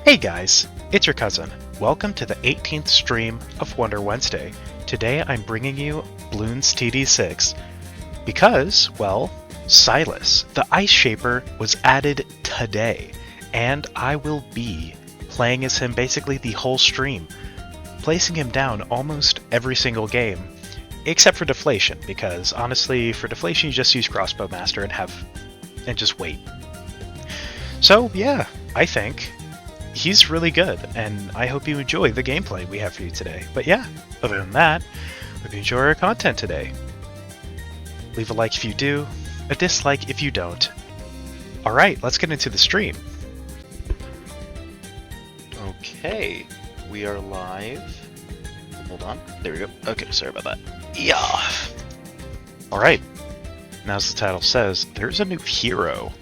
Hey guys, it's your cousin. Welcome to the 18th stream of Wonder Wednesday. Today I'm bringing you Bloons TD6 because, well, Silas, the Ice Shaper, was added today, and I will be playing as him basically the whole stream, placing him down almost every single game, except for Deflation, because honestly, for Deflation you just use Crossbow Master and just wait. So yeah, I think he's really good, and I hope you enjoy the gameplay we have for you today. But yeah, other than that, hope you enjoy our content today. Leave a like if you do, a dislike if you don't. Alright, let's get into the stream. Okay, we are live. Hold on. There we go. Okay, sorry about that. Yeah. Alright, now as the title says, there's a new hero.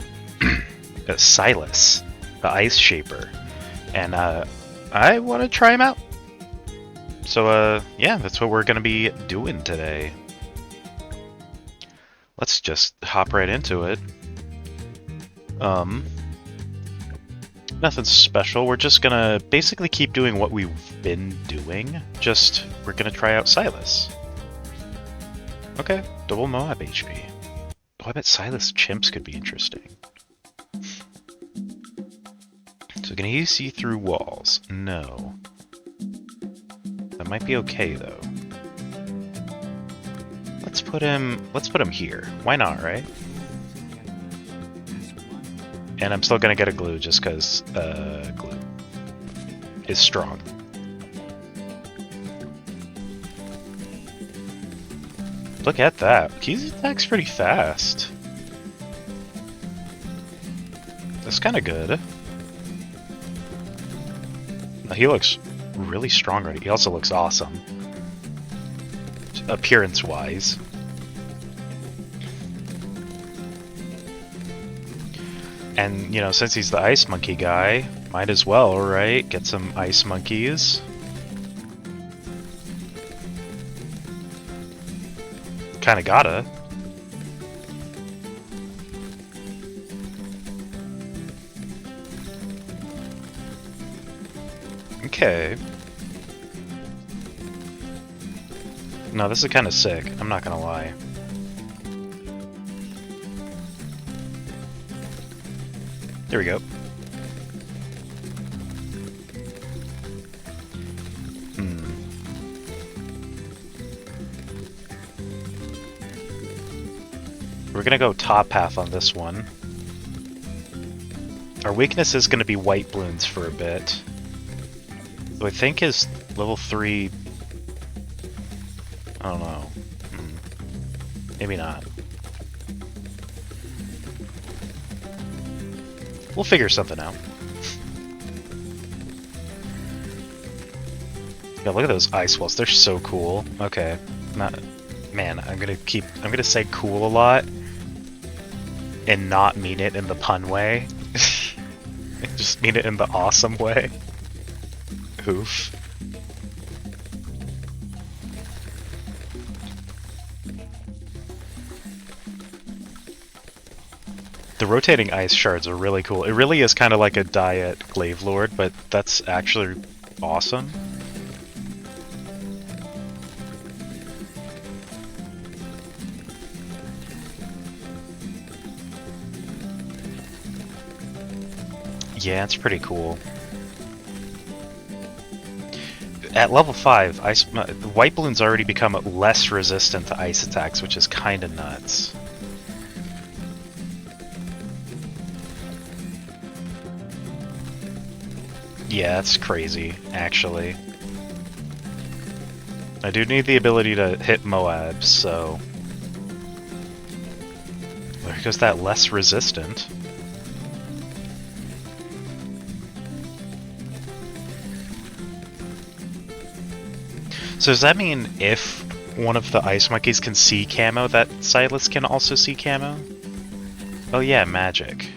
Silas, the Ice Shaper. And I want to try him out. So yeah, that's what we're going to be doing today. Let's just hop right into it. Nothing special. We're just going to basically keep doing what we've been doing. Just, we're going to try out Silas. Okay, double Moab HP. Oh, I bet Silas chimps could be interesting. So can he see through walls? No. That might be okay though. Let's put him here. Why not, right? And I'm still gonna get a glue just because glue is strong. Look at that. His attack's pretty fast. That's kinda good. He looks really strong right. He also looks awesome. Appearance-wise. And, you know, since he's the Ice Monkey guy, might as well, right? Get some Ice Monkeys. Kinda gotta. Okay. No, this is kind of sick. I'm not gonna lie. There we go. We're gonna go top half on this one. Our weakness is gonna be white balloons for a bit. So I think his level 3... I don't know. Maybe not. We'll figure something out. Yeah, look at those ice walls. They're so cool. Okay. Man, I'm gonna say cool a lot and not mean it in the pun way. Just mean it in the awesome way. Oof. The rotating ice shards are really cool. It really is kind of like a diet Glaive Lord, but that's actually awesome. Yeah, it's pretty cool. At level 5, white balloons already become less resistant to ice attacks, which is kinda nuts. Yeah, that's crazy, actually. I do need the ability to hit Moabs, so... There goes that less resistant. So does that mean if one of the Ice Monkeys can see camo, that Silas can also see camo? Oh yeah, magic.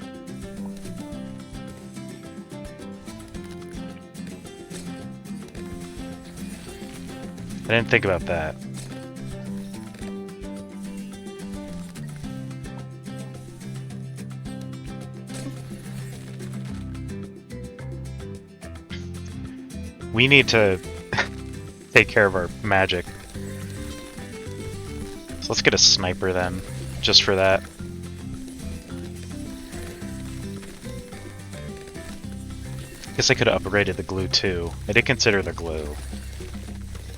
I didn't think about that. We need to take care of our magic. So let's get a sniper then, just for that. Guess I could have upgraded the glue too. I did consider the glue.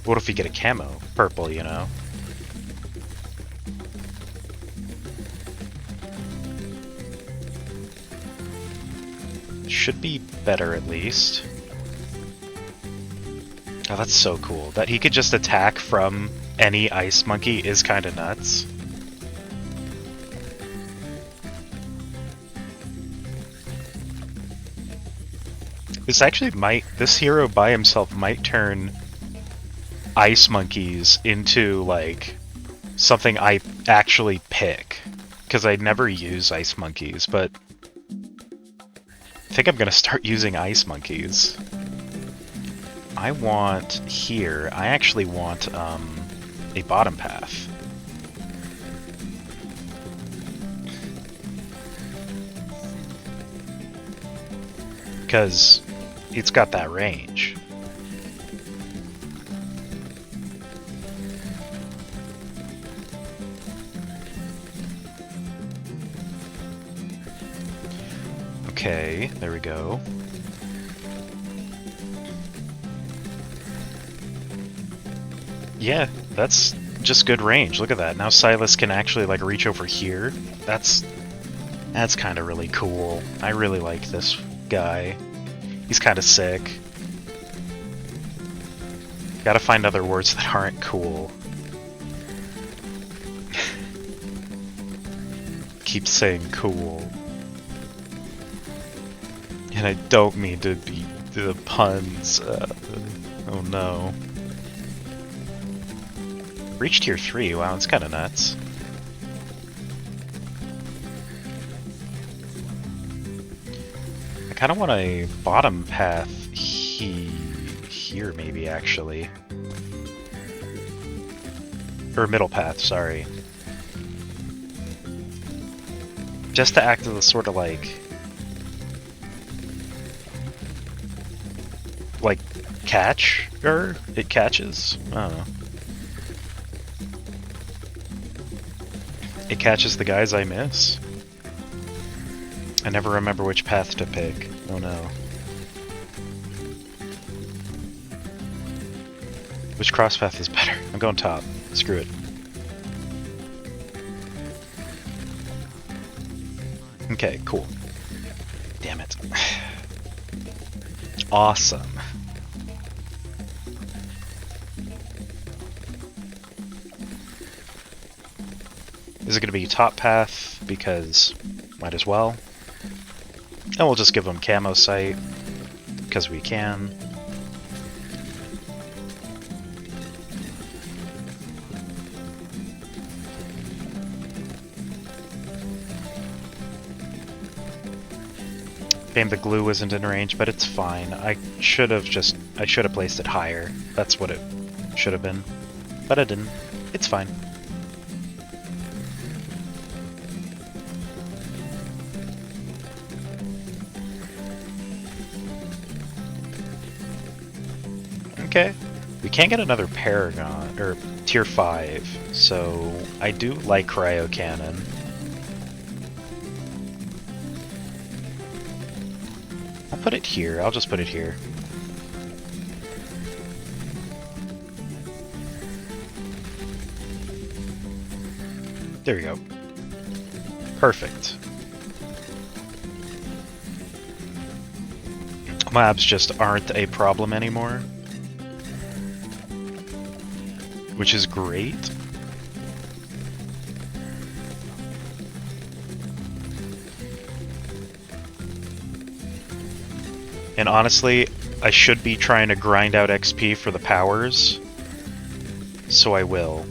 What if we get a camo? Purple, you know? Should be better at least. Oh, that's so cool. That he could just attack from any ice monkey is kind of nuts. This hero by himself might turn ice monkeys into, like, something I actually pick. Because I never use ice monkeys, but I think I'm gonna start using ice monkeys. I want here, I actually want a bottom path. Because it's got that range. Okay, there we go. Yeah, that's just good range. Look at that. Now Silas can actually like reach over here. That's kind of really cool. I really like this guy. He's kind of sick. Gotta find other words that aren't cool. Keep saying cool. And I don't mean to be the puns. Oh no. Reached tier 3, wow, it's kind of nuts. I kind of want a bottom path here maybe, actually. Or middle path, sorry. Just to act as a sort of like catcher? It catches? I don't know. It catches the guys I miss. I never remember which path to pick. Oh no. Which cross path is better? I'm going top. Screw it. Okay, cool. Damn it. Awesome. Is it going to be top path? Because might as well. And we'll just give them camo sight, because we can. Damn, the glue isn't in range, but it's fine. I should have placed it higher. That's what it should have been. But I didn't. It's fine. Okay. We can't get another Paragon, or tier 5, so I do like Cryo Cannon. I'll put it here. I'll just put it here. There we go. Perfect. Mobs just aren't a problem anymore, which is great. And honestly, I should be trying to grind out XP for the powers, so I will.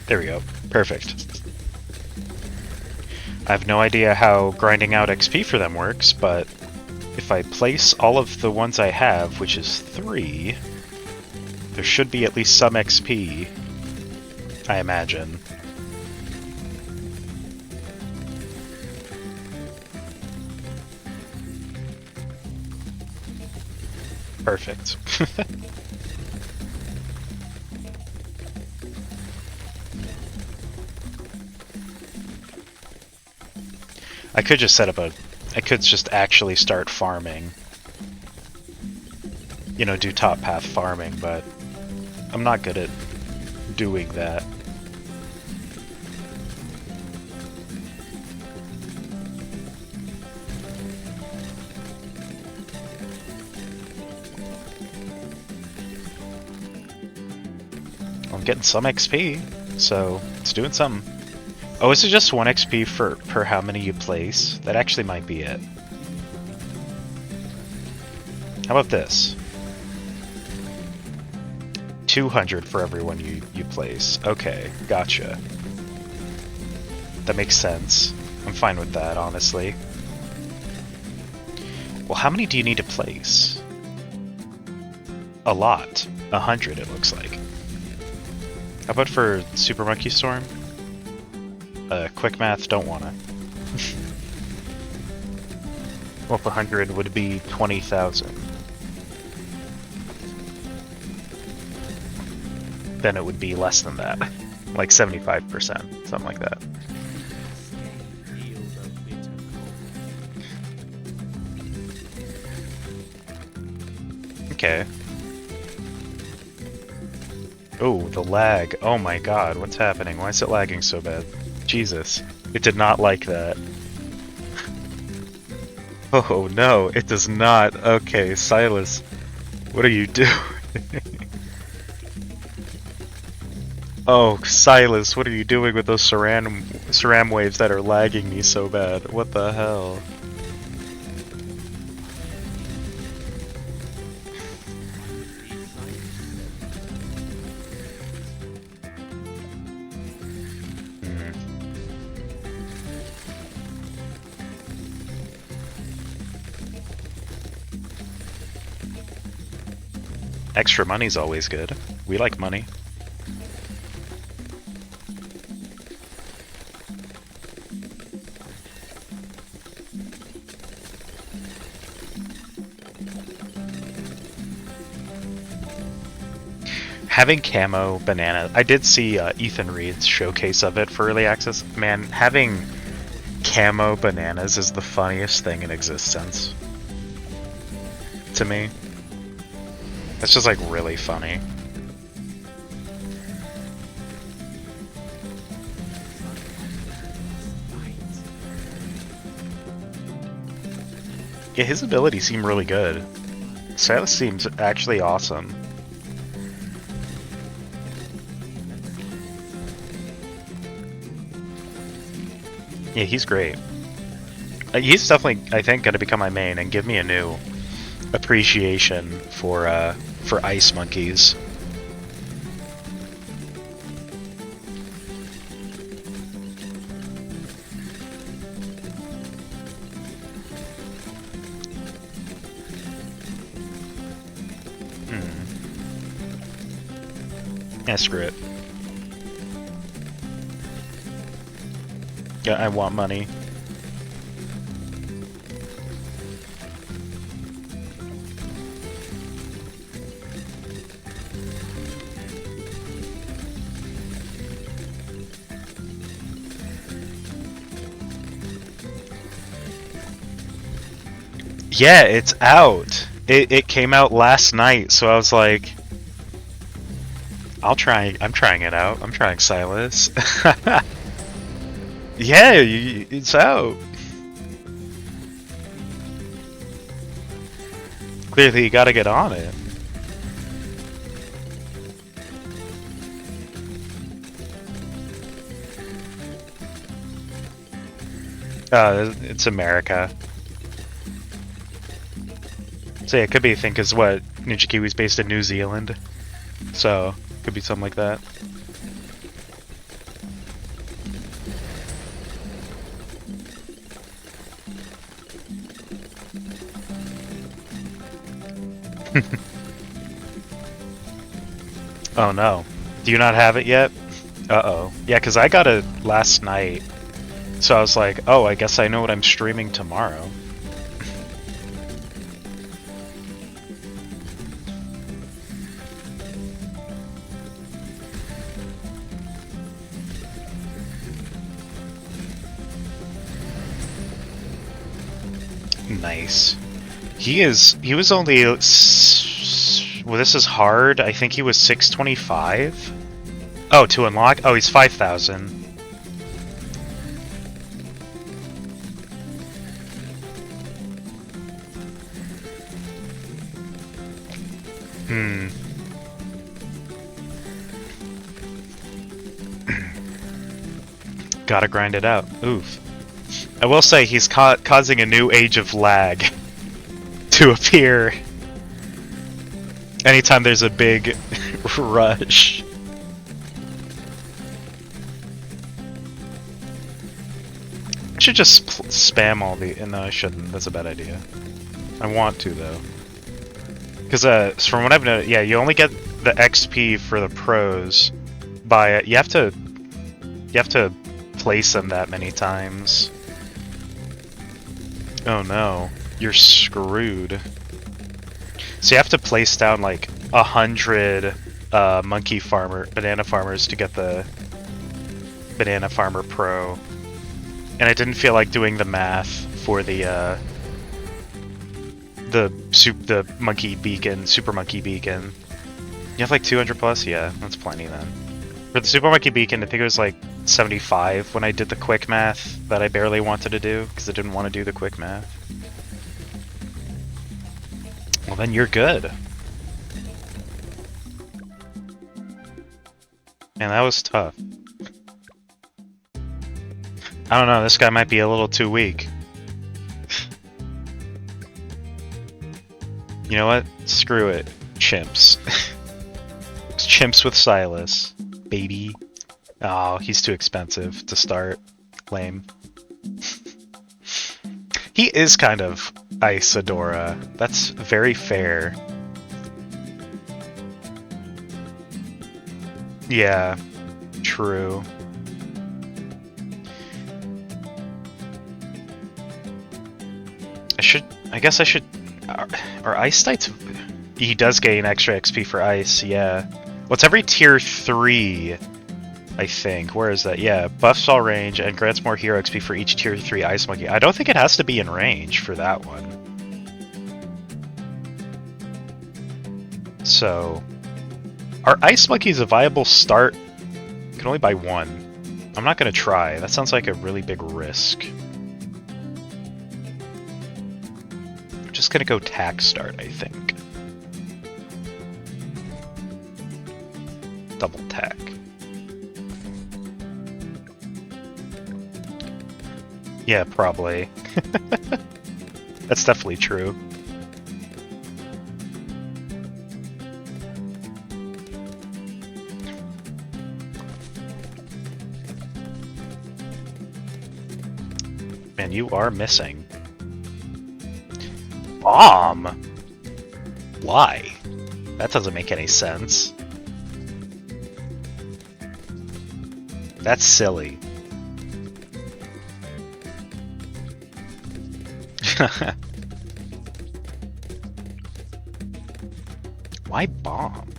There we go. Perfect. I have no idea how grinding out XP for them works, but if I place all of the ones I have, which is 3, there should be at least some XP I imagine. Perfect. I could just set up a... I could just actually start farming. You know, do top path farming, but I'm not good at doing that. I'm getting some XP, so it's doing something. Oh, is it just 1 XP per how many you place? That actually might be it. How about this? 200 for everyone you place. Okay, gotcha. That makes sense. I'm fine with that, honestly. Well, how many do you need to place? A lot. 100, it looks like. How about for Super Monkey Storm? Quick math, don't wanna. Well, 100 would be 20,000. Then it would be less than that. Like 75%, something like that. Okay. Oh, the lag. Oh my god, what's happening? Why is it lagging so bad? Jesus. It did not like that. Oh no, it does not. Okay, Silas. What are you doing? Oh, Silas, what are you doing with those Saram waves that are lagging me so bad? What the hell? Extra money's always good. We like money. Having camo banana, I did see Ethan Reed's showcase of it for early access. Man, having camo bananas is the funniest thing in existence. To me. It's just like really funny. Yeah, his abilities seem really good. Silas seems actually awesome. Yeah, he's great. He's definitely, I think, going to become my main and give me a new appreciation for ice monkeys. Yeah, screw it. Yeah, I want money. Yeah, it's out. It came out last night, so I was like, I'm trying it out. I'm trying Silas. Yeah, it's out. Clearly, you gotta get on it. It's America. So yeah, it could be, I think, is what Ninja Kiwi's based in New Zealand. So, could be something like that. Oh no. Do you not have it yet? Uh-oh. Yeah, because I got it last night. So I was like, oh, I guess I know what I'm streaming tomorrow. Nice. He was only... Well, this is hard. I think he was 625. Oh, to unlock? Oh, he's 5,000. Hmm. Gotta grind it out. Oof. I will say he's causing a new age of lag to appear anytime there's a big rush. I should just spam all the... No, I shouldn't. That's a bad idea. I want to, though. Because from what I've noticed, yeah, you only get the XP for the pros by... You have to place them that many times. Oh no, you're screwed. So you have to place down like 100 banana farmers to get the Banana Farmer Pro. And I didn't feel like doing the math for the monkey beacon, super monkey beacon. You have like 200 plus? Yeah, that's plenty then. For the super monkey beacon, I think it was like 75 when I did the quick math that I barely wanted to do because I didn't want to do the quick math. Well, then you're good. Man, that was tough. I don't know, this guy might be a little too weak. You know what? Screw it. Chimps. It's chimps with Silas. Baby. Oh, he's too expensive to start. Lame. He is kind of Isadora. That's very fair. Yeah, true. I guess I should... Are Ice Knights... He does gain extra XP for Ice, yeah. What's every tier 3, I think. Where is that? Yeah, buffs all range and grants more hero XP for each tier 3 Ice Monkey. I don't think it has to be in range for that one. So... Are Ice Monkeys a viable start? You can only buy one. I'm not going to try. That sounds like a really big risk. Just gonna go tack start, I think. Double tack. Yeah, probably. That's definitely true. Man, you are missing. Bomb? Why? That doesn't make any sense. That's silly. Why bomb?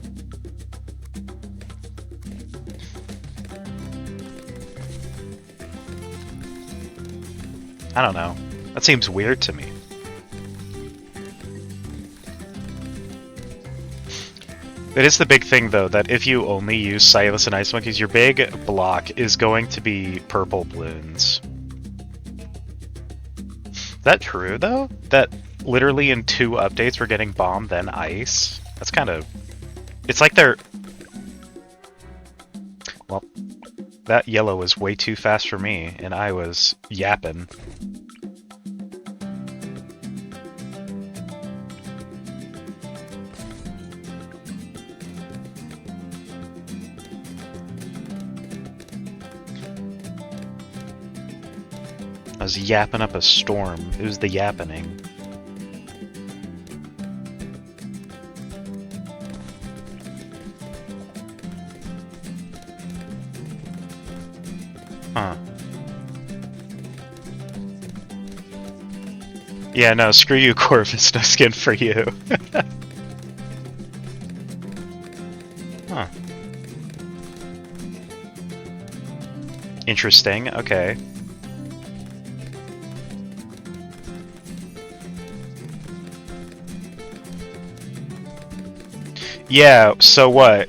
I don't know. That seems weird to me. It is the big thing, though, that if you only use Silas and Ice Monkeys, your big block is going to be purple Bloons. Is that true, though? That literally in 2 updates we're getting Bomb, then Ice? That's kind of... It's like they're... Well, that yellow was way too fast for me, and I was yapping. I was yapping up a storm. It was the yappening. Huh. Yeah, no, screw you, Corvus. No skin for you. Huh. Interesting, okay. Yeah, so what?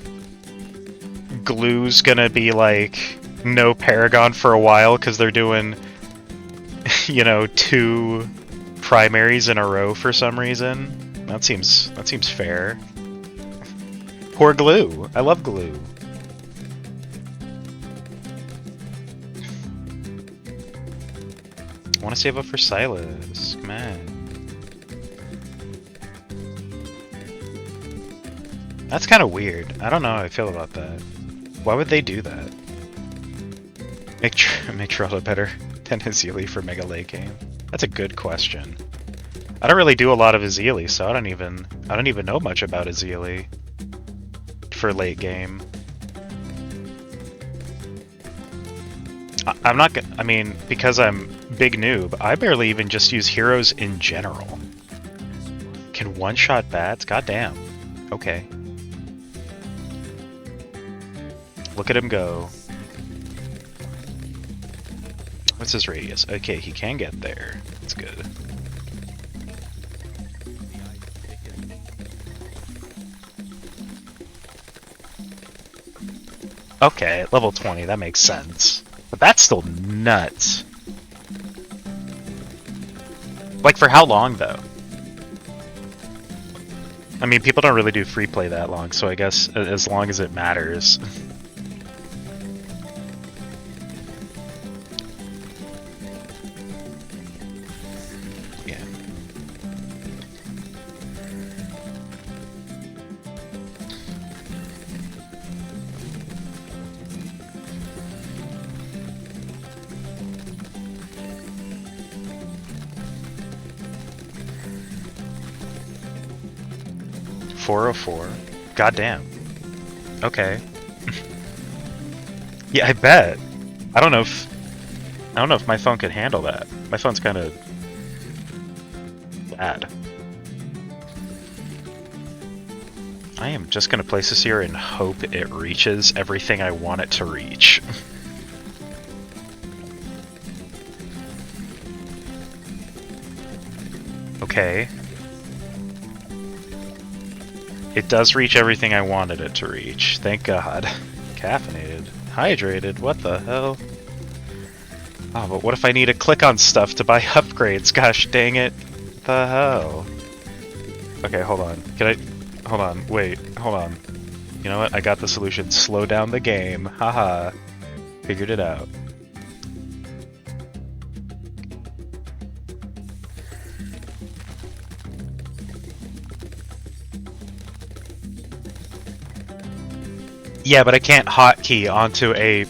Glue's gonna be like no Paragon for a while because they're doing, you know, 2 primaries in a row for some reason. That seems fair. Poor Glue. I love Glue. I want to save up for Silas. Come on. That's kind of weird. I don't know how I feel about that. Why would they do that? Make Trello better than Azili for Mega Late Game. That's a good question. I don't really do a lot of Azili, so I don't even know much about Azili for late game. I'm not gonna. I mean, because I'm big noob, I barely even just use heroes in general. Can one-shot bats? Goddamn. Okay. Look at him go. What's his radius? Okay, he can get there. That's good. Okay, level 20, that makes sense. But that's still nuts. Like, for how long, though? I mean, people don't really do free play that long, so I guess as long as it matters. Yeah. 404. Goddamn. Okay. Yeah, I bet. I don't know if my phone could handle that. My phone's kind of bad. I am just gonna place this here and hope it reaches everything I want it to reach. Okay. It does reach everything I wanted it to reach. Thank God. Caffeinated. Hydrated. What the hell? Oh, but what if I need to click on stuff to buy upgrades? Gosh dang it. What the hell? Okay, hold on. Can I... Hold on. Wait. Hold on. You know what? I got the solution. Slow down the game. Haha. Figured it out. Yeah, but I can't hotkey onto a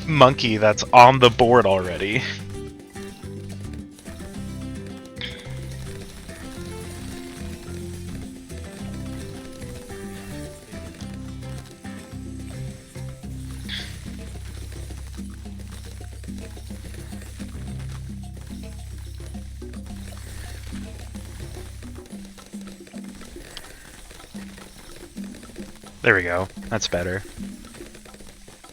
monkey that's on the board already. There we go. That's better.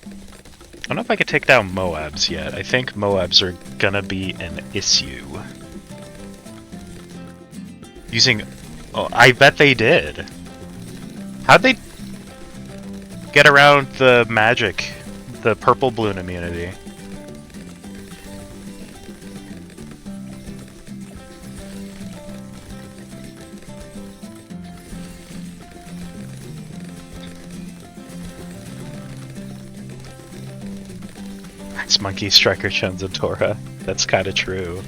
I don't know if I could take down Moabs yet. I think Moabs are gonna be an issue. Using... Oh, I bet they did. How'd they get around the magic? The purple balloon immunity? It's Monkey, Striker, Chun, Zatora. That's kind of true.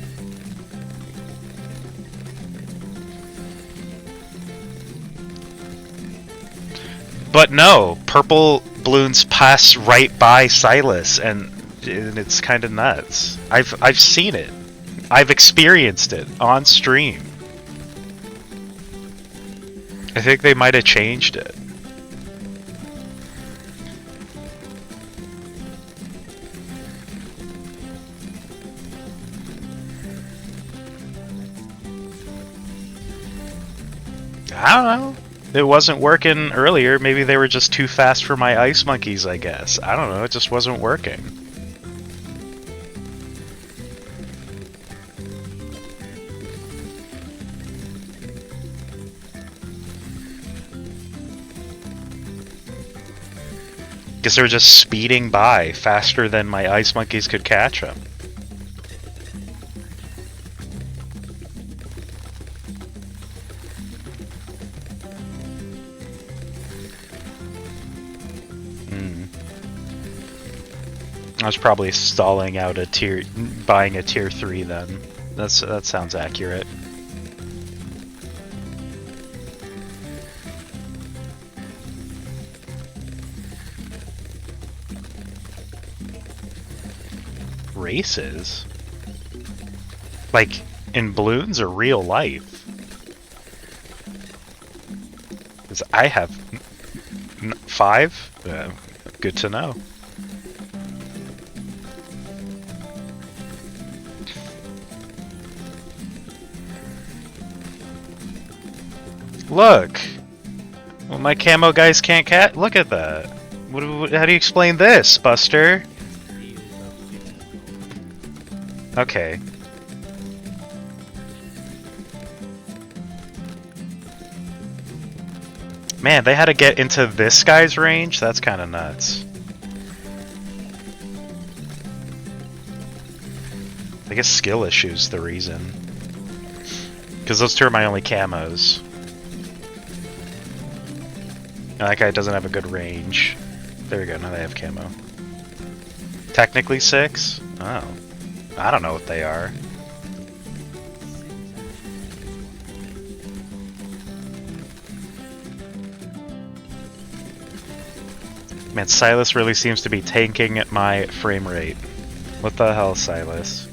But no, purple balloons pass right by Silas, and it's kind of nuts. I've seen it. I've experienced it on stream. I think they might have changed it. I don't know. It wasn't working earlier. Maybe they were just too fast for my ice monkeys, I guess. I don't know. It just wasn't working. Guess they were just speeding by faster than my ice monkeys could catch them. I was probably stalling out buying a tier 3 then. That sounds accurate. Races? Like in Bloons or real life? Because I have 5? Good to know. Look! Well, my camo guys can't look at that. How do you explain this, Buster? Okay. Man, they had to get into this guy's range? That's kind of nuts. I guess skill issue's the reason. Because those two are my only camos. Now that guy doesn't have a good range. There we go, now they have camo. Technically 6? Oh. I don't know what they are. Man, Silas really seems to be tanking my frame rate. What the hell, Silas?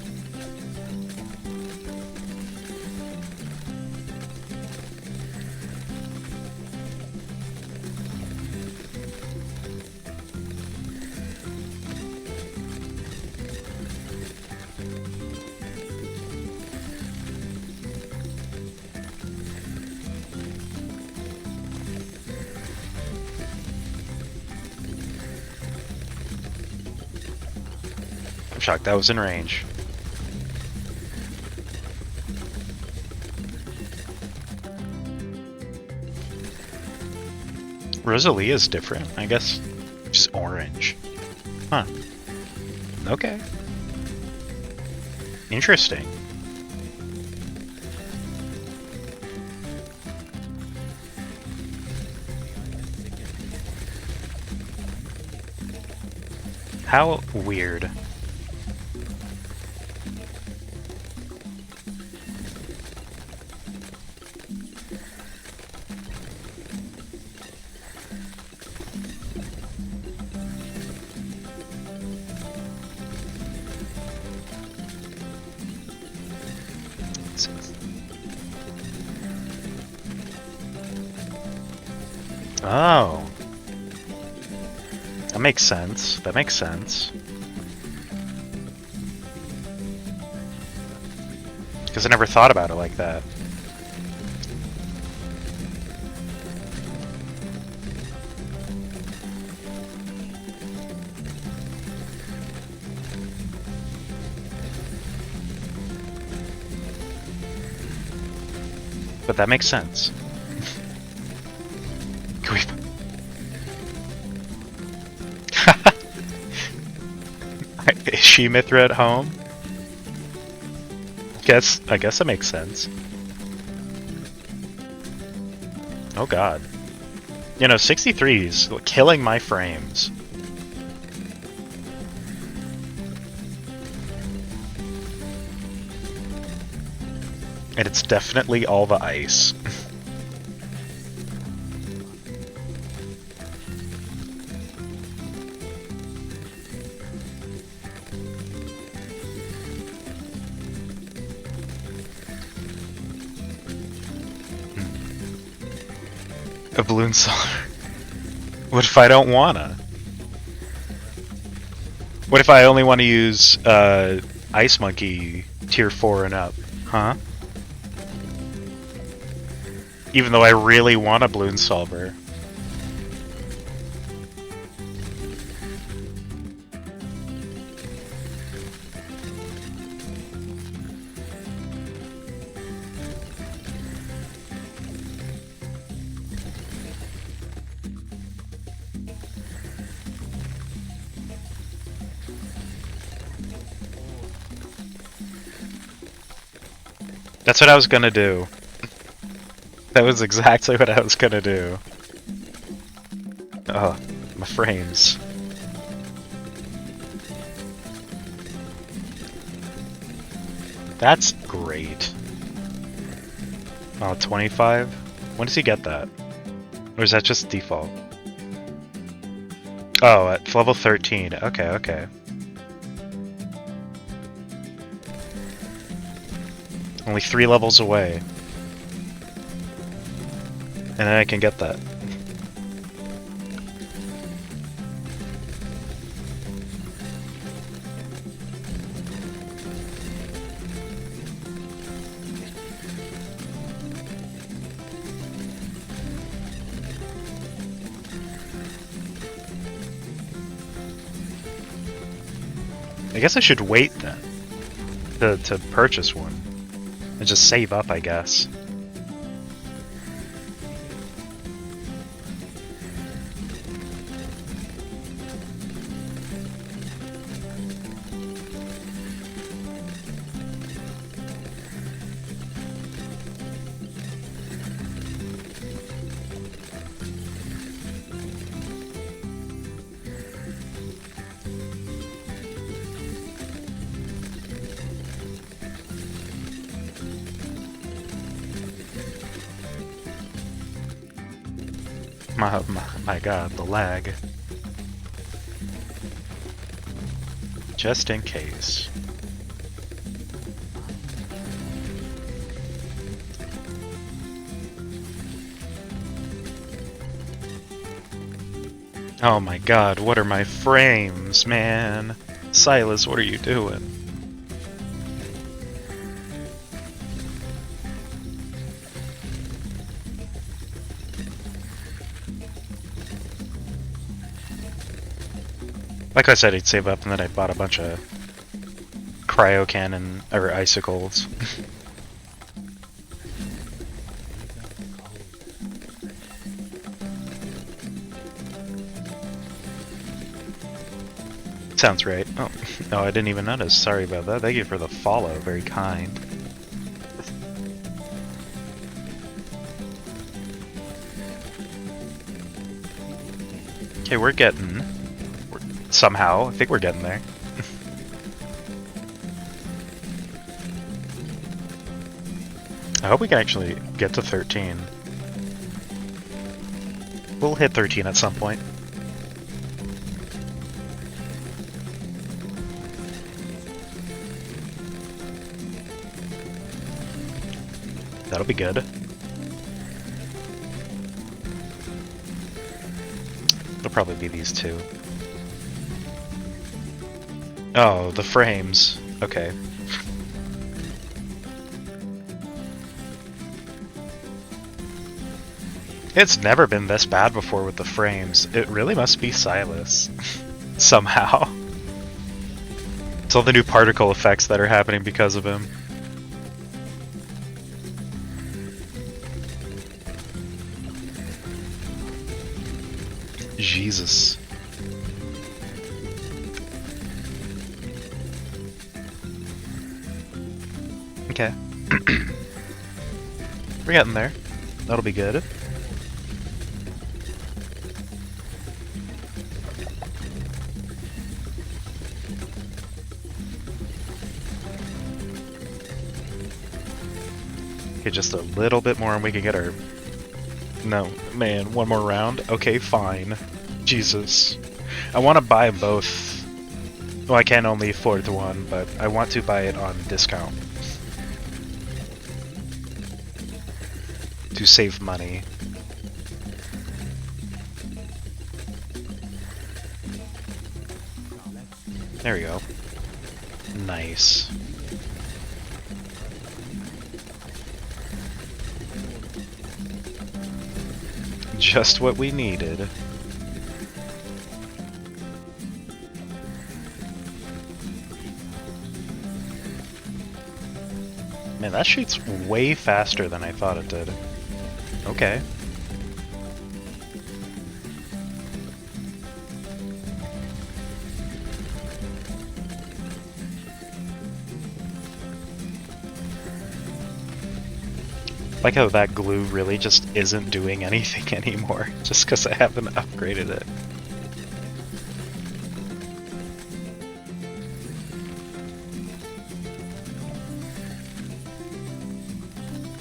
I'm shocked that was in range. Rosalia's different, I guess. Just orange. Huh. Okay. Interesting. How weird. Oh. That makes sense. That makes sense. Because I never thought about it like that. But that makes sense. Can we... Is she Mithra at home? I guess that makes sense. Oh god. You know, 63 is killing my frames. And it's definitely all the ice. A balloon seller. What if I don't wanna? What if I only want to use Ice Monkey tier 4 and up? Huh? Even though I really want a Bloons solver. That's what I was gonna do. That was exactly what I was gonna do. Oh, my frames. That's great. Oh, 25? When does he get that? Or is that just default? Oh, at level 13. Okay, okay. Only 3 levels away. And then I can get that. I guess I should wait then to purchase one and just save up, I guess. My god, the lag. Just in case. Oh my god, what are my frames, man? Silas, what are you doing? Like I said, I'd save up and then I bought a bunch of cryo cannon or icicles. Sounds right. Oh, no, I didn't even notice. Sorry about that. Thank you for the follow. Very kind. Okay, we're getting... somehow. I think we're getting there. I hope we can actually get to 13. We'll hit 13 at some point. That'll be good. It'll probably be these two. Oh, the frames. Okay. It's never been this bad before with the frames. It really must be Silas. Somehow. It's all the new particle effects that are happening because of him. Jesus. Okay. We're getting there. That'll be good. Okay, just a little bit more and we can get our... No, man, one more round? Okay, fine. Jesus. I want to buy both. Well, I can only afford one, but I want to buy it on discount. To save money. There we go. Nice. Just what we needed. Man, that shoots way faster than I thought it did. Okay. Like how that glue really just isn't doing anything anymore, just because I haven't upgraded it.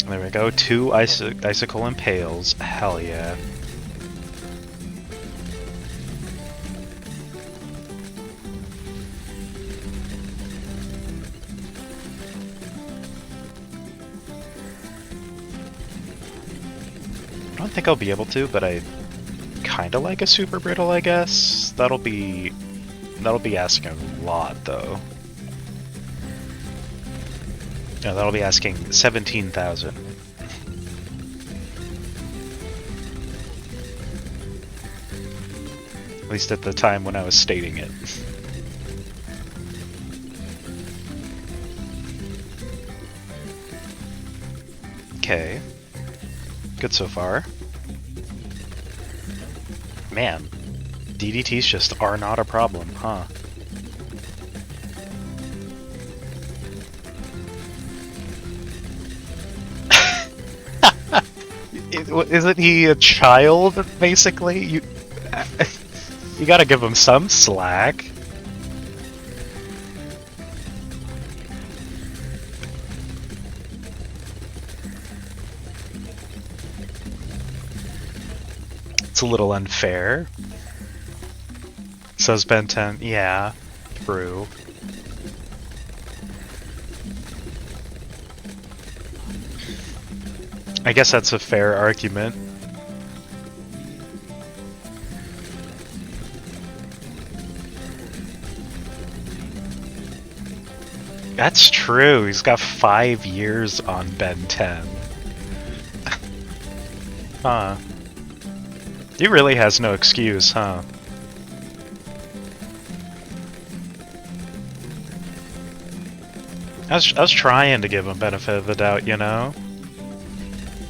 There we go, 2 icicle impales. Hell yeah. I don't think I'll be able to, but I kinda like a super brittle, I guess. That'll be asking a lot, though. Yeah, that'll be asking 17,000. At least at the time when I was stating it. Okay. Good so far. Man, DDTs just are not a problem, huh? Isn't he a child, basically? You gotta give him some slack. It's a little unfair. Says Ben 10. Yeah, true. I guess that's a fair argument. That's true, he's got 5 years on Ben 10. Huh. He really has no excuse, huh? I was trying to give him benefit of the doubt, you know?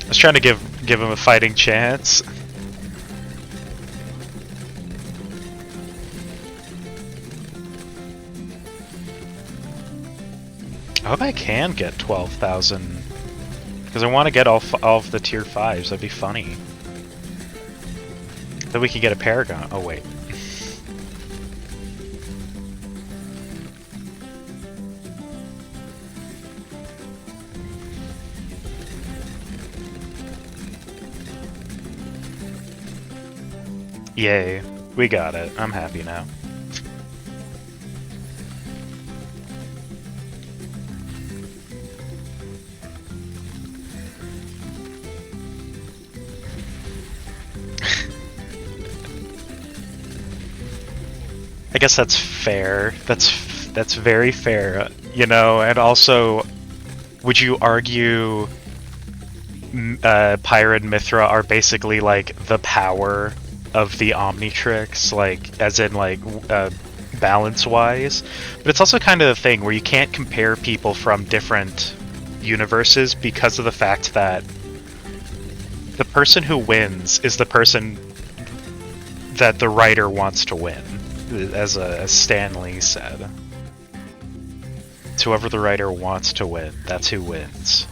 I was trying to give him a fighting chance. I hope I can get 12,000. Because I want to get all of the tier 5s, that'd be funny. Then we can get a Paragon. Oh wait. Yay, we got it. I'm happy now. I guess that's fair. That's very fair, you know, and also, would you argue Pyra and Mithra are basically like the power of the Omnitrix, like as in like balance-wise? But it's also kind of the thing where you can't compare people from different universes because of the fact that the person who wins is the person that the writer wants to win, as Stan Lee said. It's whoever the writer wants to win, that's who wins.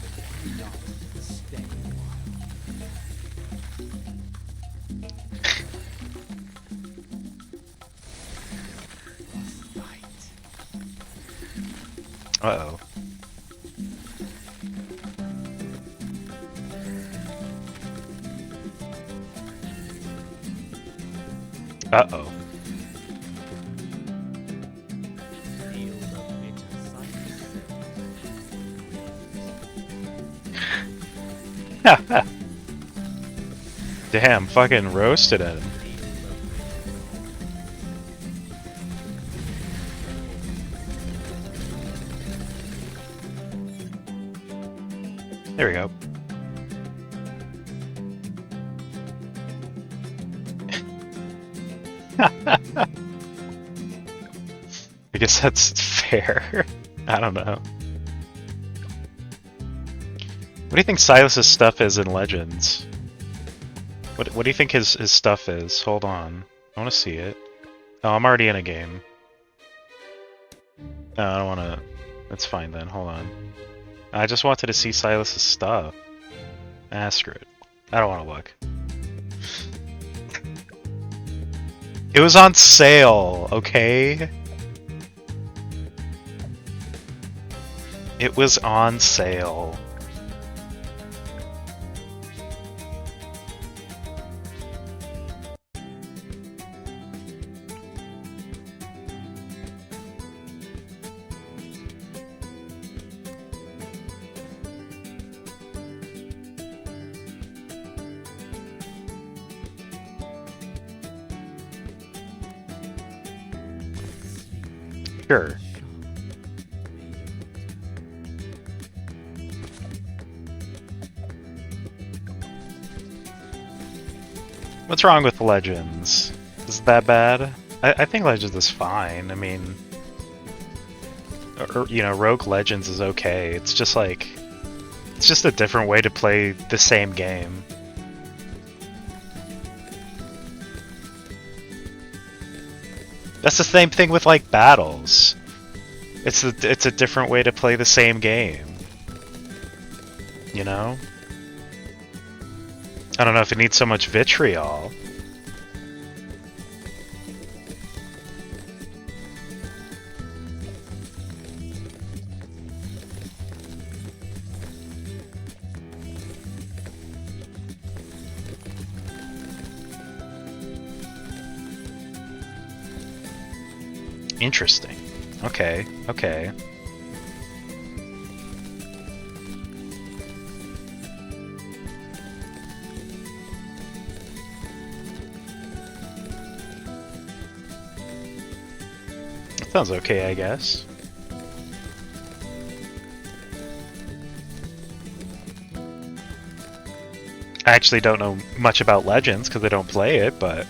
Uh-oh. Uh-oh. Damn, fucking roasted him. There we go. I guess that's fair. I don't know. What do you think Silas's stuff is in Legends? What do you think his stuff is? Hold on. I want to see it. Oh, I'm already in a game. No, I don't want to... That's fine then, hold on. I just wanted to see Silas's stuff. Ah, screw it. I don't want to look. It was on sale, okay? It was on sale. Sure. What's wrong with Legends? Is it that bad? I think Legends is fine. I mean, you know, Rogue Legends is okay. It's just like, it's just a different way to play the same game. That's the same thing with like battles. It's a different way to play the same game. You know? I don't know if it needs so much vitriol. Interesting. Okay, okay. That sounds okay, I guess. I actually don't know much about Legends because I don't play it, but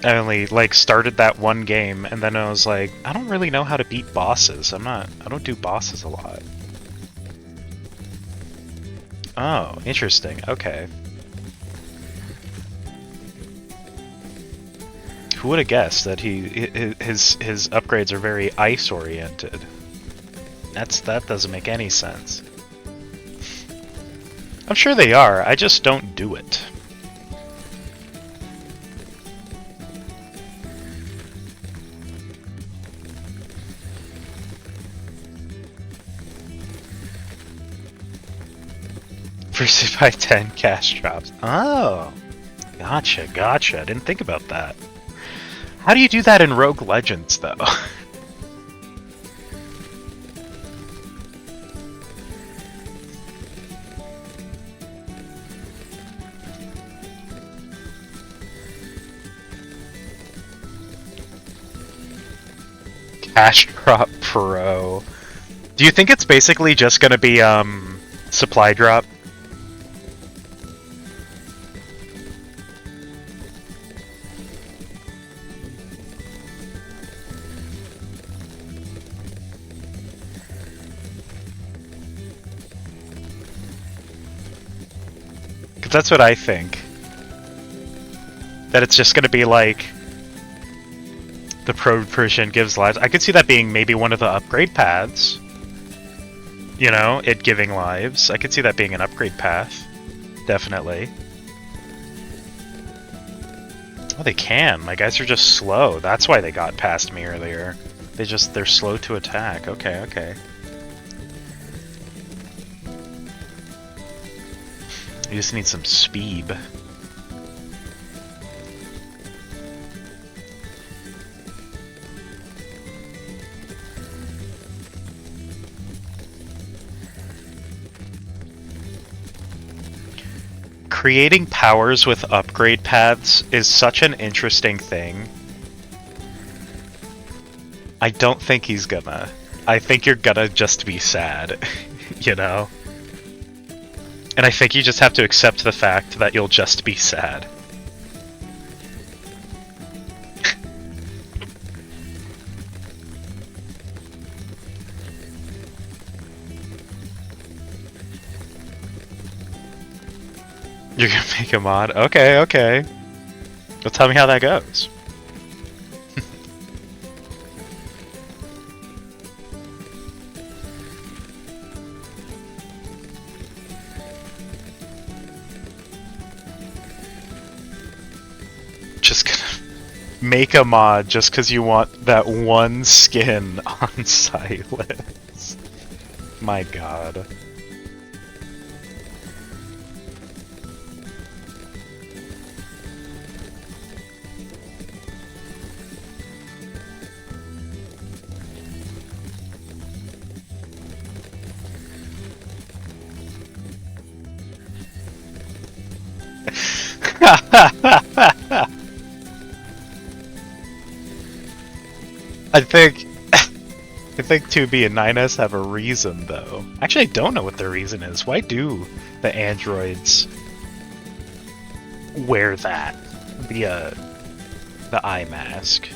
I only like started that one game and then I was like, I don't really know how to beat bosses. I don't do bosses a lot. Oh, interesting. Okay. Who would have guessed that his upgrades are very ice oriented? That doesn't make any sense. I'm sure they are. I just don't do it. Versus by 10 cash drops. Oh, gotcha, gotcha. I didn't think about that. How do you do that in Rogue Legends, though? Cash Drop Pro. Do you think it's basically just gonna be, supply drop? That's what I think. That it's just gonna be like the pro version gives lives. I could see that being maybe one of the upgrade paths. You know, it giving lives. I could see that being an upgrade path. Definitely. Oh, they can. My guys are just slow. That's why they got past me earlier. They're slow to attack. Okay, okay. You just need some speed. Creating powers with upgrade paths is such an interesting thing. I don't think he's gonna. I think you're gonna just be sad, you know? And I think you just have to accept the fact that you'll just be sad. You're gonna make a mod? Okay, okay. Well, tell me how that goes. Just gonna make a mod just because you want that one skin on Silas. My god. I think 2B and 9S have a reason though. Actually, I don't know what their reason is. Why do the androids wear that? The eye mask.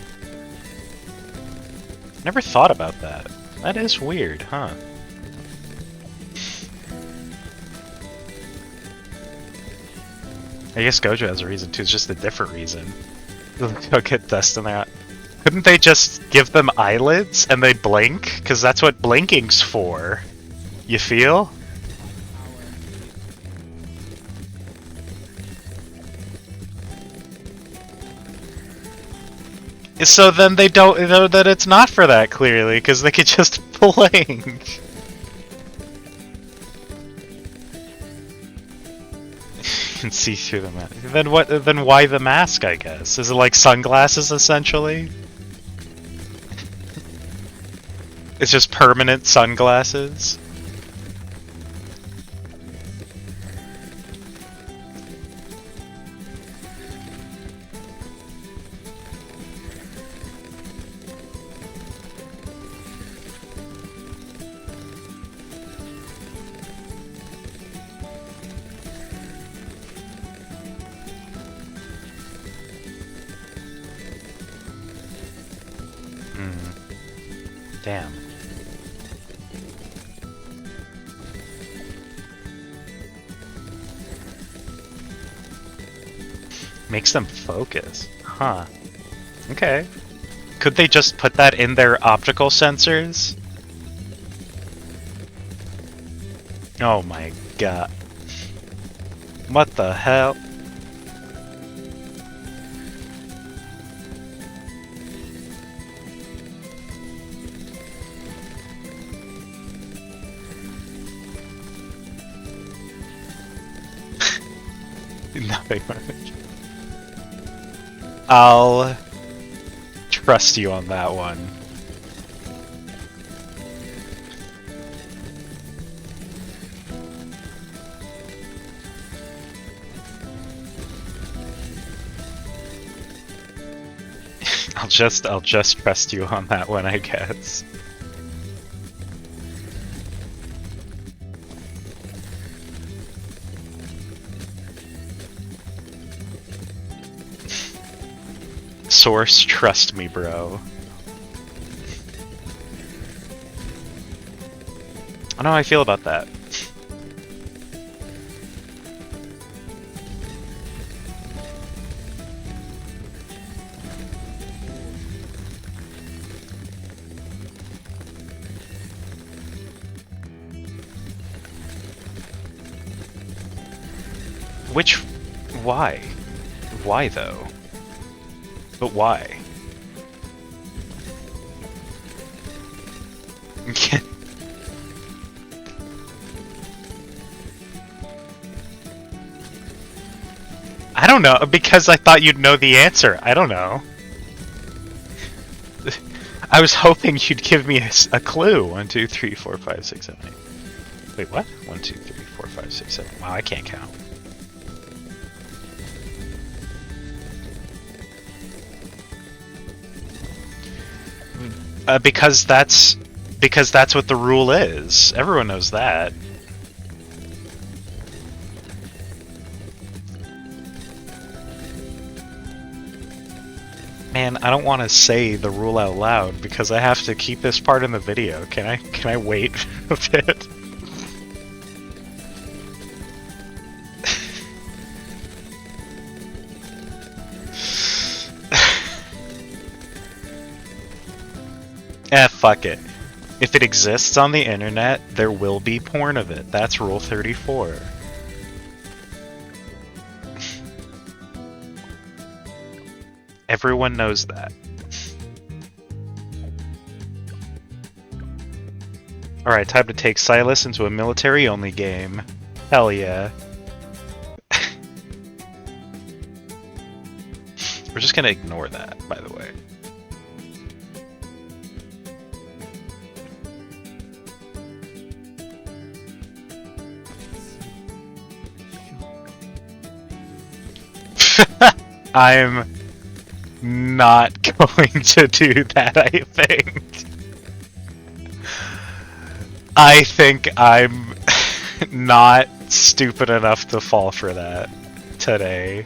Never thought about that. That is weird, huh? I guess Gojo has a reason too, it's just a different reason. Go get dust in that. Couldn't they just give them eyelids and they blink? Because that's what blinking's for. You feel? So then they don't know that it's not for that, clearly, because they could just blink. You can see through the mask. Then what? Then why the mask, I guess? Is it like sunglasses, essentially? It's just permanent sunglasses? Damn. Makes them focus. Huh. Okay. Could they just put that in their optical sensors? Oh my god. What the hell? Nothing much. I'll trust you on that one. I'll just trust you on that one, I guess. Source, trust me, bro. I don't know how I feel about that. Which... why? Why, though? But why? I don't know, because I thought you'd know the answer. I don't know. I was hoping you'd give me a clue. 1, 2, 3, 4, 5, 6, 7, 8. Wait, what? 1, 2, 3, 4, 5, 6, 7. Wow, I can't count. Because that's what the rule is. Everyone knows that. Man, I don't want to say the rule out loud because I have to keep this part in the video. Can I wait a bit? Fuck it. If it exists on the internet, there will be porn of it. That's Rule 34. Everyone knows that. Alright, time to take Silas into a military-only game. Hell yeah. We're just gonna ignore that, by the way. I'm not going to do that, I think. I think I'm not stupid enough to fall for that today.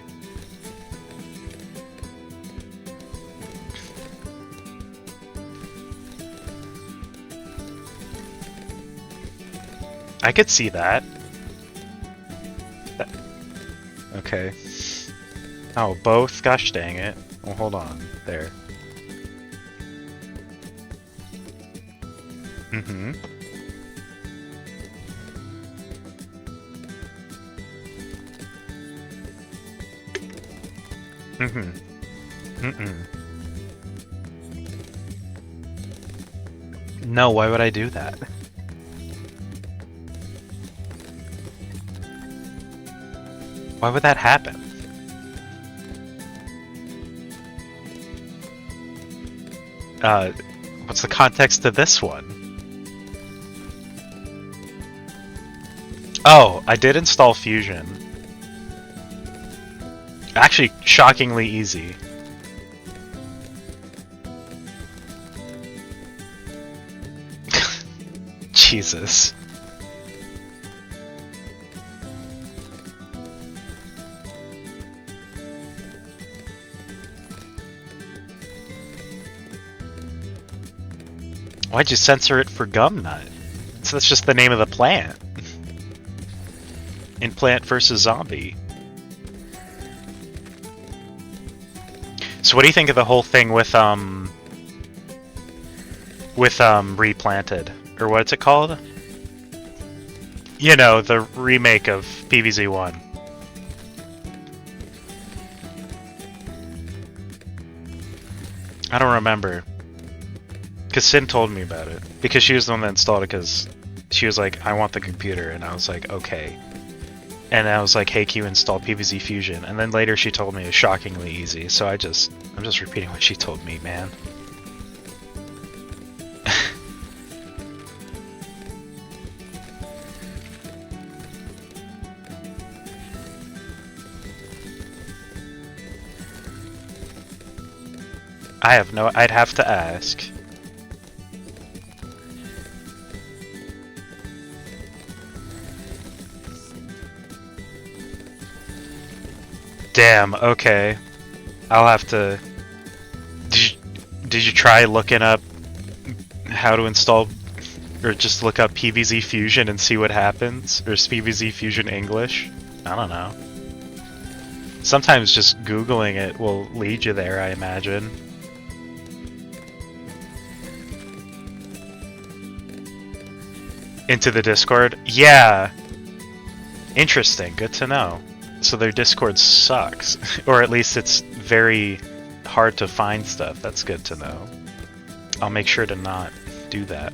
I could see that. Okay. Oh, both? Gosh dang it. Well, hold on. There. Mm-hmm. Mm-hmm. Mm-mm. No, why would I do that? Why would that happen? What's the context to this one? Oh, I did install Fusion. Actually, shockingly easy. Jesus. Why'd you censor it for gum nut? So that's just the name of the plant. In Plant vs. Zombie. So what do you think of the whole thing with Replanted? Or what's it called? You know, the remake of PvZ1. I don't remember. Because Sin told me about it. Because she was the one that installed it, because she was like, I want the computer, and I was like, okay. And I was like, hey, can you install PvZ Fusion? And then later she told me it's shockingly easy, so I'm just repeating what she told me, man. I have no, I'd have to ask. Damn, okay. I'll have to... Did you try looking up how to install... Or just look up PvZ Fusion and see what happens? Or is PvZ Fusion English? I don't know. Sometimes just Googling it will lead you there, I imagine. Into the Discord? Yeah! Interesting, good to know. So their Discord sucks. Or at least it's very hard to find stuff. That's good to know. I'll make sure to not do that.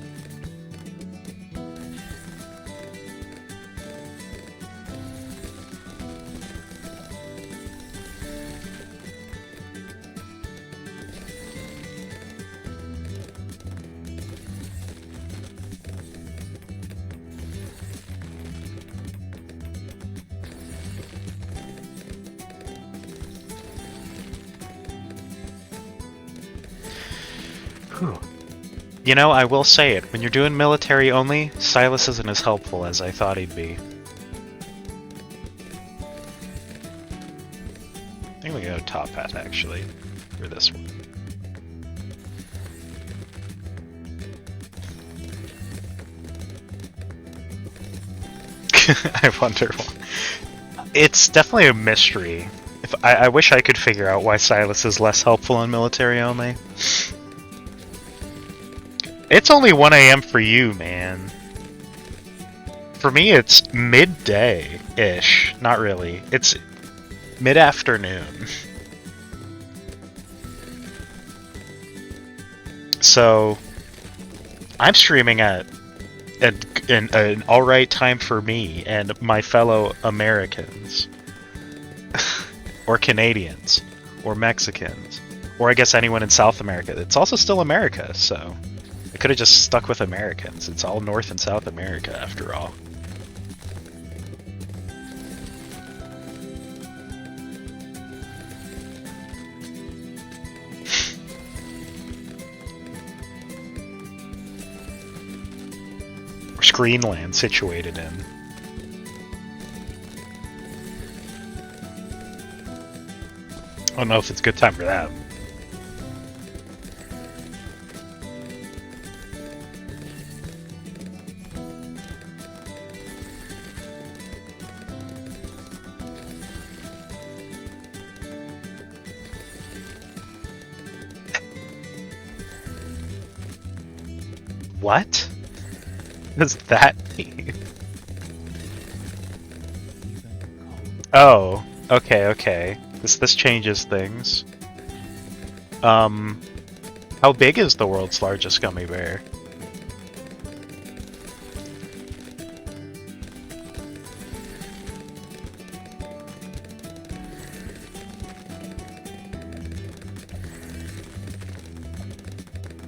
Whew. You know, I will say it, when you're doing military only, Silas isn't as helpful as I thought he'd be. I think we go top hat, actually, for this one. I wonder why. It's definitely a mystery. I wish I could figure out why Silas is less helpful in military only. It's only 1 a.m. for you, man. For me, it's midday-ish. Not really. It's mid-afternoon. So, I'm streaming at an alright time for me and my fellow Americans. Or Canadians. Or Mexicans. Or I guess anyone in South America. It's also still America, so... I could have just stuck with Americans. It's all North and South America, after all. Where's Greenland situated in? I don't know if it's a good time for that. What? What does that mean? Oh, okay. This changes things. How big is the world's largest gummy bear?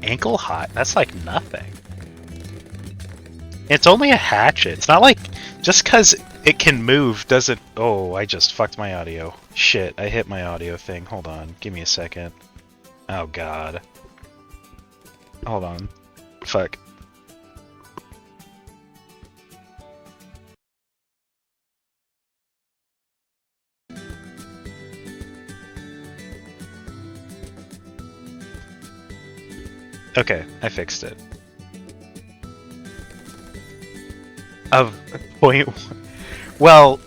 Ankle high? That's like nothing. It's only a hatchet. It's not like just because it can move doesn't. Oh, I just fucked my audio. Shit, I hit my audio thing. Hold on, give me a second. Oh god. Hold on. Fuck. Okay, I fixed it. Of point. Well,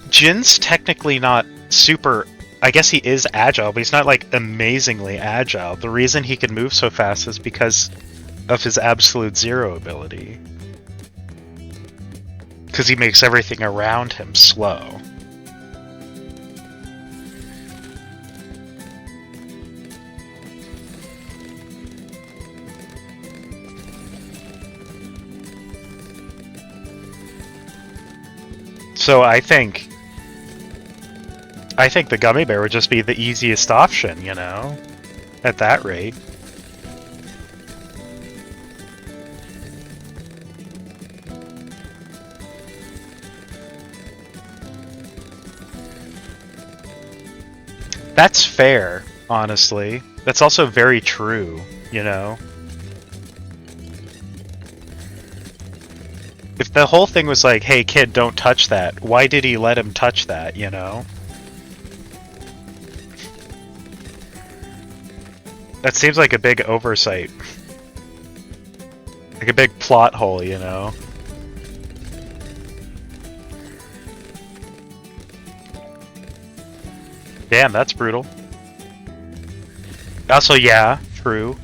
Jin's technically not super. I guess he is agile, but he's not like amazingly agile. The reason he can move so fast is because of his absolute zero ability. Because he makes everything around him slow. So I think the gummy bear would just be the easiest option, you know? At that rate. That's fair, honestly. That's also very true, you know? If the whole thing was like, hey kid, don't touch that, why did he let him touch that, you know? That seems like a big oversight. Like a big plot hole, you know? Damn, that's brutal. Also, yeah, true.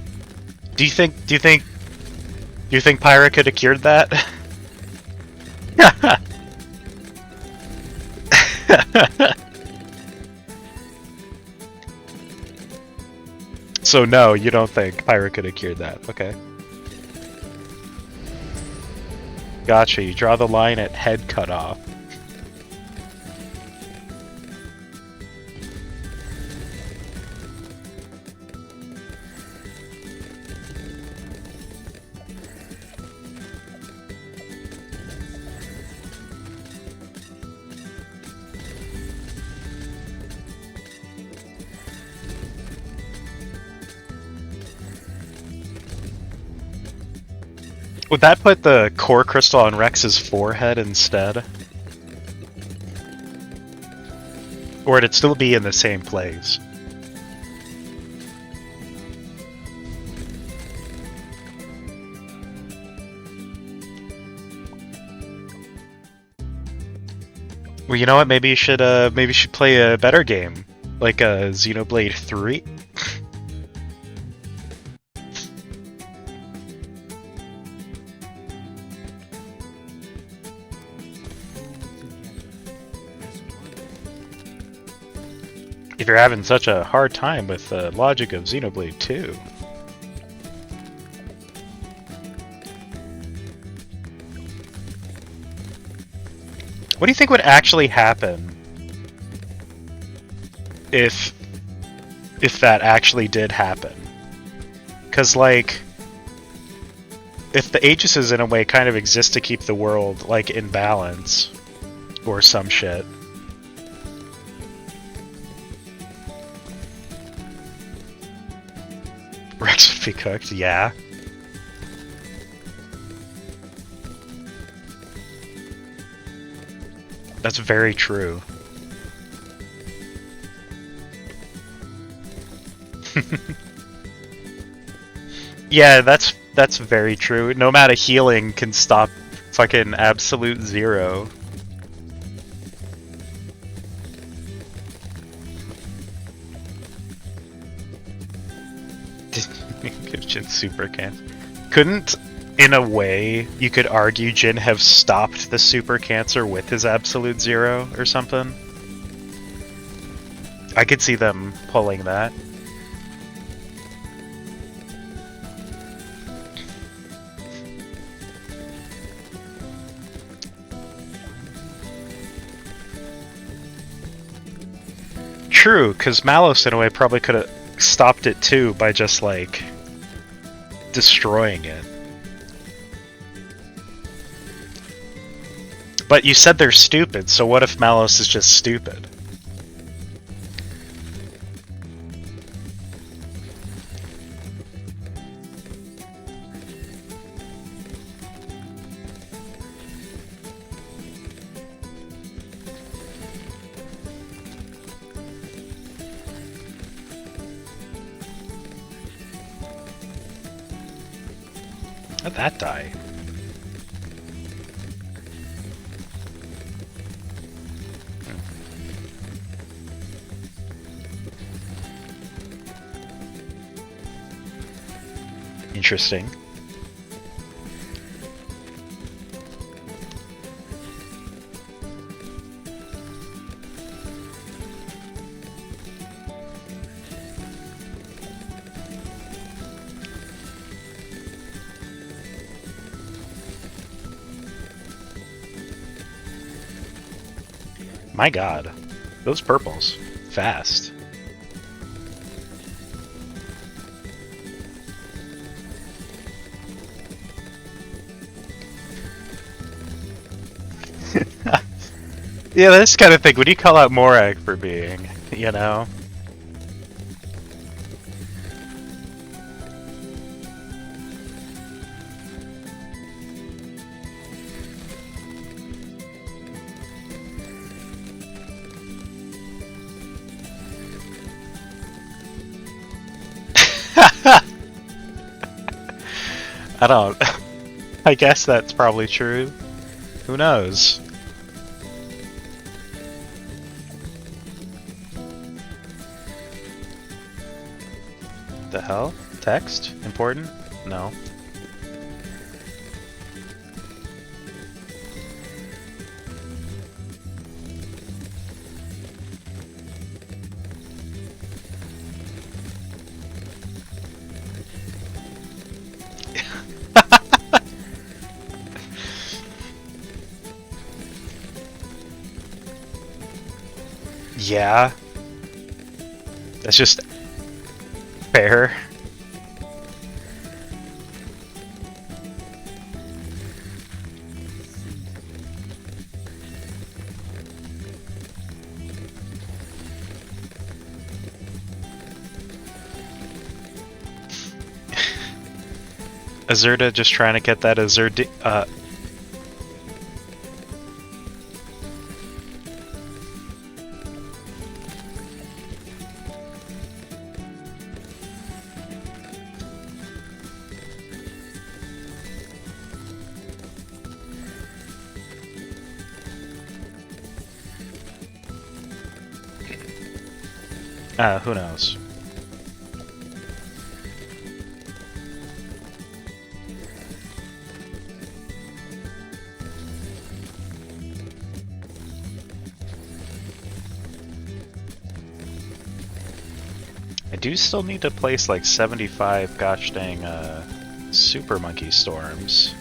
Do you think Pyra could have cured that? So no, you don't think Pyra could have cured that. Okay. Gotcha, you draw the line at head cut off. Would that put the core crystal on Rex's forehead instead? Or would it still be in the same place? Well, you know what? Maybe you should play a better game, like a Xenoblade 3. If you're having such a hard time with the logic of Xenoblade 2. What do you think would actually happen if that actually did happen? Because, like, if the Aegises in a way kind of exist to keep the world, like, in balance, or some shit. Rex would be cooked, yeah. That's very true. Yeah, that's very true. Nomadic healing can stop fucking absolute zero. Give Jin super cancer. Couldn't, in a way, you could argue Jin have stopped the super cancer with his absolute zero or something? I could see them pulling that. True, because Malos in a way probably could have stopped it too by just like destroying it. But you said they're stupid, so what if Malos is just stupid? How'd that die? Interesting. My god. Those purples. Fast. Yeah, this kind of thing. What do you call out Morag for being, you know? I don't. I guess that's probably true. Who knows? The hell? Text? Important? No. Yeah. That's just fair. Azurda just trying to get that Azurdi who knows? do still need to place like 75 gosh dang super monkey storms.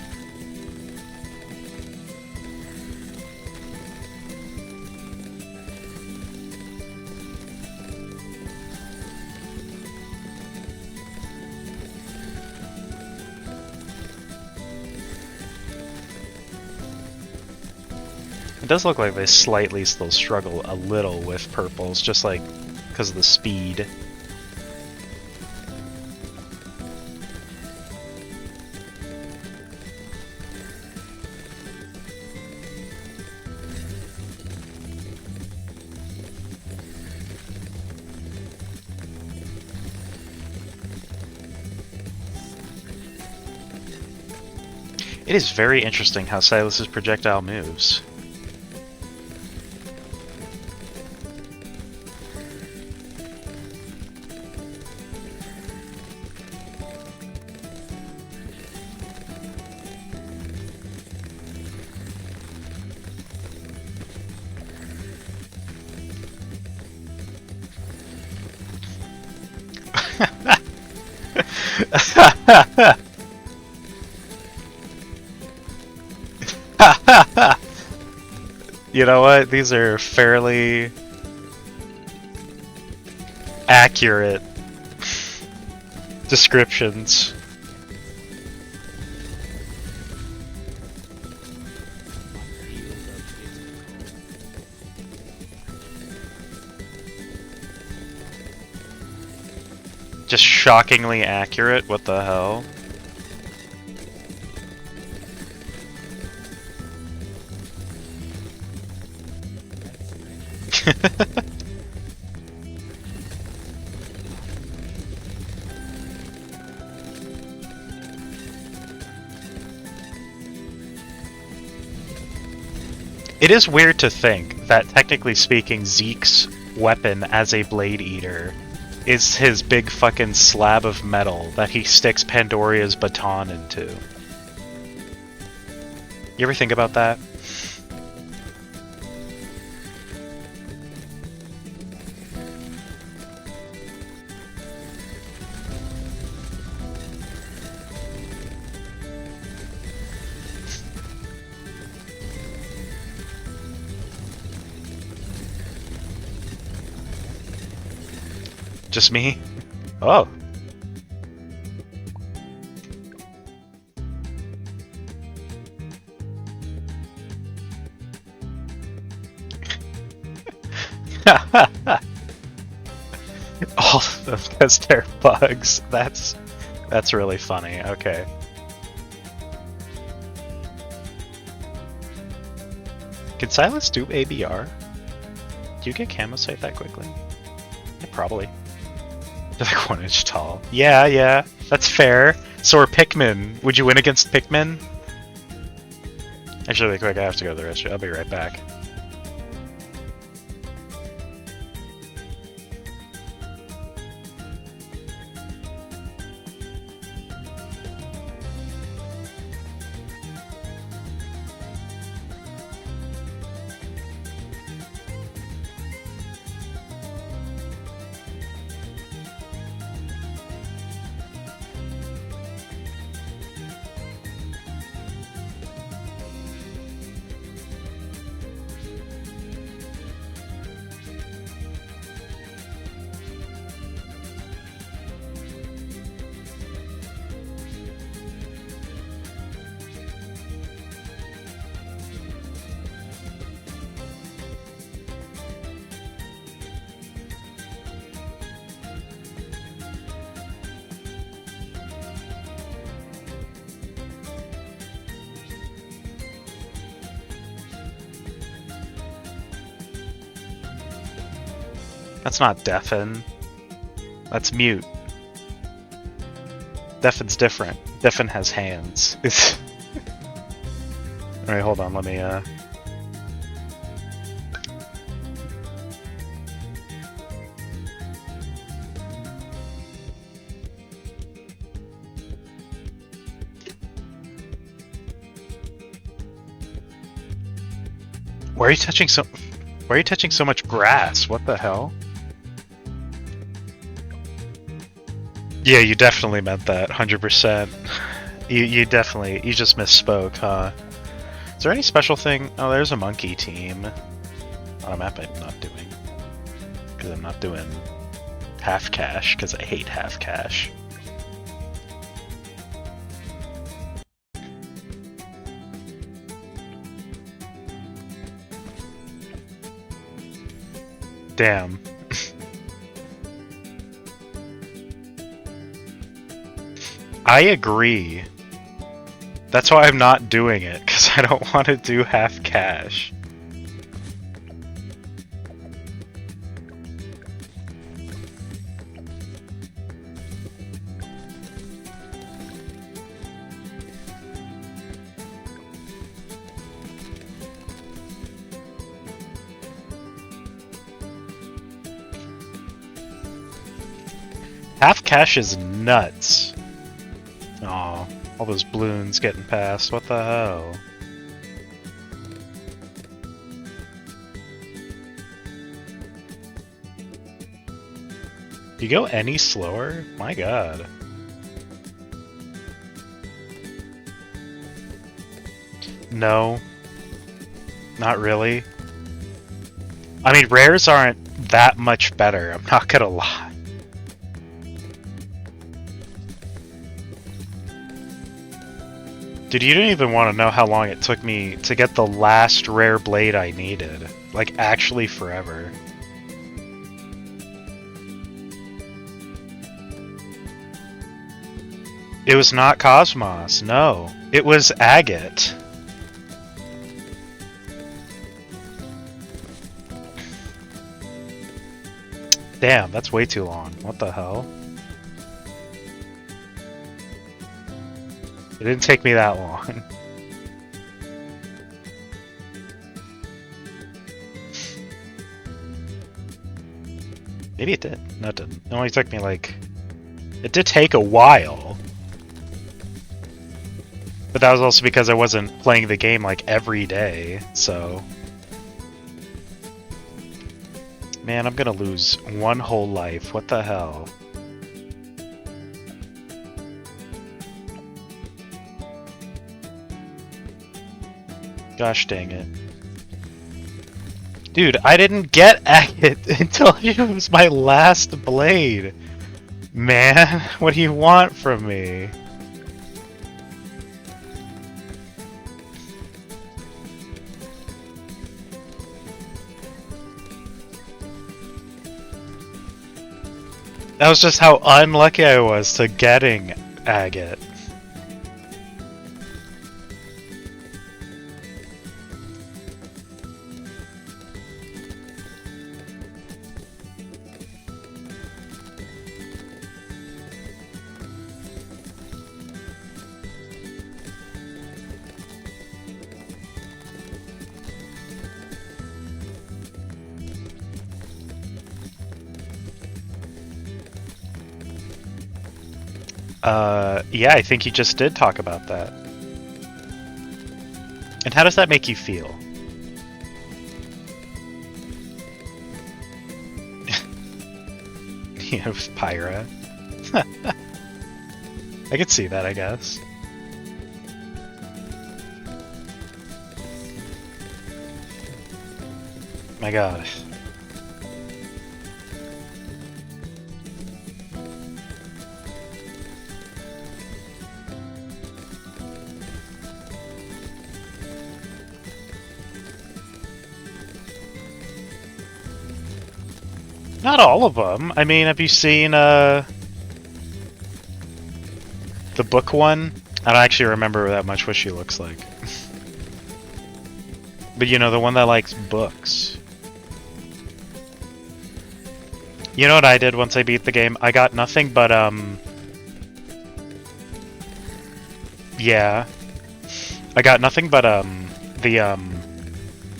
It does look like they slightly still struggle a little with purples, just like because of the speed. It is very interesting how Silas's projectile moves. You know what? These are fairly accurate descriptions. Just shockingly accurate, what the hell? It is weird to think that, technically speaking, Zeke's weapon as a Blade Eater is his big fucking slab of metal that he sticks Pandoria's baton into. You ever think about that? Just me? Oh. All of them because they're bugs. That's really funny. Okay. Can Silas do ABR? Do you get camo sight that quickly? Yeah, probably. They're like 1 inch tall. Yeah, that's fair. So are Pikmin. Would you win against Pikmin? Actually, really quick, I have to go to the restroom. I'll be right back. That's not Deafen. That's Mute. Defen's different. Defen has hands. Alright, hold on, let me Why are you touching so much grass? What the hell? Yeah, you definitely meant that, 100%. You definitely, you just misspoke, huh? Is there any special thing? Oh, there's a monkey team. On a map I'm not doing. Because I'm not doing half cash, because I hate half cash. Damn. I agree. That's why I'm not doing it, because I don't want to do half cash. Half cash is nuts. Aw, all those balloons getting past. What the hell? You go any slower? My god. No. Not really. I mean, rares aren't that much better, I'm not gonna lie. Dude, you didn't even want to know how long it took me to get the last rare blade I needed. Like, actually forever. It was not Cosmos, no. It was Agate. Damn, that's way too long. What the hell? It didn't take me that long. Maybe it did. No, it didn't. It only took me like... It did take a while. But that was also because I wasn't playing the game like every day, so... Man, I'm gonna lose one whole life. What the hell? Gosh dang it. Dude, I didn't get Agate until it was my last blade. Man, what do you want from me? That was just how unlucky I was to getting Agate. Yeah, I think you just did talk about that. And how does that make you feel? Yeah, with Pyra. I could see that, I guess. My god. Not all of them. I mean, have you seen the book one? I don't actually remember that much what she looks like. But you know, the one that likes books. You know what I did once I beat the game? I got nothing but, yeah. I got nothing but,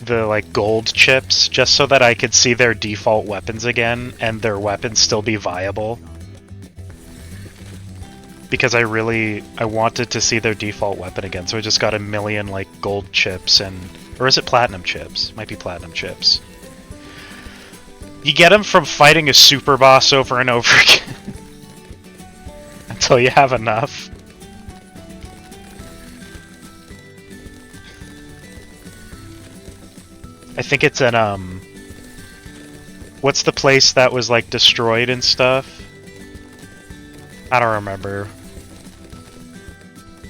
the like gold chips just so that I could see their default weapons again and their weapons still be viable. Because I wanted to see their default weapon again, so I just got a million like gold chips and... Or is it platinum chips? Might be platinum chips. You get them from fighting a super boss over and over again. until you have enough. I think it's an, what's the place that was, like, destroyed and stuff? I don't remember.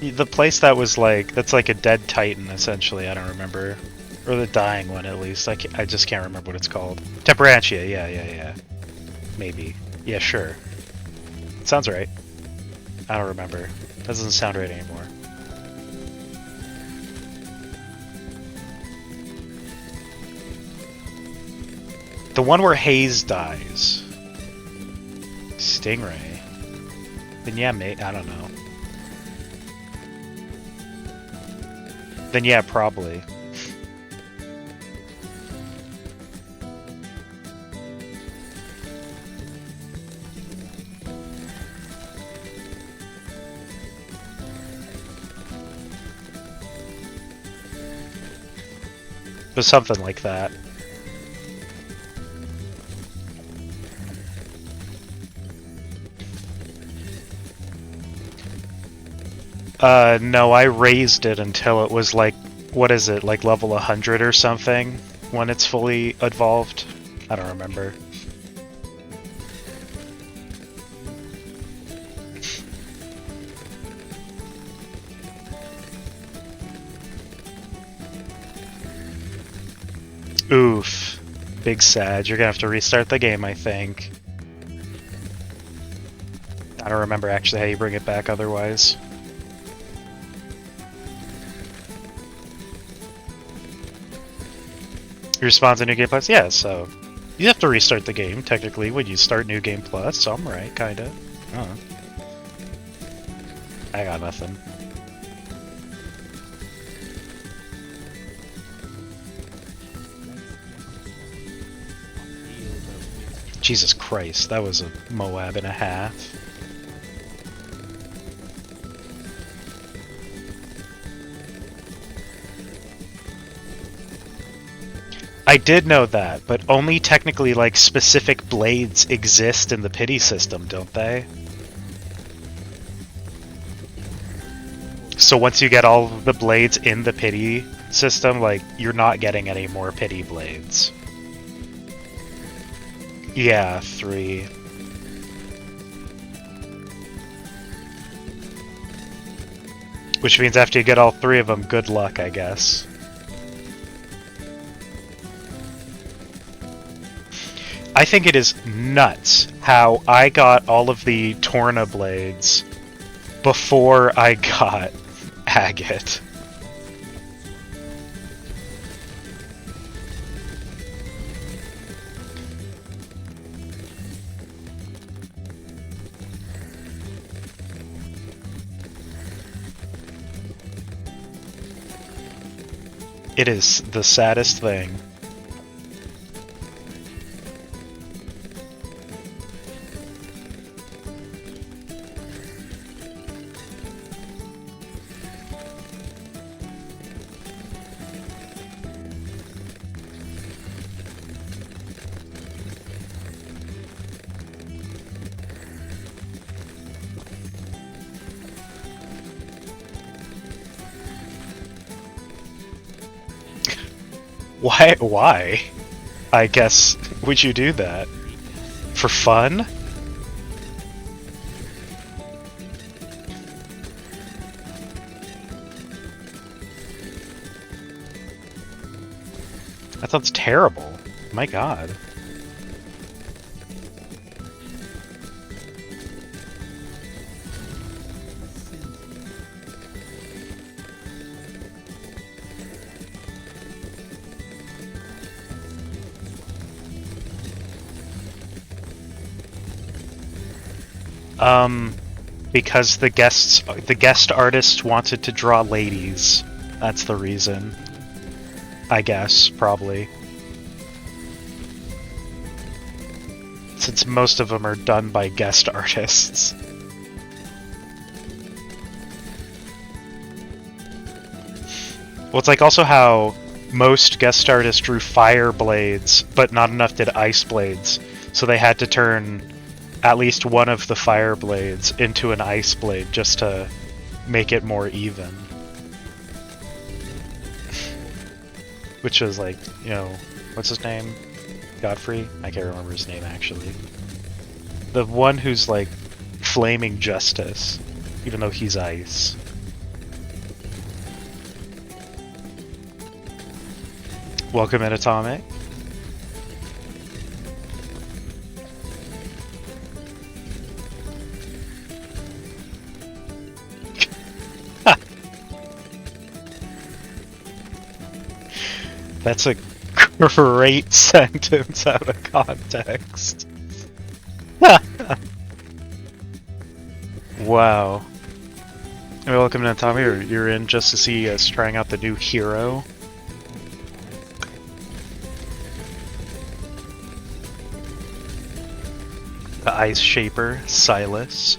The place that was, like, that's like a dead titan, essentially, I don't remember. Or the dying one, at least. I just can't remember what it's called. Temperantia, yeah. Maybe. Yeah, sure. Sounds right. I don't remember. That doesn't sound right anymore. The one where Hayes dies. Stingray. Then yeah, mate, I don't know. Then yeah, probably. But something like that. No, I raised it until it was like, what is it, like level 100 or something when it's fully evolved? I don't remember. Oof. Big sad. You're gonna have to restart the game, I think. I don't remember actually how you bring it back otherwise. You respond to New Game Plus? Yeah, so you have to restart the game, technically, when you start New Game Plus, so I'm right, kinda. I got nothing. Jesus Christ, that was a Moab and a half. I did know that, but only technically, like, specific blades exist in the pity system, don't they? So once you get all the blades in the pity system, like, you're not getting any more pity blades. Yeah, 3. Which means after you get all 3 of them, good luck, I guess. I think it is nuts how I got all of the Torna blades before I got Agate. It is the saddest thing. Why? I guess, would you do that? For fun? That sounds terrible. My god. Because the guest artist wanted to draw ladies. That's the reason. I guess, probably. Since most of them are done by guest artists. Well, it's like also how most guest artists drew fire blades, but not enough did ice blades. So they had to turn at least one of the fire blades into an ice blade just to make it more even. Which was like, you know, what's his name? Godfrey? I can't remember his name actually. The one who's like flaming justice, even though he's ice. Welcome in, Atomic. That's a great sentence out of context. Wow. Hey, welcome to Tommy. You're in just to see us trying out the new hero. The Ice Shaper, Silas.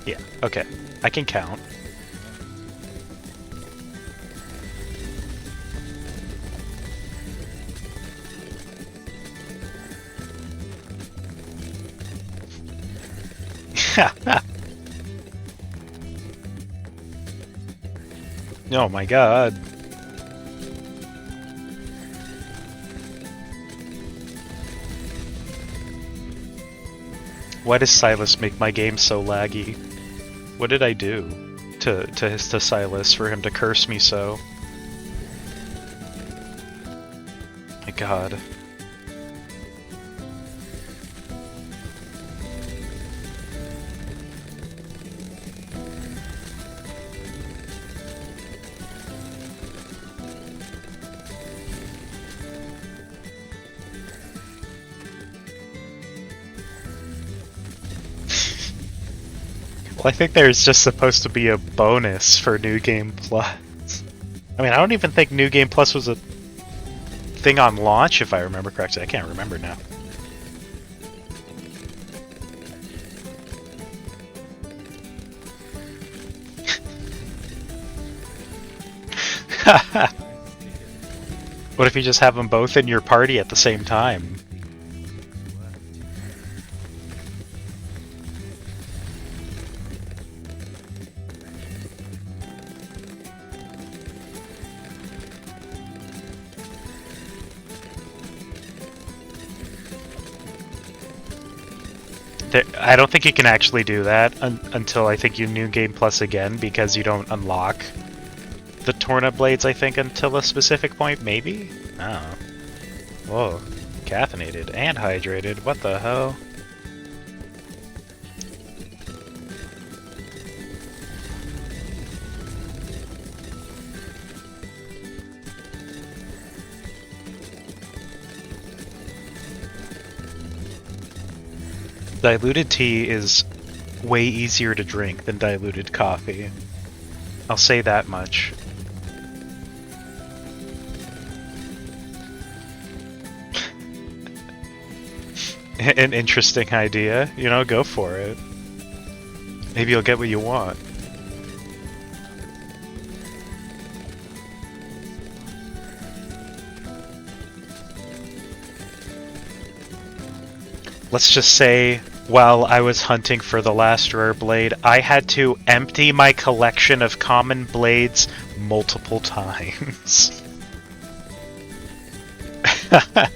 Yeah, okay. I can count. Oh my god. Why does Silas make my game so laggy? What did I do to Silas for him to curse me so? My god. Well, I think there's just supposed to be a bonus for New Game Plus. I mean, I don't even think New Game Plus was a thing on launch, if I remember correctly. I can't remember now. What if you just have them both in your party at the same time? I don't think you can actually do that until I think you New Game Plus again, because you don't unlock the Torna Blades, I think, until a specific point, maybe? Oh. Whoa. Caffeinated and hydrated. What the hell? Diluted tea is way easier to drink than diluted coffee. I'll say that much. An interesting idea, you know, go for it. Maybe you'll get what you want. Let's just say, while I was hunting for the last rare blade, I had to empty my collection of common blades multiple times.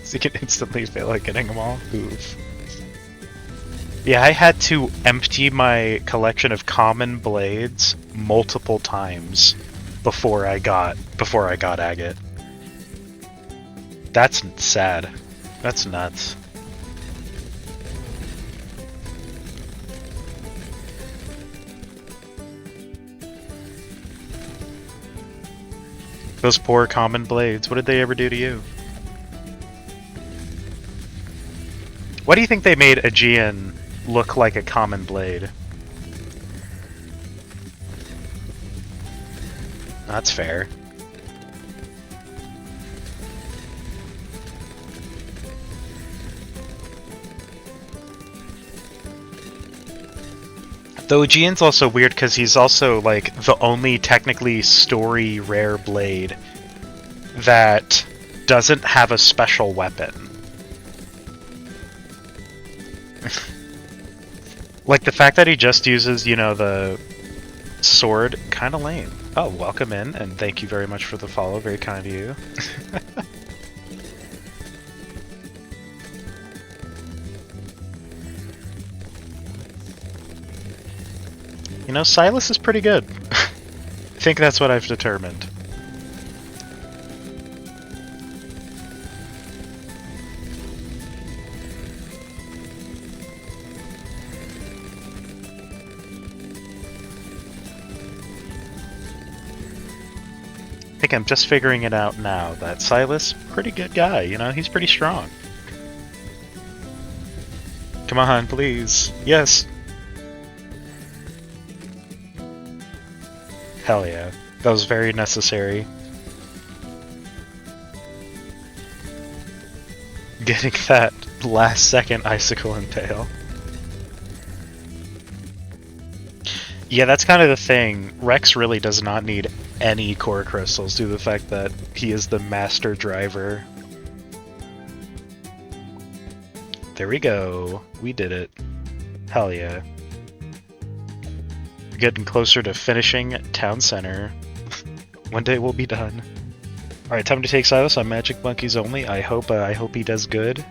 So you can instantly feel like getting them all. Oof. Yeah, I had to empty my collection of common blades multiple times before I got agate. That's sad. That's nuts. Those poor common blades, what did they ever do to you? Why do you think they made Aegean look like a common blade? That's fair. Though Aegean's also weird because he's also like the only technically story rare blade that doesn't have a special weapon. Like the fact that he just uses, you know, the sword, kind of lame. Oh, welcome in, and thank you very much for the follow. Very kind of you. You know, Silas is pretty good. I think that's what I've determined. I think I'm just figuring it out now that Silas, pretty good guy, you know, he's pretty strong. Come on, please. Yes. Hell yeah. That was very necessary. Getting that last second icicle impale. Yeah, that's kind of the thing. Rex really does not need any core crystals due to the fact that he is the master driver. There we go. We did it. Hell yeah. We're getting closer to finishing Town Center. One day we'll be done. Alright, time to take Silas on Magic Monkeys only. I hope he does good.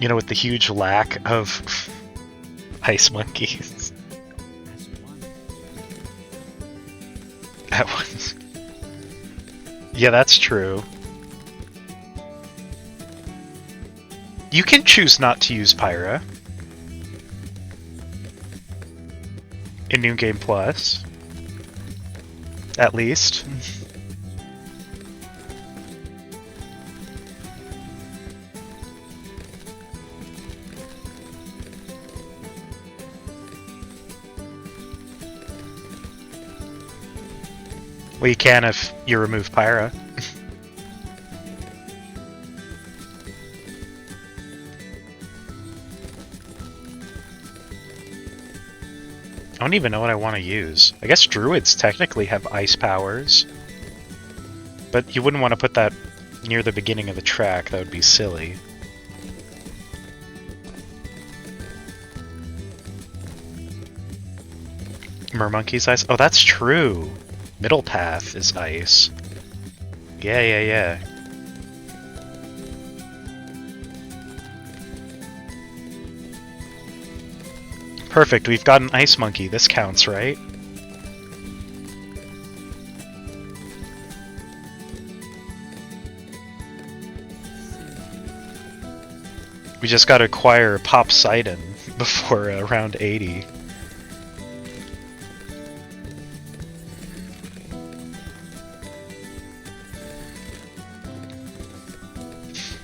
You know, with the huge lack of ice monkeys. At once. Yeah, that's true. You can choose not to use Pyra in New Game Plus. At least. Well, you can if you remove Pyra. I don't even know what I want to use. I guess druids technically have ice powers. But you wouldn't want to put that near the beginning of the track. That would be silly. Mermonkey's ice? Oh, that's true! Middle Path is ice. Yeah. Perfect, we've got an ice monkey. This counts, right? We just gotta acquire Poseidon before round 80.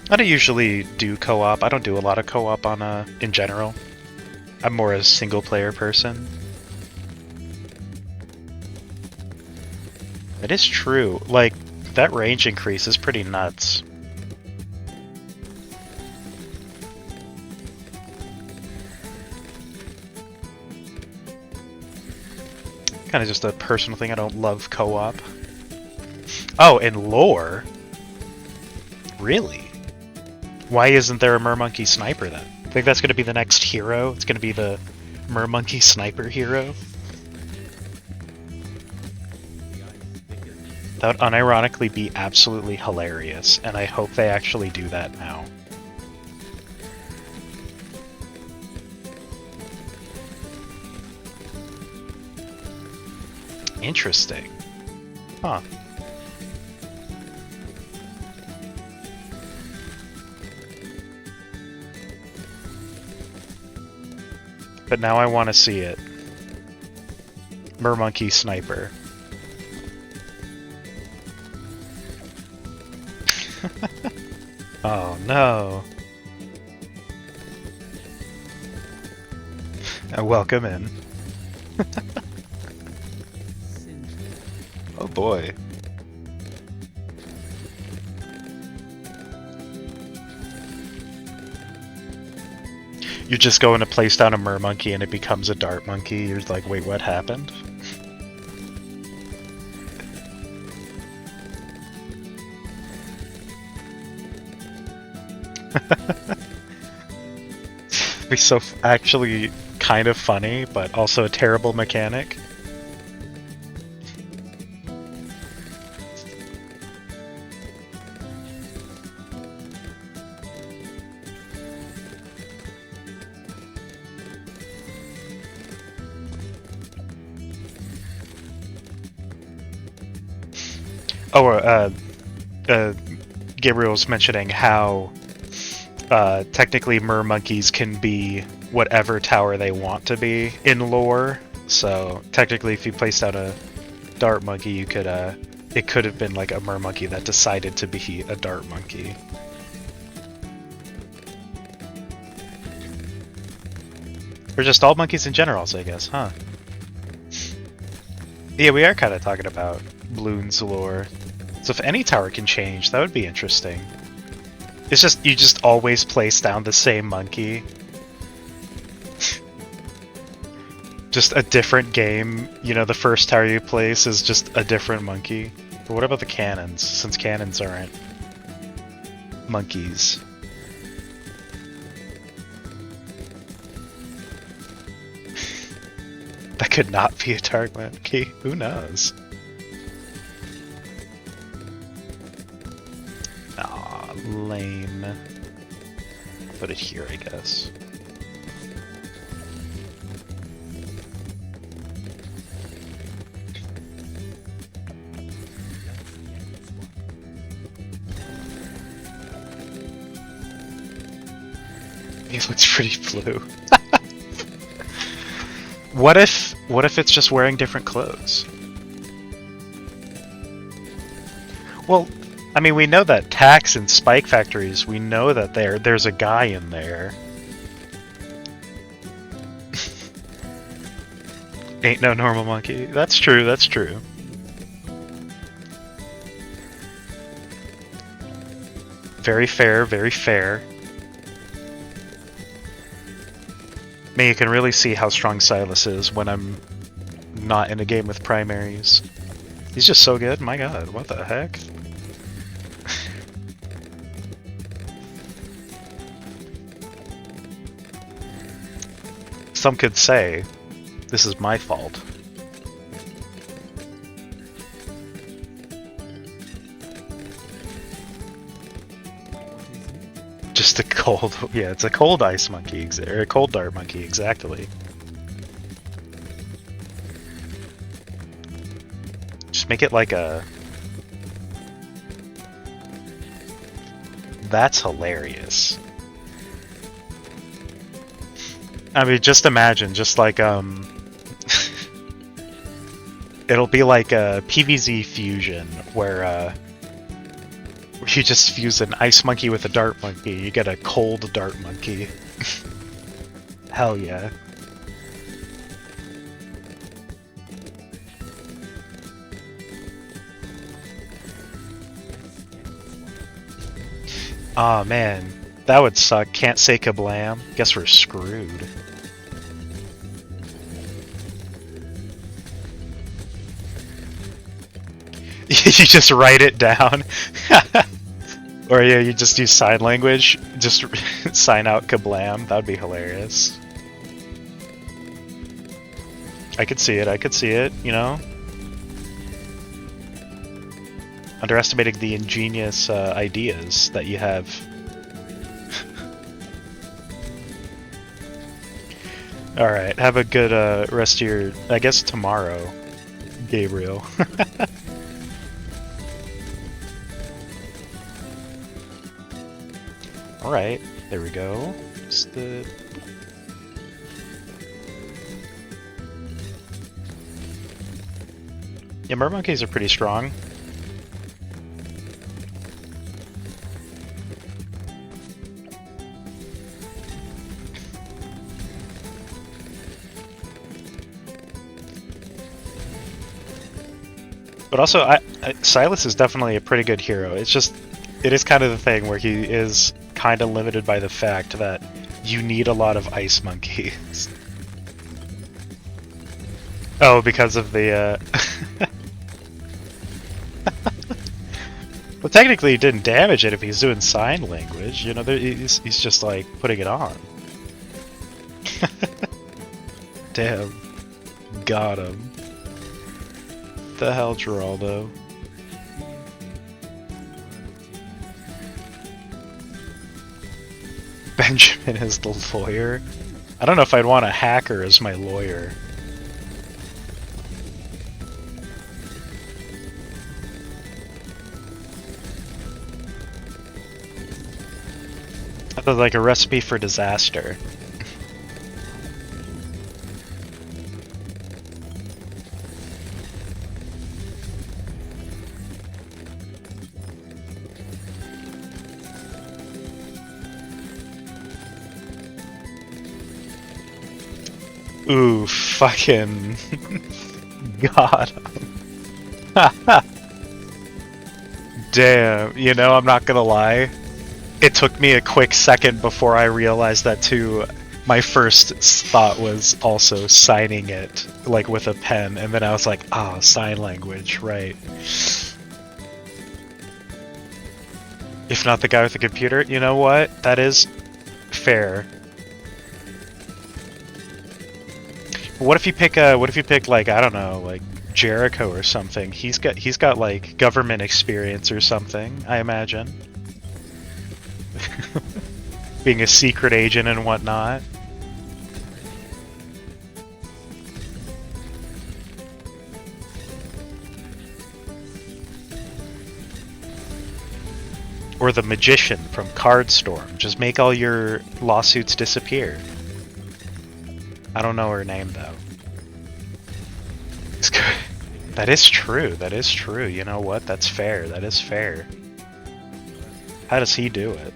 I don't usually do co-op. I don't do a lot of co-op on in general. I'm more a single-player person. It is true. Like, that range increase is pretty nuts. Kind of just a personal thing. I don't love co-op. Oh, and lore? Really? Why isn't there a Mermonkey Sniper then? I think that's going to be the next hero. It's going to be the Mermonkey Sniper hero. That would unironically be absolutely hilarious, and I hope they actually do that now. Interesting. Huh. But now I want to see it. Mermonkey Sniper. Oh no. Welcome in. Oh boy. You're just going to place down a mer monkey and it becomes a dart monkey. You're like, wait, what happened? It'd be so actually kind of funny, but also a terrible mechanic. Oh, Gabriel was mentioning how technically mer monkeys can be whatever tower they want to be in lore. So technically, if you placed out a dart monkey, you could it could have been like a mer monkey that decided to be a dart monkey. Or just all monkeys in general, I guess, huh? Yeah, we are kind of talking about Bloons lore. So if any tower can change, that would be interesting. It's just, you just always place down the same monkey. Just a different game. You know, the first tower you place is just a different monkey. But what about the cannons, since cannons aren't monkeys? That could not be a dart monkey. Who knows? Aw, lame. Put it here, I guess. He looks pretty blue. What if it's just wearing different clothes? Well, I mean, we know that Tax and Spike Factories, we know that there's a guy in there. Ain't no normal monkey. That's true, that's true. Very fair, very fair. I mean, you can really see how strong Silas is when I'm not in a game with primaries. He's just so good, my god, what the heck? Some could say, this is my fault. Just a cold, yeah, it's a cold ice monkey, or a cold dart monkey, exactly. Just make it like a... That's hilarious. I mean, just imagine, just like, it'll be like a PvZ fusion, where you just fuse an ice monkey with a dart monkey, you get a cold dart monkey. Hell yeah. Aw, man. That would suck. Can't say kablam. Guess we're screwed. You just write it down. Or yeah, you just use sign language. Just sign out kablam. That would be hilarious. I could see it, I could see it, you know? Underestimating the ingenious ideas that you have. Alright, have a good rest of your, I guess, tomorrow, Gabriel. Alright, there we go. Just the... Yeah, mer monkeys are pretty strong. But also, Silas is definitely a pretty good hero. It's just, it is kind of the thing where he is kind of limited by the fact that You need a lot of ice monkeys. Oh, because of the, Well, technically he didn't damage it if he's doing sign language. You know, he's just, like, putting it on. Damn. Got him. The hell, Geraldo? Benjamin is the lawyer? I don't know if I'd want a hacker as my lawyer. That was like a recipe for disaster. Ooh, fucking... God. Damn, you know, I'm not gonna lie. It took me a quick second before I realized that too. My first thought was also signing it, like with a pen, and then I was like, ah, sign language, right. If not the guy with the computer, you know what? That is fair. What if you pick like, I don't know, like Jericho or something? He's got like government experience or something, I imagine. Being a secret agent and whatnot. Or the magician from Cardstorm. Just make all your lawsuits disappear. I don't know her name though. That is true. That is true. You know what? That's fair. That is fair. How does he do it?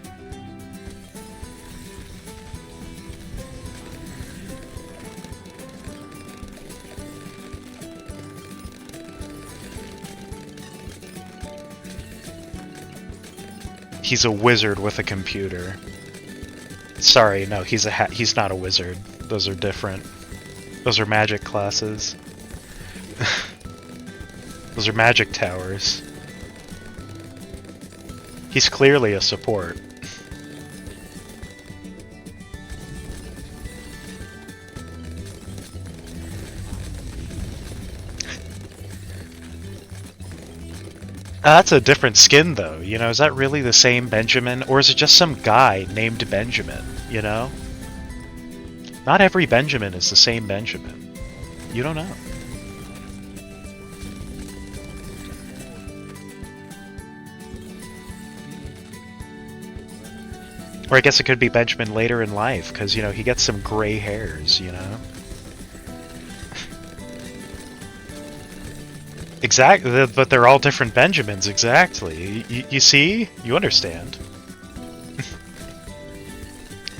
He's a wizard with a computer. Sorry, no, he's not a wizard. Those are different. Those are magic classes. Those are magic towers. He's clearly a support. That's a different skin, though. You know, is that really the same Benjamin? Or is it just some guy named Benjamin, you know? Not every Benjamin is the same Benjamin. You don't know. Or I guess it could be Benjamin later in life, because, you know, he gets some gray hairs, you know? Exactly, but they're all different Benjamins, exactly. You see? You understand.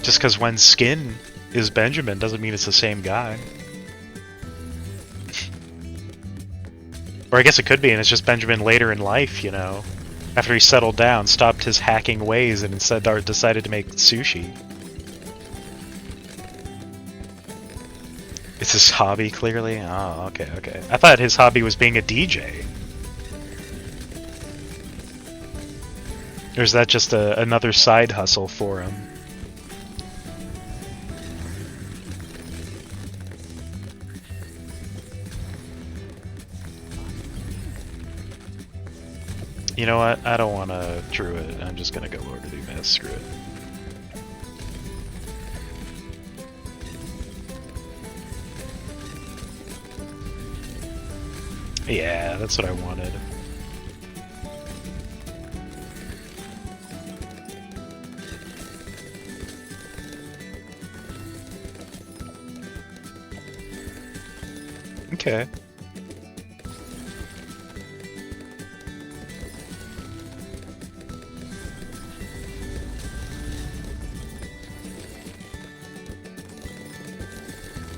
Just because one skin is Benjamin doesn't mean it's the same guy. Or I guess it could be, and it's just Benjamin later in life, you know? After he settled down, stopped his hacking ways, and instead decided to make sushi. It's his hobby, clearly? Oh, okay, okay. I thought his hobby was being a DJ. Or is that just another side hustle for him? You know what? I don't want to druid. I'm just gonna go Lord of the Abyss. Screw it. Yeah, that's what I wanted. Okay.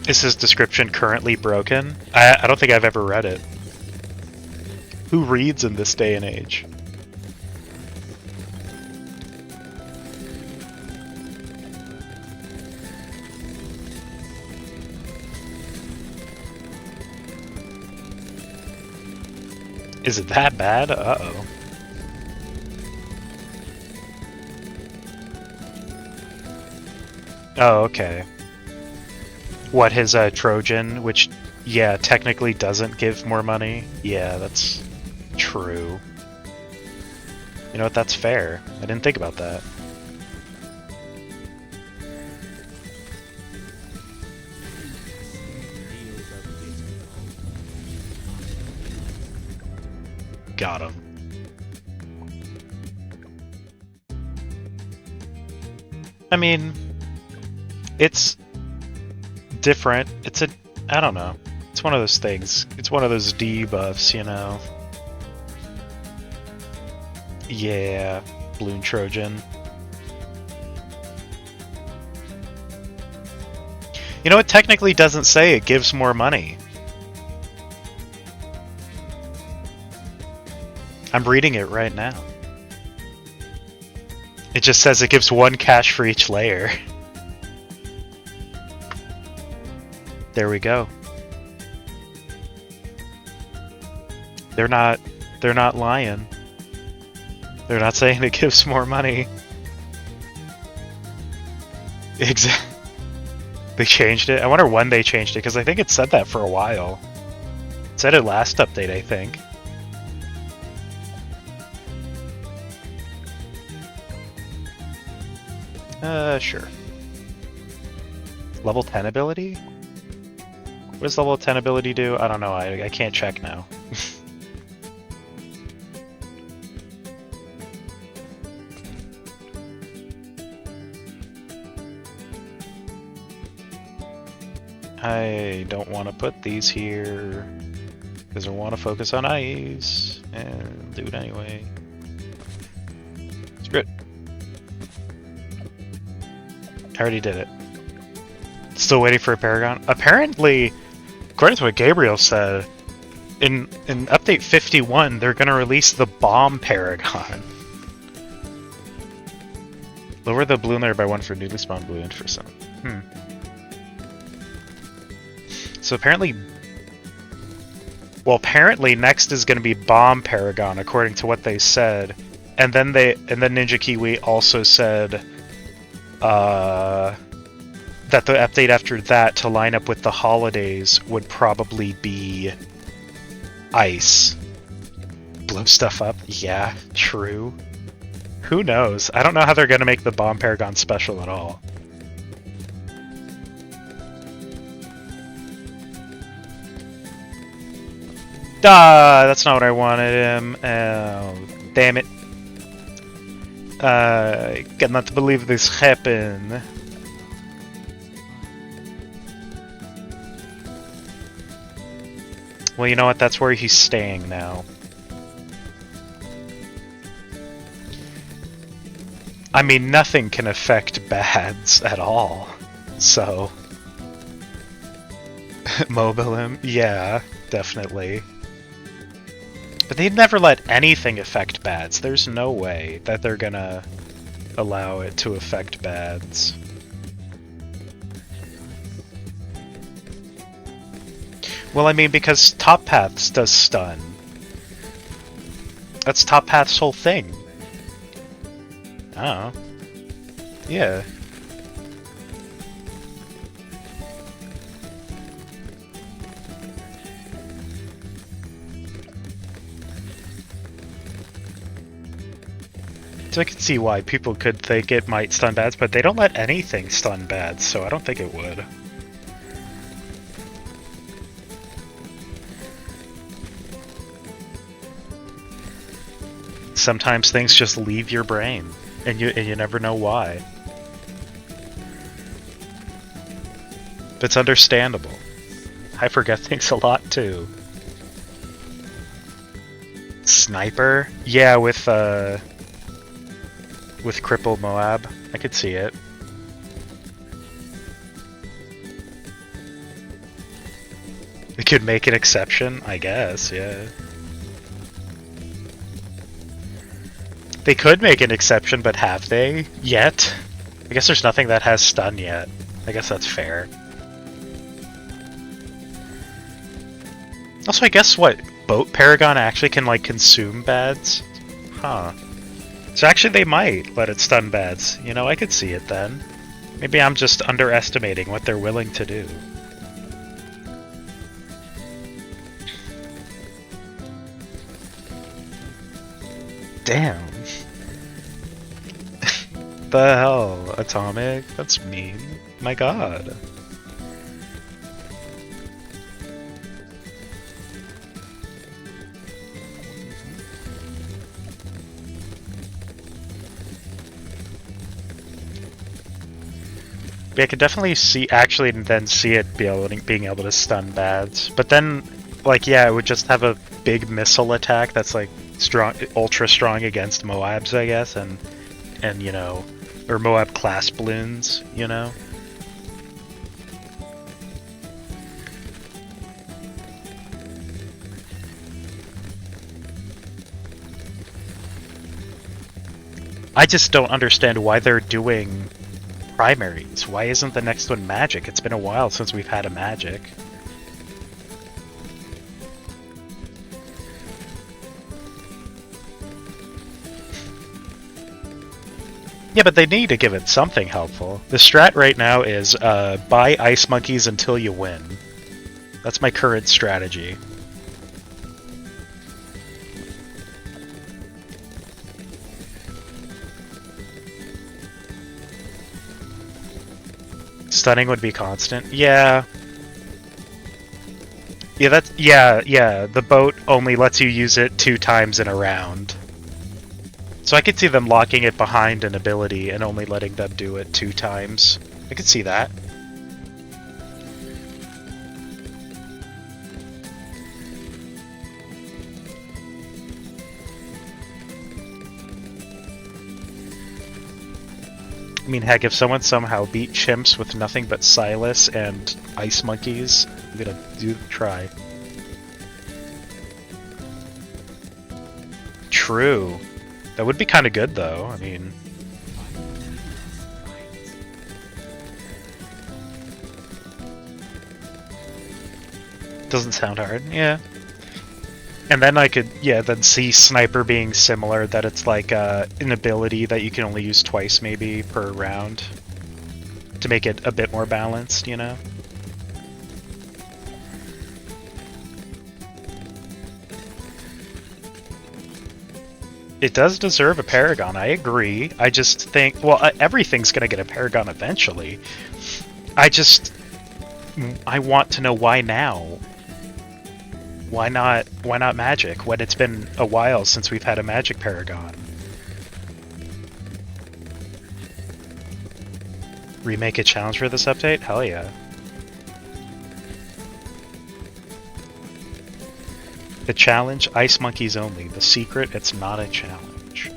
Is his description currently broken? I don't think I've ever read it. Who reads in this day and age? Is it that bad? Uh-oh. Oh, okay. What, his Trojan, which, yeah, technically doesn't give more money? Yeah, that's true. You know what, that's fair. I didn't think about that. Got him. I mean, it's different. I don't know. It's one of those things. It's one of those debuffs, you know? Yeah, Bloon Trojan. You know, it technically doesn't say it gives more money. I'm reading it right now. It just says it gives 1 cash for each layer. There we go. They're not lying. They're not saying it gives more money. Exactly. They changed it. I wonder when they changed it, because I think it said that for a while. It said it last update, I think. Sure. Level 10 ability? What does level 10 ability do? I don't know. I can't check now. I don't want to put these here because I want to focus on ice and do it anyway. Screw it. I already did it. Still waiting for a Paragon. Apparently, according to what Gabriel said, in update 51, they're going to release the Bomb Paragon. Lower the Bloon layer by 1 for newly spawned Bloon for some. So apparently... Well, apparently next is going to be Bomb Paragon, according to what they said. And then Ninja Kiwi also said... that the update after that to line up with the holidays would probably be ice. Blow stuff up? Yeah, true. Who knows? I don't know how they're going to make the Bomb Paragon special at all. Ah, that's not what I wanted him. Oh, damn it. I cannot believe this happened. Well, you know what? That's where he's staying now. I mean, nothing can affect bads at all, so... Mobile him? Yeah, definitely. But they'd never let anything affect bads. There's no way that they're gonna allow it to affect bads. Well, I mean, because Top Paths does stun. That's Top Path's whole thing. Oh. Yeah. So I can see why people could think it might stun bads, but they don't let anything stun bads, so I don't think it would. Sometimes things just leave your brain, and you never know why. It's understandable. I forget things a lot too. Sniper? Yeah, with crippled Moab. I could see it. We could make an exception, I guess, yeah. They could make an exception, but have they yet? I guess there's nothing that has stun yet. I guess that's fair. Also, I guess what boat paragon actually can, like, consume bads? Huh. So actually they might let it stun bads. You know, I could see it then. Maybe I'm just underestimating what they're willing to do. Damn. The hell, Atomic? That's mean. My god. I could definitely see, actually, then see it being able to stun bads. But then, like, yeah, it would just have a big missile attack that's like strong, ultra strong against Moabs, I guess, and you know, or Moab class balloons, you know. I just don't understand why they're doing primaries. Why isn't the next one magic? It's been a while since we've had a magic. Yeah, but they need to give it something helpful. The strat right now is buy ice monkeys until you win. That's my current strategy. Stunning would be constant. Yeah. Yeah, that's yeah. The boat only lets you use it 2 times in a round. So I could see them locking it behind an ability and only letting them do it 2 times. I could see that. I mean, heck, if someone somehow beat chimps with nothing but Silas and ice monkeys, I'm gonna try. True. That would be kind of good, though. I mean... Doesn't sound hard. Yeah. And then I could, yeah, then see Sniper being similar, that it's like an ability that you can only use twice maybe per round to make it a bit more balanced, you know? It does deserve a Paragon, I agree. I just think, well, everything's gonna get a Paragon eventually. I want to know why now. Why not Magic, when it's been a while since we've had a Magic Paragon? Remake a challenge for this update? Hell yeah. The challenge, Ice Monkeys only. The secret, it's not a challenge.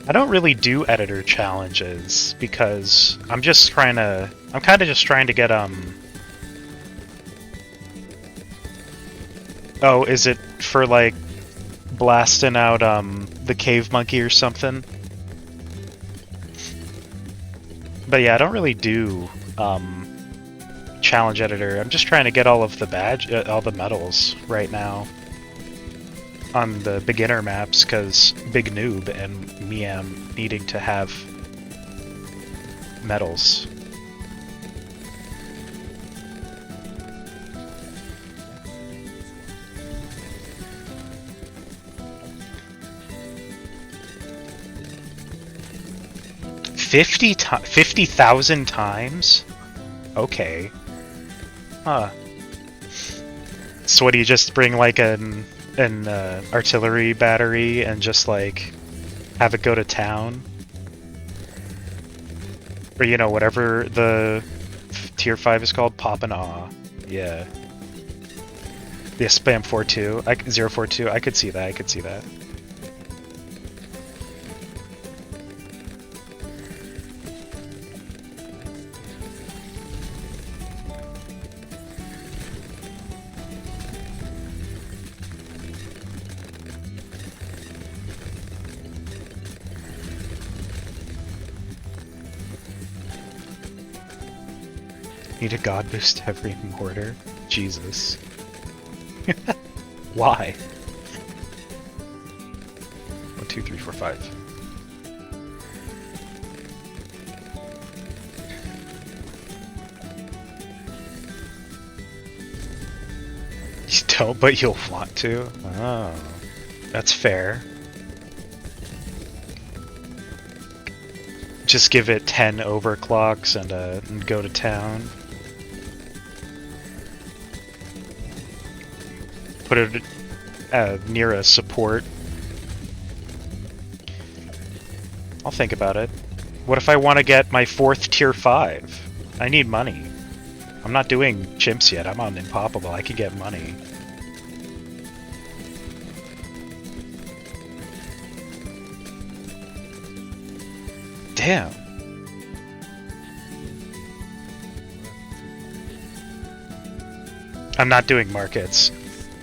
I don't really do editor challenges because I'm kind of just trying to get oh, is it for like blasting out the cave monkey or something? But yeah, I don't really do challenge editor. I'm just trying to get all of the all the medals right now on the beginner maps, because big noob and me am needing to have medals. $50,000 times? Okay. Huh. So what, do you just bring like an artillery battery and just like have it go to town? Or, you know, whatever the tier 5 is called, pop and awe. Yeah. Yeah, spam 42. 042. I could see that. I could see that. Need a god boost every mortar? Jesus. Why? 1, 2, 3, 4, 5. You don't, but you'll want to? Oh. That's fair. Just give it 10 overclocks and go to town. Put it near a support. I'll think about it. What if I want to get my 4th tier 5? I need money. I'm not doing chimps yet. I'm on Impoppable. I can get money. Damn. I'm not doing markets.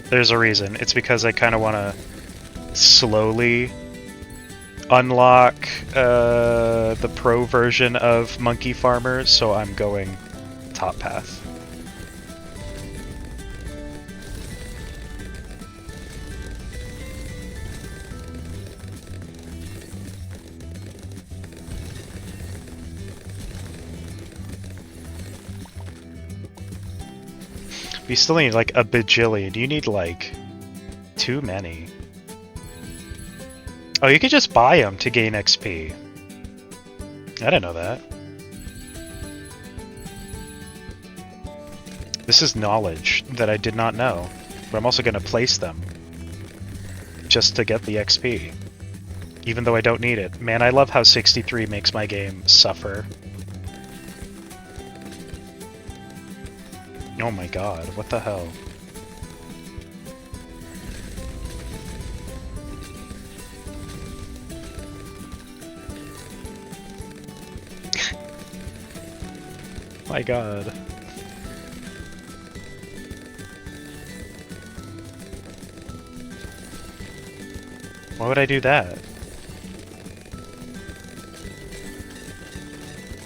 There's a reason. It's because I kind of want to slowly unlock the pro version of Monkey Farmer, so I'm going top path. You still need like a bajillion. You need like too many. Oh, you could just buy them to gain XP. I didn't know that. This is knowledge that I did not know, but I'm also going to place them just to get the XP, even though I don't need it. Man, I love how 63 makes my game suffer. Oh my god, what the hell? My god. Why would I do that?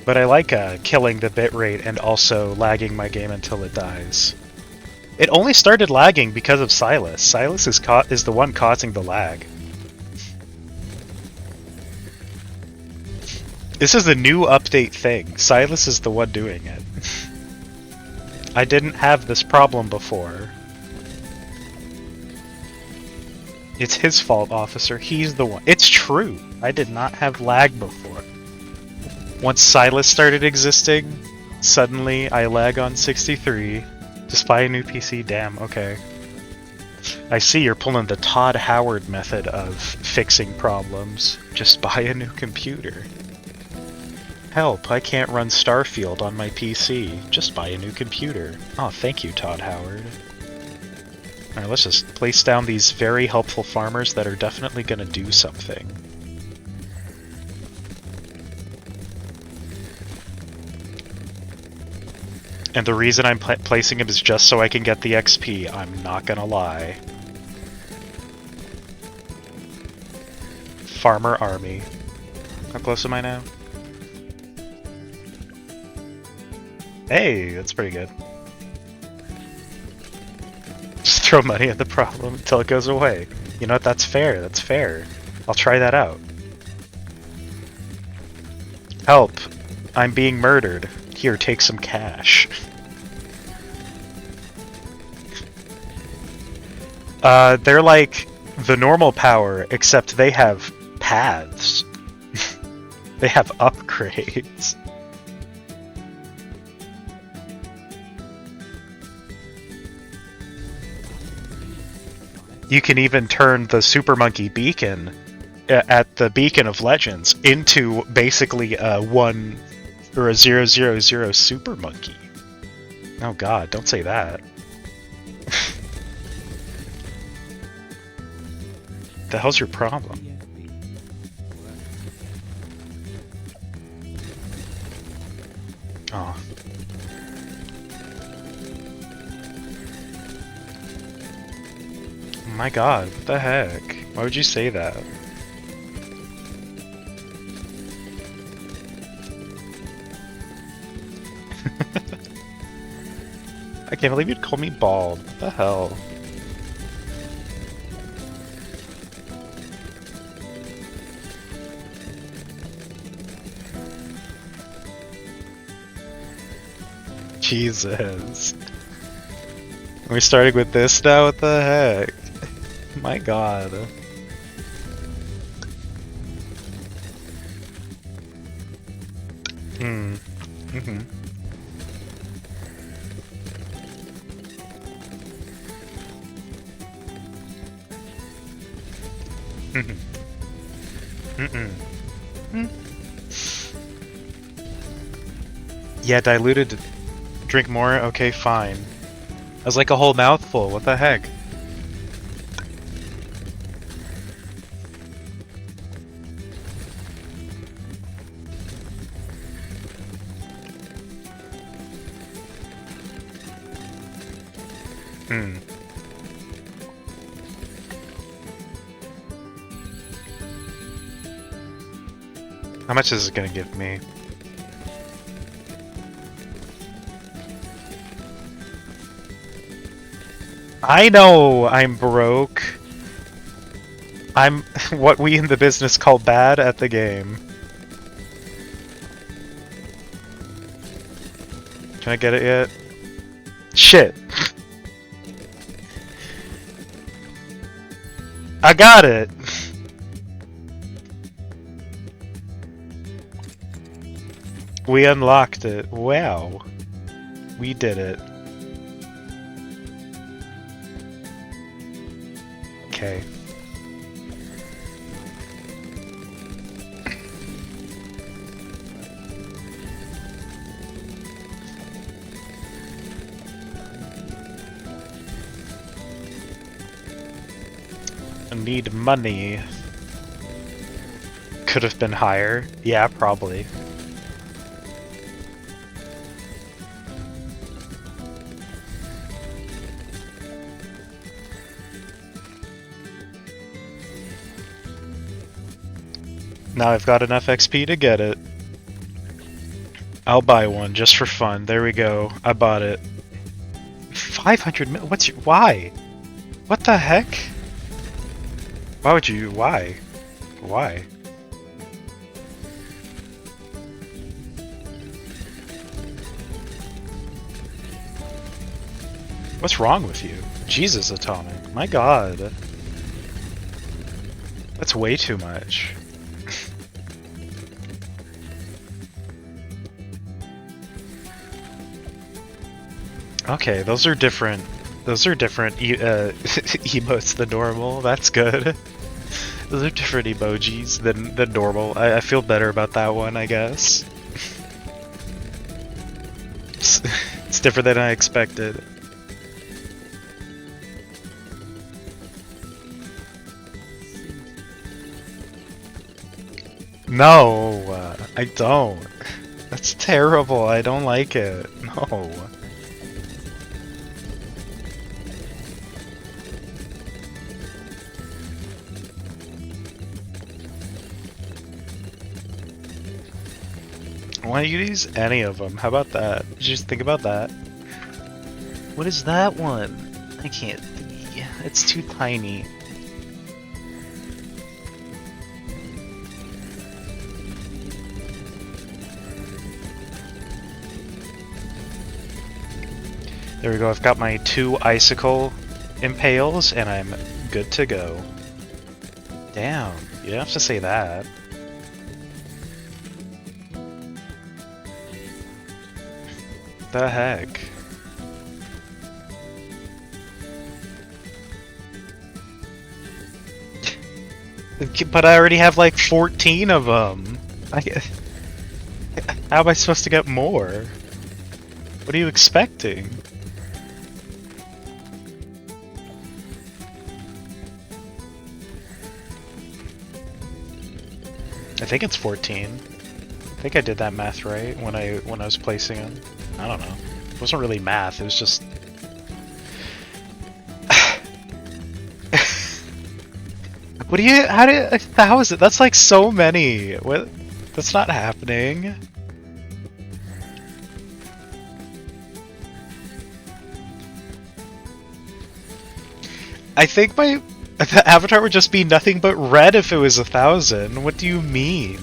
But I like killing the bitrate and also lagging my game until it dies. It only started lagging because of Silas. Silas is the one causing the lag. This is a new update thing. Silas is the one doing it. I didn't have this problem before. It's his fault, officer. He's the one. It's true. I did not have lag before. Once Silas started existing, suddenly I lag on 63. Just buy a new PC. Damn, okay. I see you're pulling the Todd Howard method of fixing problems. Just buy a new computer. Help, I can't run Starfield on my PC. Just buy a new computer. Oh, thank you, Todd Howard. Alright, let's just place down these very helpful farmers that are definitely gonna do something. And the reason I'm placing him is just so I can get the XP, I'm not gonna lie. Farmer Army. How close am I now? Hey, that's pretty good. Just throw money at the problem until it goes away. You know what, that's fair, that's fair. I'll try that out. Help! I'm being murdered. Here, take some cash. They're like the normal power, except they have paths. They have upgrades. You can even turn the Super Monkey Beacon at the Beacon of Legends into basically a 1 or a 000 Super Monkey. Oh god, don't say that. The hell's your problem? Oh. My god, what the heck? Why would you say that? Can't believe you'd call me bald. What the hell? Jesus. We're starting with this now? What the heck? My god. Hmm. Mm-hmm. Mm-hmm. Mm-mm. Mm. Yeah, diluted. Drink more? Okay, fine. That was like a whole mouthful. What the heck? Hmm. How much is it gonna give me? I know I'm broke. I'm what we in the business call bad at the game. Can I get it yet? Shit. I got it! We unlocked it. Wow. We did it. Okay. I need money. Could have been higher. Yeah, probably. Now I've got enough XP to get it. I'll buy one just for fun. There we go. I bought it. 500 mil? What's your... Why? What the heck? Why would you... Why? Why? What's wrong with you? Jesus, Atomic. My god. That's way too much. Okay, those are different. Those are different emotes than normal. That's good. Those are different emojis than normal. I feel better about that one, I guess. It's different than I expected. No, I don't. That's terrible. I don't like it. No. Why don't you use any of them? How about that? Did you just think about that? What is that one? I can't see. It's too tiny. There we go, I've got my 2 icicle impales and I'm good to go. Damn, you don't have to say that. The heck? But I already have like 14 of them. How am I supposed to get more? What are you expecting? I think it's 14. I think I did that math right when I was placing them. I don't know. It wasn't really math, it was just... What do you... How do you... 1,000? That's like so many! What? That's not happening. I think the avatar would just be nothing but red if it was 1,000. What do you mean?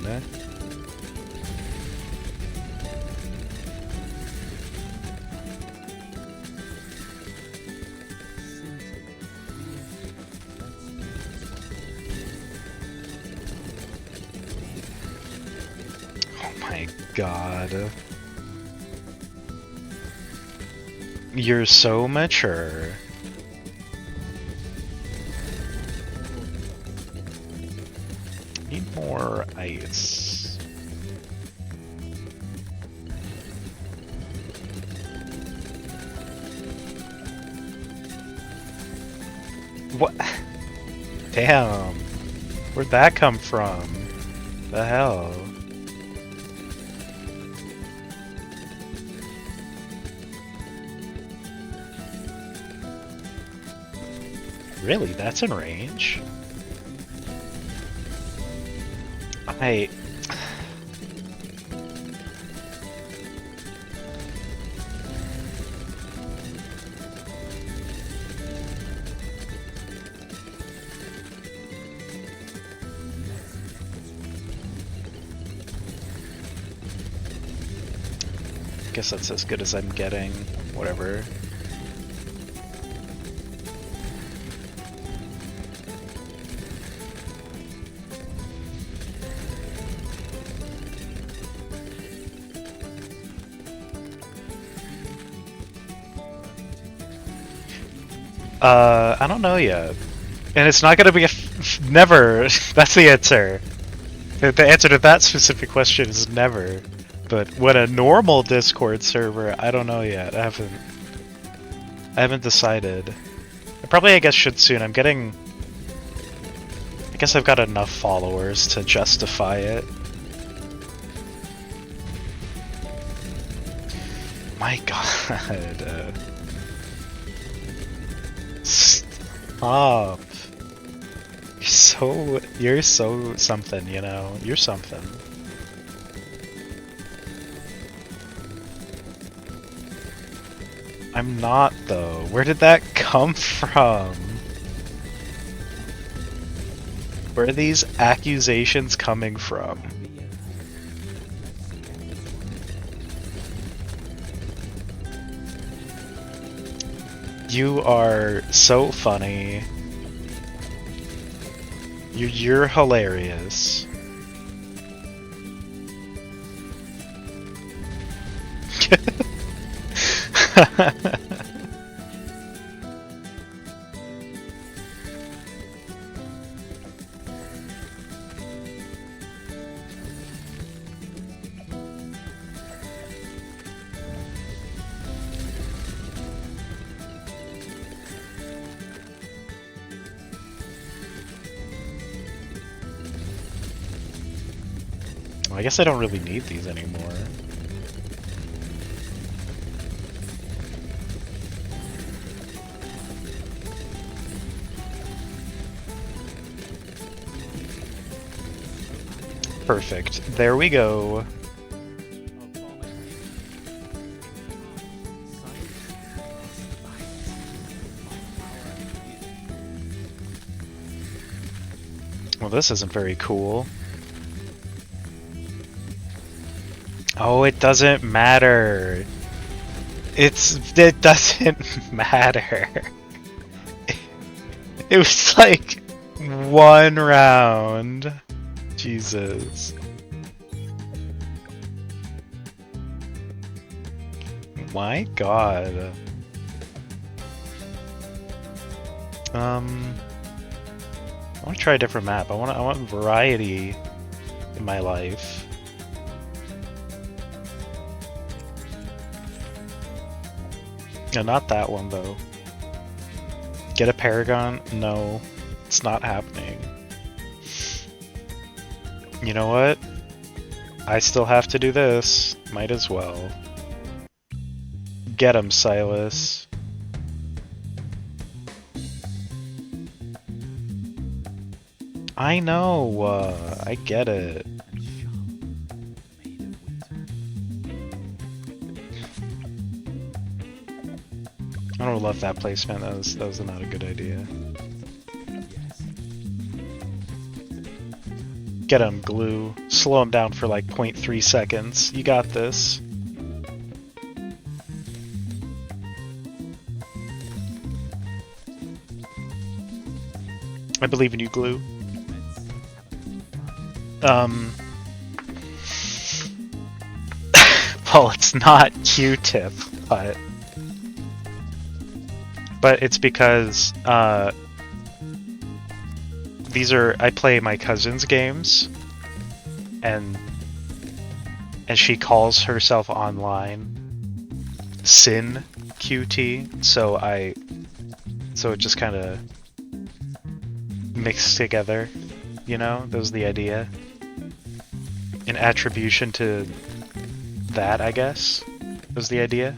Oh my god. You're so mature. Need more ice. What? Damn. Where'd that come from? The hell? Really? That's in range? I... guess that's as good as I'm getting. Whatever. I don't know yet. And it's not gonna be a never. That's the answer. The answer to that specific question is never. But when a normal Discord server, I don't know yet. I haven't decided. I guess should soon. I guess I've got enough followers to justify it. My god. Stop. You're so something, you know? You're something. I'm not, though. Where did that come from? Where are these accusations coming from? You are so funny. You're hilarious. Well, I guess I don't really need these anymore. Perfect. There we go. Well, this isn't very cool. Oh, it doesn't matter. It doesn't matter. It was like one round. Jesus. My god. I want to try a different map. I want variety in my life. No, not that one though. Get a Paragon? No, it's not happening. You know what? I still have to do this. Might as well. Get him, Silas. I know, I get it. I don't love that placement. That was not a good idea. Get him, Glue. Slow him down for like 0.3 seconds. You got this. I believe in you, Glue. Well, it's not Q-tip, but it's because I play my cousin's games, and she calls herself online Sin QT, so it just kind of mixed together, you know? That was the idea. An attribution to that, I guess, was the idea.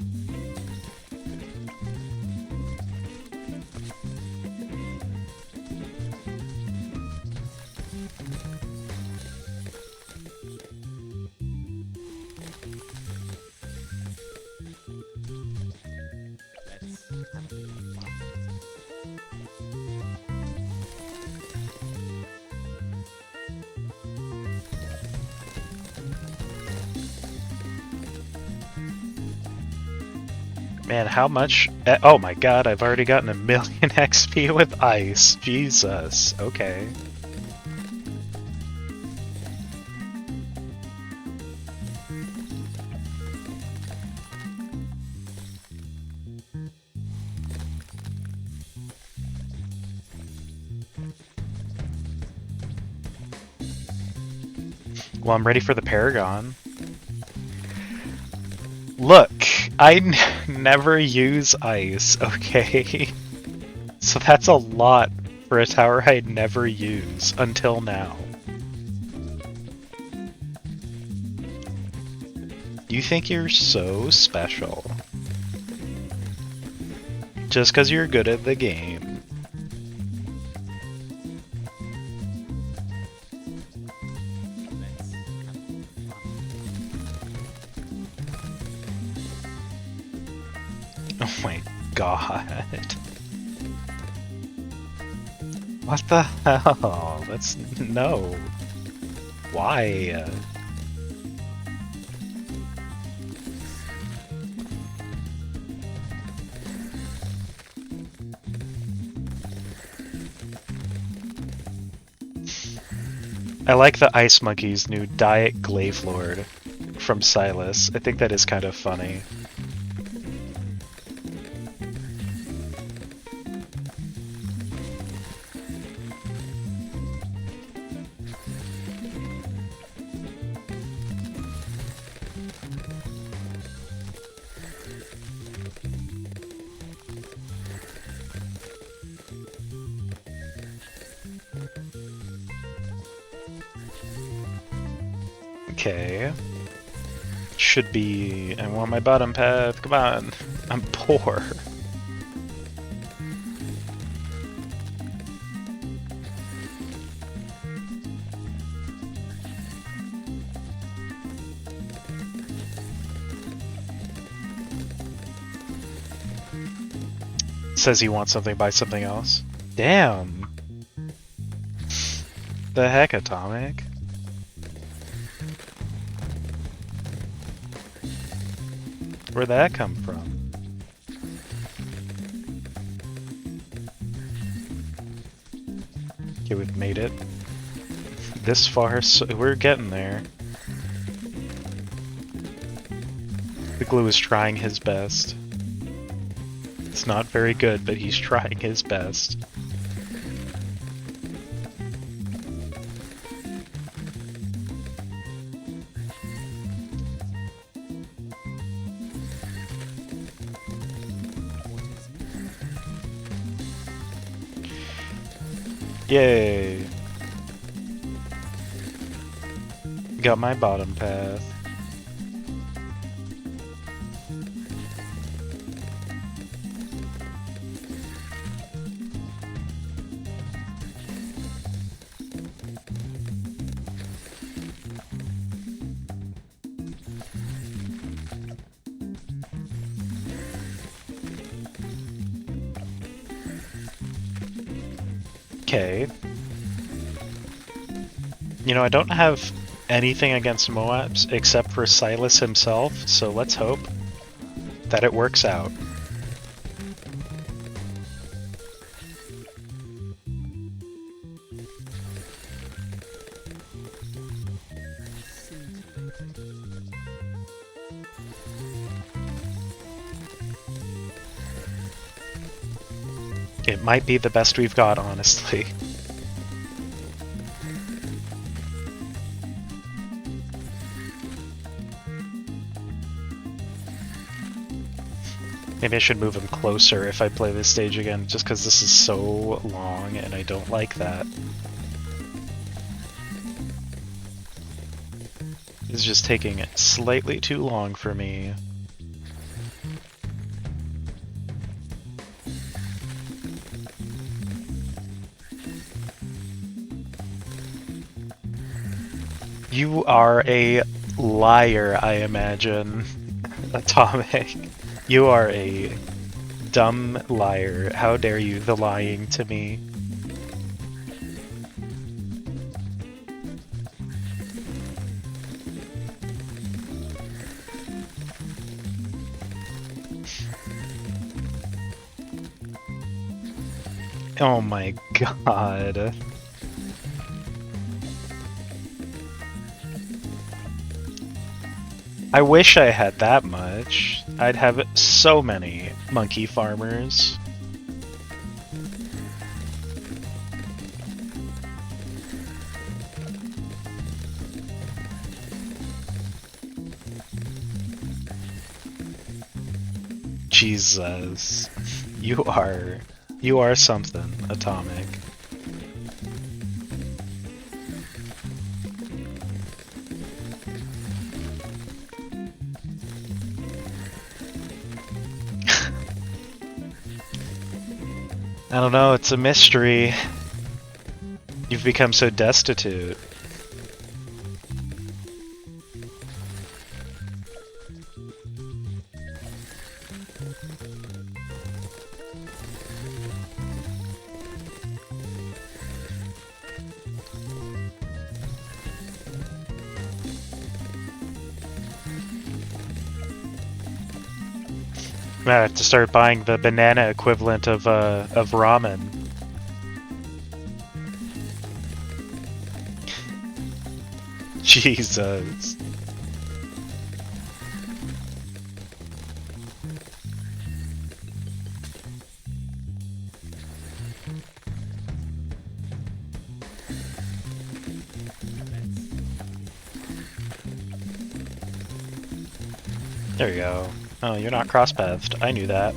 Man, how much? Oh my god, I've already gotten 1,000,000 XP with ice. Jesus. Okay. Well, I'm ready for the Paragon. Look, I never use ice, okay? So that's a lot for a tower I'd never use until now. You think you're so special. Just because you're good at the game. Oh my god. What the hell? That's... no. Why? I like the Ice Monkey's new Diet Glaive Lord from Silas. I think that is kind of funny. Okay. Should be... I want my bottom path, come on. I'm poor. Says he wants something, buy something else. Damn! The heck, Atomic? Where'd that come from? Okay, we've made it this far, so we're getting there. The Glue is trying his best. It's not very good, but he's trying his best. Yay! Got my bottom path. Okay. You know, I don't have anything against Moabs except for Silas himself, so let's hope that it works out. It might be the best we've got, honestly. Maybe I should move him closer if I play this stage again, just because this is so long and I don't like that. It's just taking slightly too long for me. You are a liar, I imagine, Atomic. You are a dumb liar. How dare you, the lying to me. Oh my god. I wish I had that much. I'd have so many monkey farmers. Jesus. You are something, Atomic. I don't know, it's a mystery. You've become so destitute. I have to start buying the banana equivalent of ramen. Jesus. There you go. Oh, you're not cross-pathed. I knew that.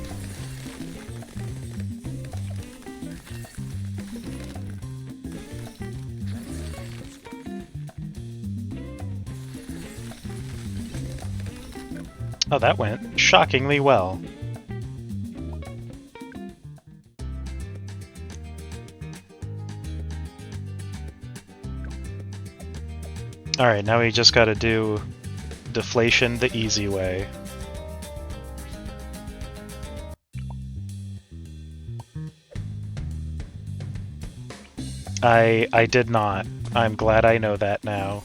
Oh, that went shockingly well. Alright, now we just gotta do deflation the easy way. I did not. I'm glad I know that now.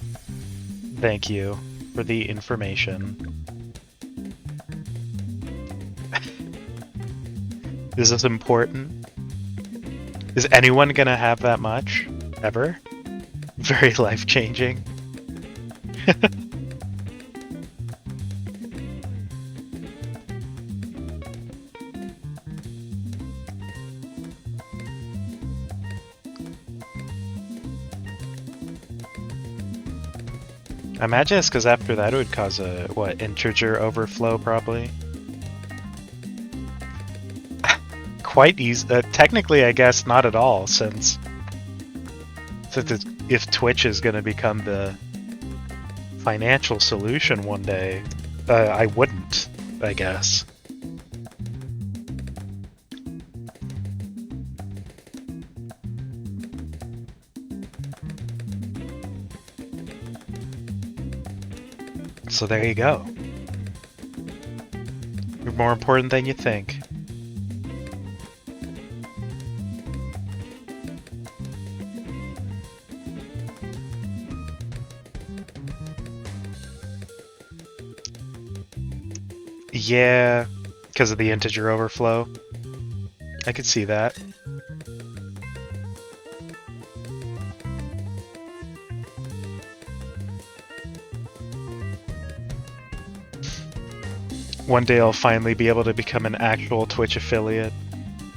Thank you for the information. Is this important? Is anyone gonna have that much? Ever? Very life-changing. I imagine it's because after that it would cause a, what, integer overflow probably? Quite easy. Technically, I guess not at all, since if Twitch is going to become the financial solution one day, I wouldn't, I guess. So there you go. You're more important than you think. Yeah, because of the integer overflow. I could see that. One day I'll finally be able to become an actual Twitch affiliate.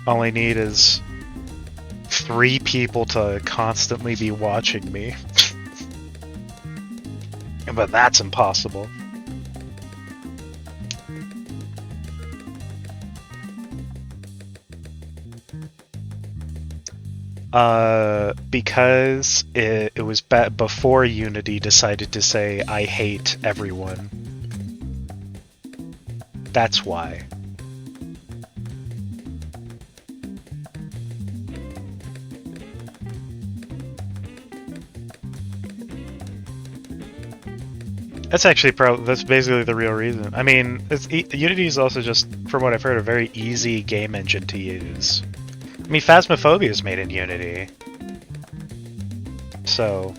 All I need is 3 people to constantly be watching me. But that's impossible. Because it was before Unity decided to say, I hate everyone. That's why. That's actually that's basically the real reason. I mean, Unity is also just, from what I've heard, a very easy game engine to use. I mean, Phasmophobia is made in Unity, so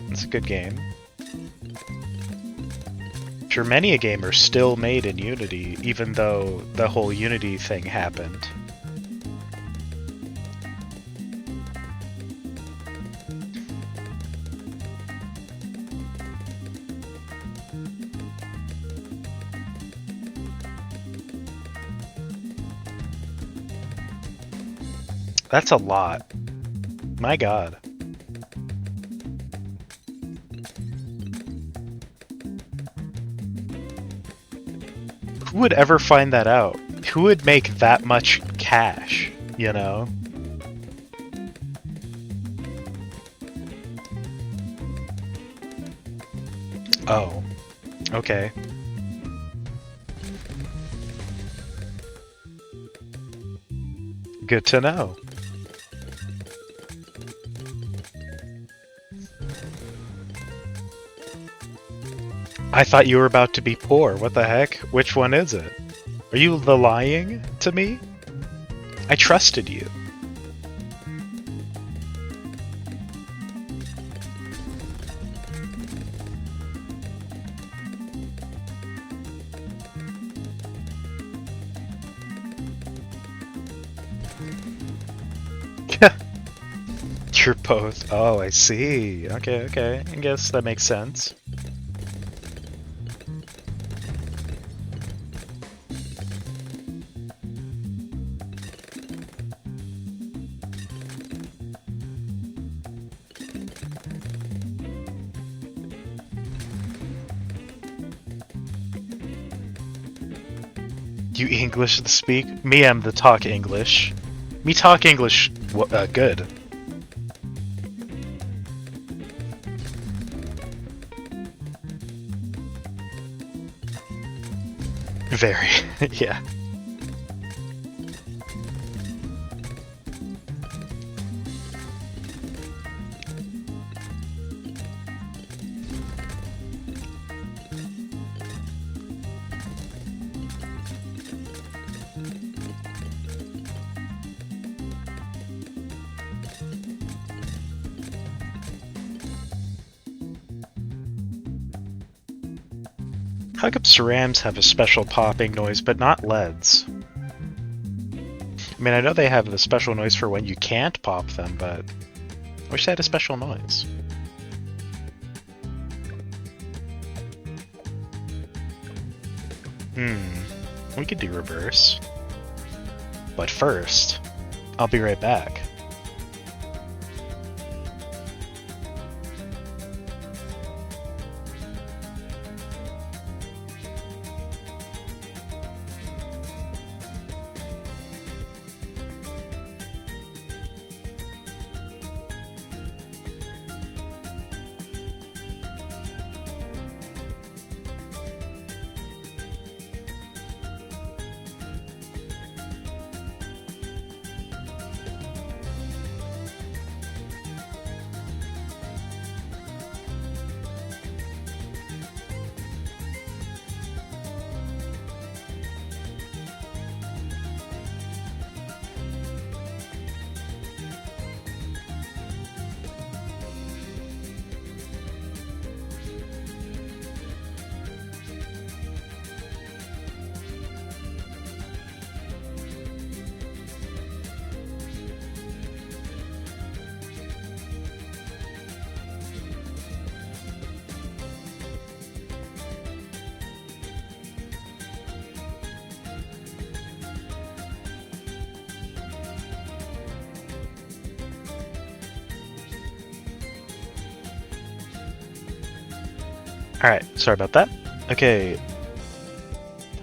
it's a good game. Sure, many a game are still made in Unity, even though the whole Unity thing happened. That's a lot. My god. Who would ever find that out? Who would make that much cash, you know? Oh. Okay. Good to know. I thought you were about to be poor. What the heck? Which one is it? Are you lying to me? I trusted you. You're both. Oh, I see. Okay, okay. I guess that makes sense. You English to speak? Me am the talk English. Me talk English good. Very, yeah. How come cerams have a special popping noise, but not LEDs? I mean, I know they have the special noise for when you can't pop them, but I wish they had a special noise. We could do reverse. But first, I'll be right back. Alright, sorry about that. Okay.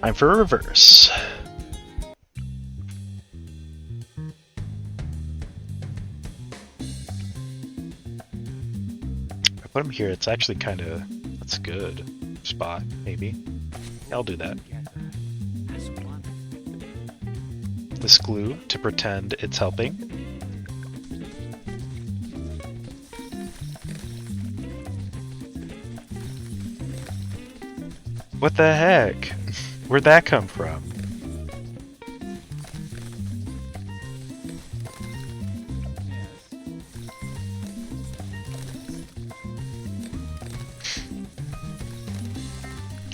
Time for a reverse. If I put him here, it's actually kind of... That's a good spot, maybe. I'll do that. This glue to pretend it's helping. What the heck? Where'd that come from?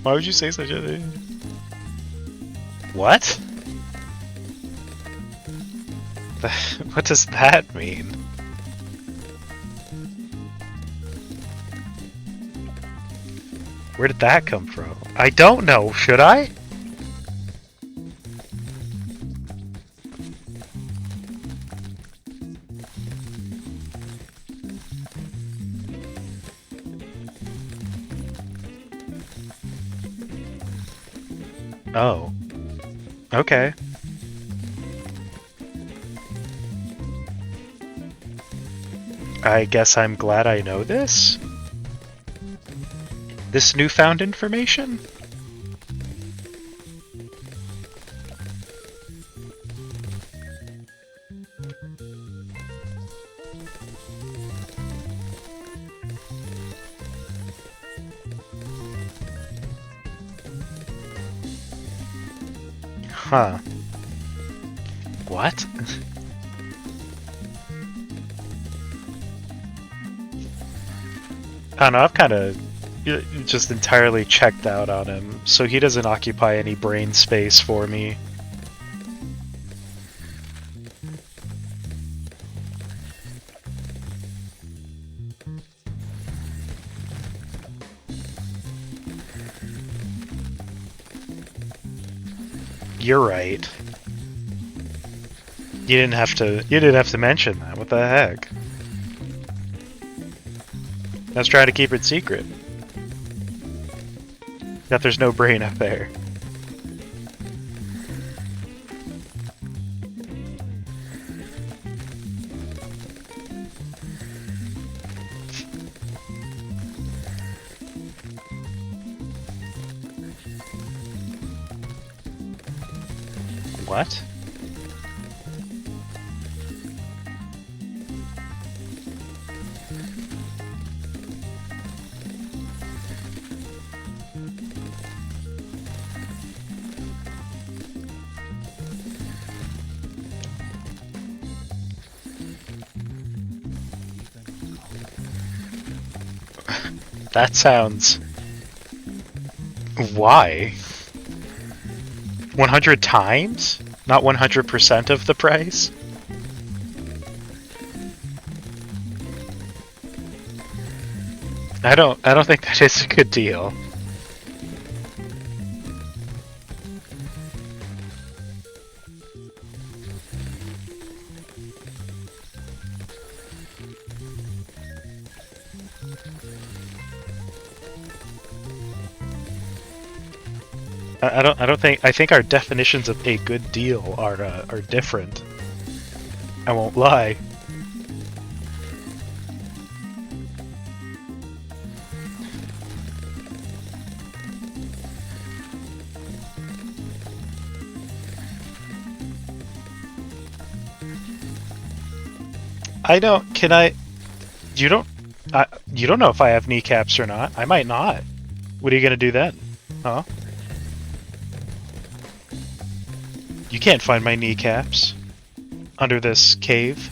Why would you say such a thing? What? What does that mean? Where did that come from? I don't know, should I? Oh. Okay. I guess I'm glad I know this? This newfound information? Huh. What? I don't know, I've kind of just entirely checked out on him, so he doesn't occupy any brain space for me. You're right. You didn't have to mention that. What the heck? Let's try to keep it secret. That there's no brain up there. What? That sounds... Why? 100 times? Not 100% of the price? I don't think that is a good deal. I think our definitions of a good deal are different. I won't lie. You don't know if I have kneecaps or not. I might not. What are you gonna do then? Huh? You can't find my kneecaps under this cave.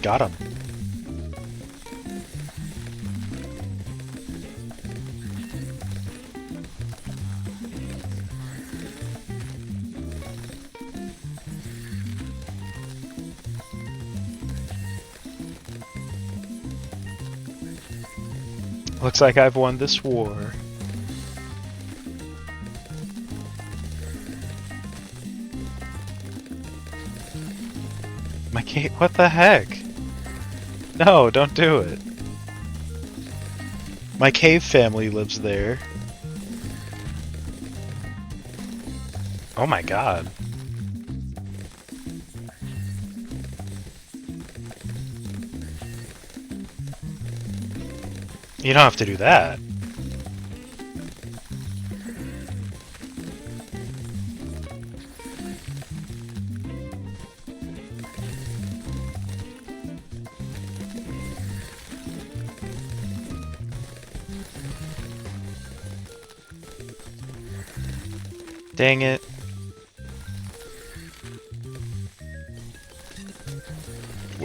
Got him. Looks like I've won this war. My cave. What the heck? No, don't do it. My cave family lives there. Oh my god. You don't have to do that. Dang it.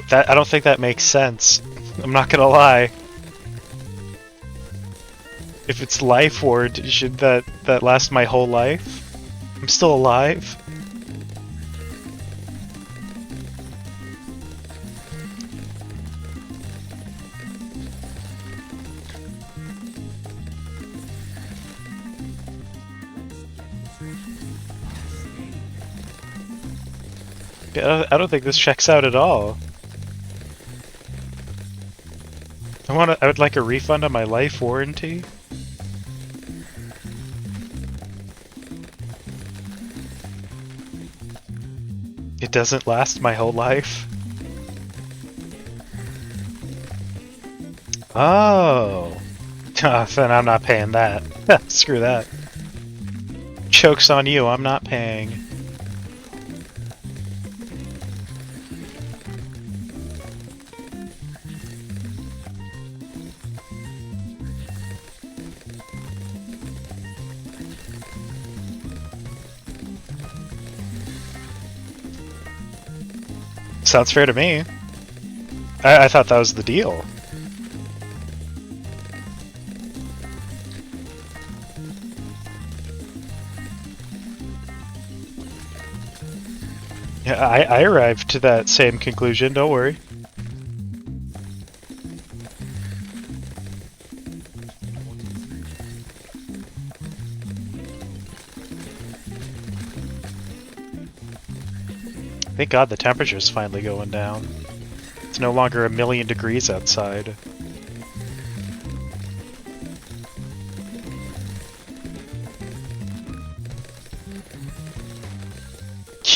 I don't think that makes sense. I'm not gonna lie. If it's life ward, should that last my whole life? I'm still alive. I don't think this checks out at all. I would like a refund on my life warranty. It doesn't last my whole life. Oh. Then I'm not paying that. Screw that. Joke's on you, I'm not paying. Sounds fair to me. I thought that was the deal. Yeah, I arrived to that same conclusion, don't worry. Thank God the temperature's finally going down. It's no longer 1,000,000 degrees outside.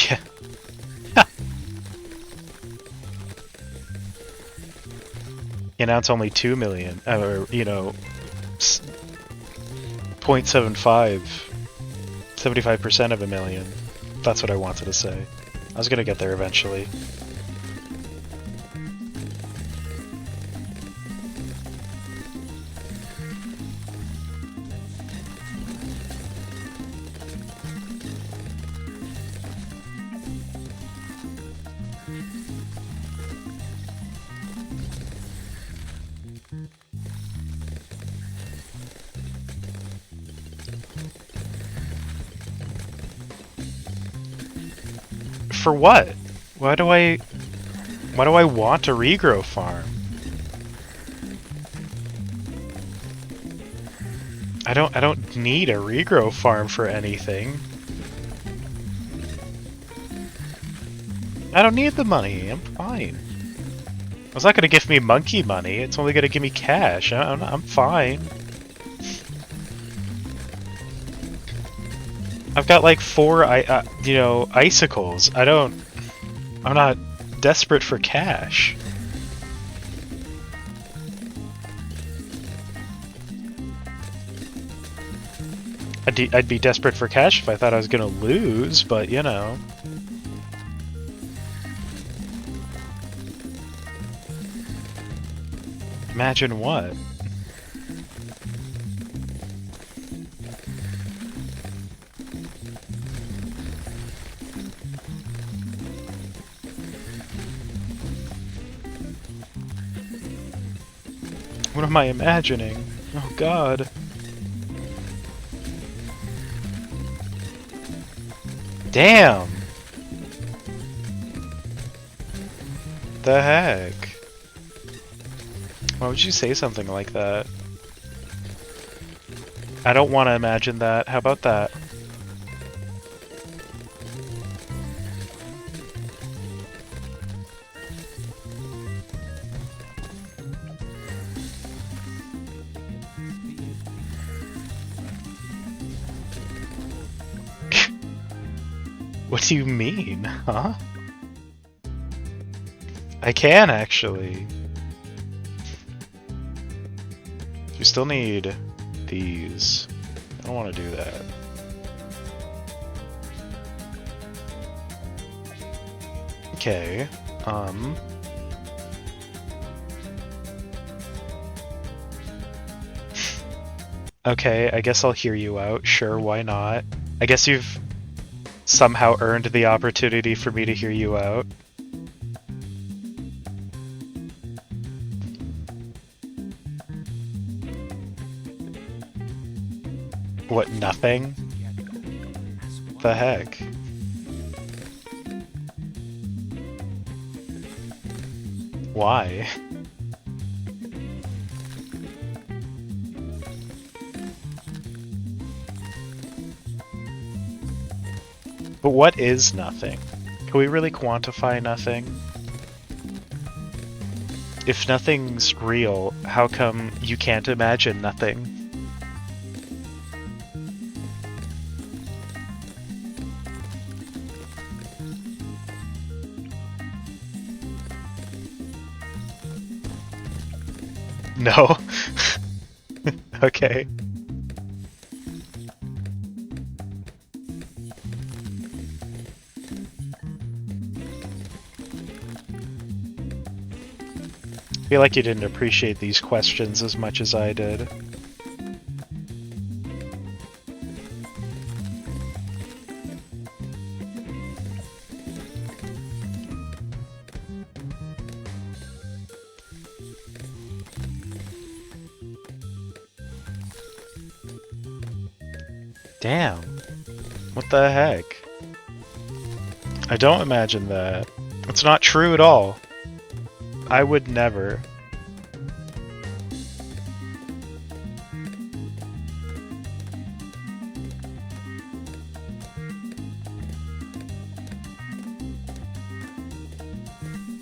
Yeah. You know, it's only 2 million, or, you know, 0.75, 75% of 1,000,000. That's what I wanted to say. I was gonna get there eventually. For what? Why do I want a regrow farm? I don't need a regrow farm for anything. I don't need the money. I'm fine. It's not gonna give me monkey money. It's only gonna give me cash. I'm fine. I've got like 4, you know, icicles. I'm not desperate for cash. I'd be desperate for cash if I thought I was gonna lose, but you know. Imagine what? What am I imagining? Oh god. Damn! The heck? Why would you say something like that? I don't want to imagine that. How about that? What do you mean, huh? I can, actually. We still need these. I don't want to do that. Okay, Okay, I guess I'll hear you out. Sure, why not? I guess you've somehow earned the opportunity for me to hear you out. What, nothing? The heck? Why? But what is nothing? Can we really quantify nothing? If nothing's real, how come you can't imagine nothing? No? Okay. I feel like you didn't appreciate these questions as much as I did. Damn. What the heck? I don't imagine that. It's not true at all. I would never.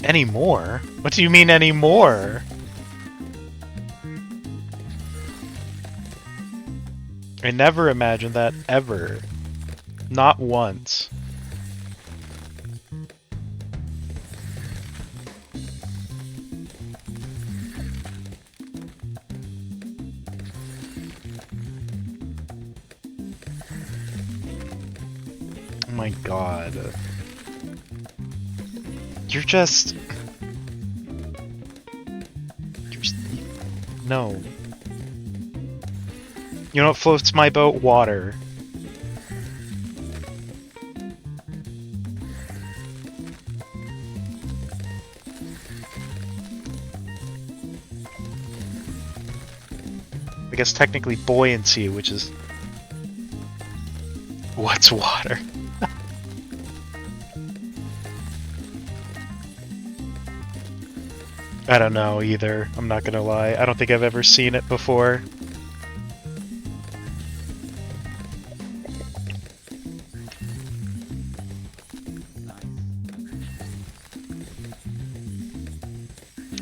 Anymore? What do you mean anymore? I never imagined that, ever. Not once. Oh my god. You're just... No. You know what floats my boat? Water. I guess technically buoyancy, which is... What's water? I don't know either, I'm not gonna lie. I don't think I've ever seen it before.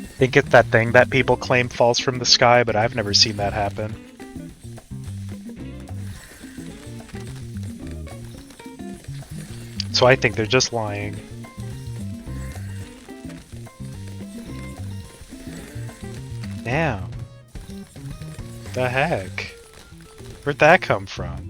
I think it's that thing that people claim falls from the sky, but I've never seen that happen. So I think they're just lying. Damn. The heck? Where'd that come from?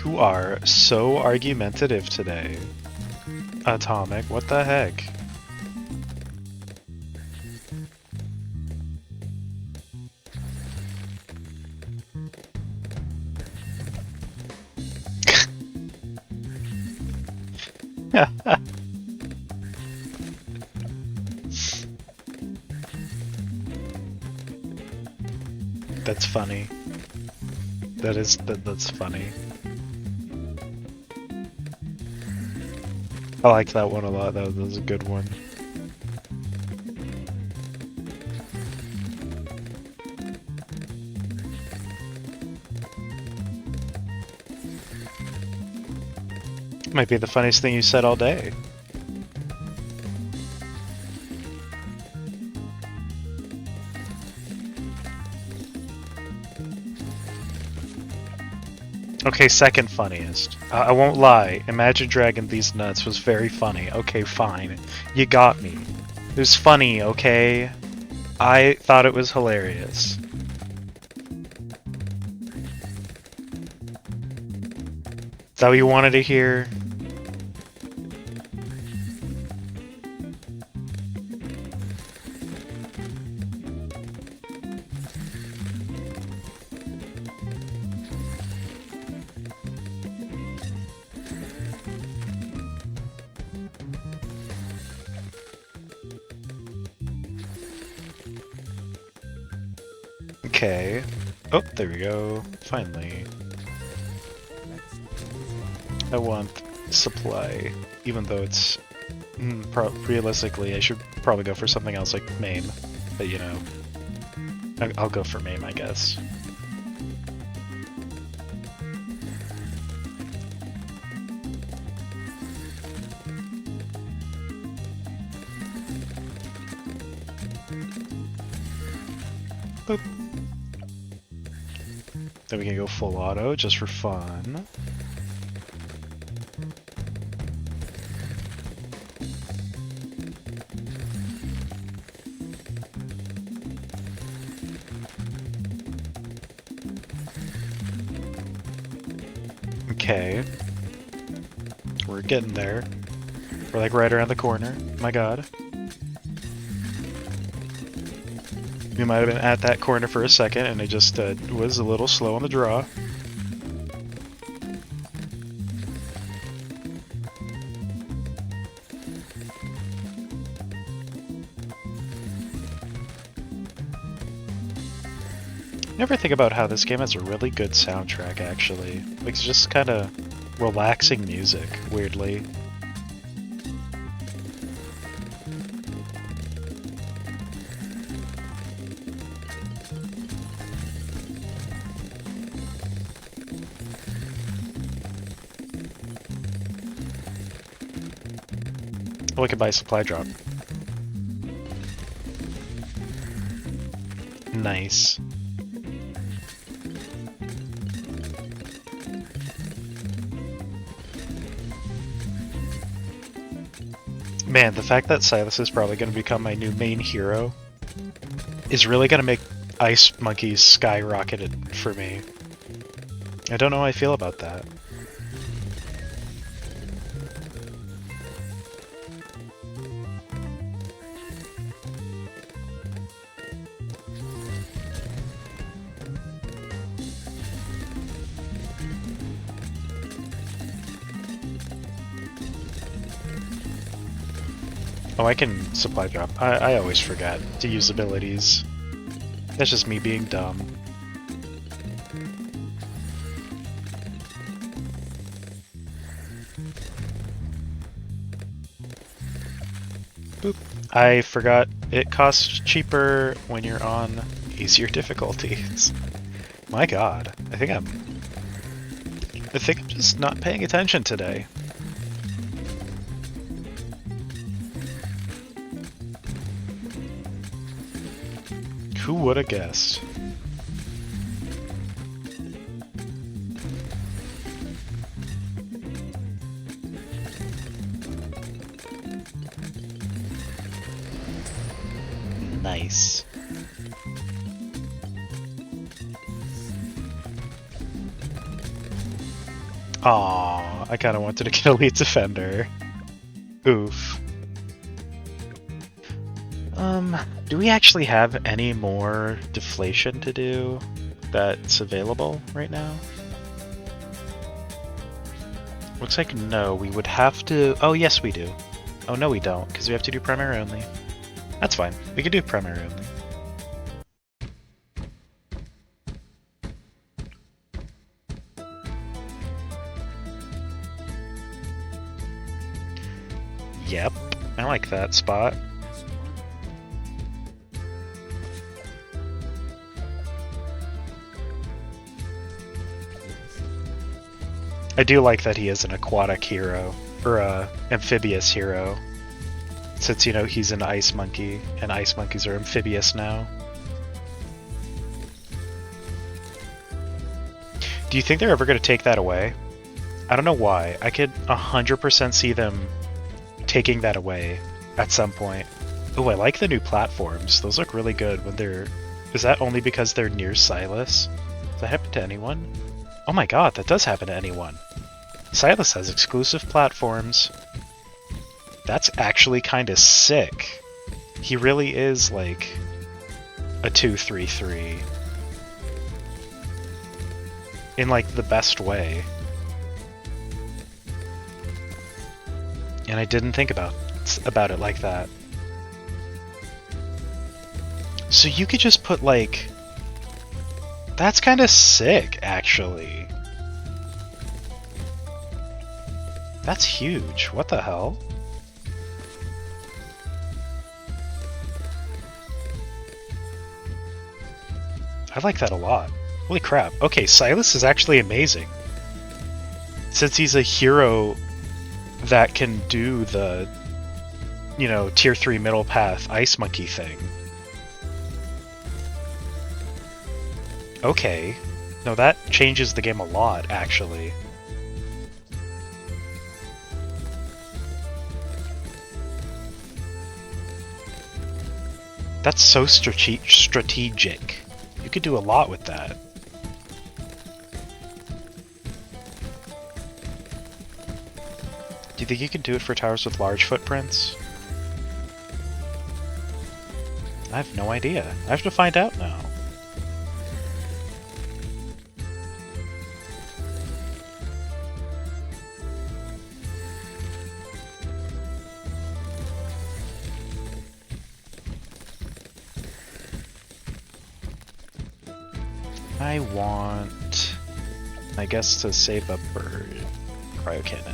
You are so argumentative today. Atomic, what the heck? That's funny. That's funny. I liked that one a lot. That was a good one. Might be the funniest thing you said all day. Okay, second funniest. I won't lie. Imagine Dragon These Nuts was very funny. Okay, fine. You got me. It was funny, okay? I thought it was hilarious. Is that what you wanted to hear? Okay. Oh, there we go. Finally. I want supply, even though it's... realistically, I should probably go for something else like MAME. But, you know, I'll go for MAME, I guess. Boop. Then we can go full auto just for fun. Okay. We're getting there. We're like right around the corner. My god. We might have been at that corner for a second and it just was a little slow on the draw. Never think about how this game has a really good soundtrack, actually. Like, it's just kind of relaxing music, weirdly. Oh, we can buy a supply drop. Nice. Man, the fact that Silas is probably going to become my new main hero is really going to make Ice Monkeys skyrocket for me. I don't know how I feel about that. Oh, I can supply drop. I always forget to use abilities. That's just me being dumb. Boop. I forgot it costs cheaper when you're on easier difficulties. My god, I think I'm just not paying attention today. Who would have guessed? Nice. Aww, I kind of wanted to get Elite Defender. Oof. Do we actually have any more deflation to do that's available right now? Looks like no, we would have to... Oh, yes we do. Oh, no we don't, because we have to do primary only. That's fine, we can do primary only. Yep, I like that spot. I do like that he is an aquatic hero, or a amphibious hero, since, you know, he's an ice monkey, and ice monkeys are amphibious now. Do you think they're ever going to take that away? I don't know why. I could 100% see them taking that away at some point. Oh, I like the new platforms. Those look really good when they're... Is that only because they're near Silas? Does that happen to anyone? Oh my god, that does happen to anyone. Silas has exclusive platforms. That's actually kind of sick. He really is like a 2-3-3. In like the best way. And I didn't think about it like that. So you could just put like... That's kind of sick, actually. That's huge. What the hell? I like that a lot. Holy crap. Okay, Silas is actually amazing. Since he's a hero that can do the, you know, tier 3 middle path ice monkey thing. Okay. No, that changes the game a lot, actually. That's so strategic. You could do a lot with that. Do you think you can do it for towers with large footprints? I have no idea. I have to find out now. I want, I guess, to save up for cryo cannon.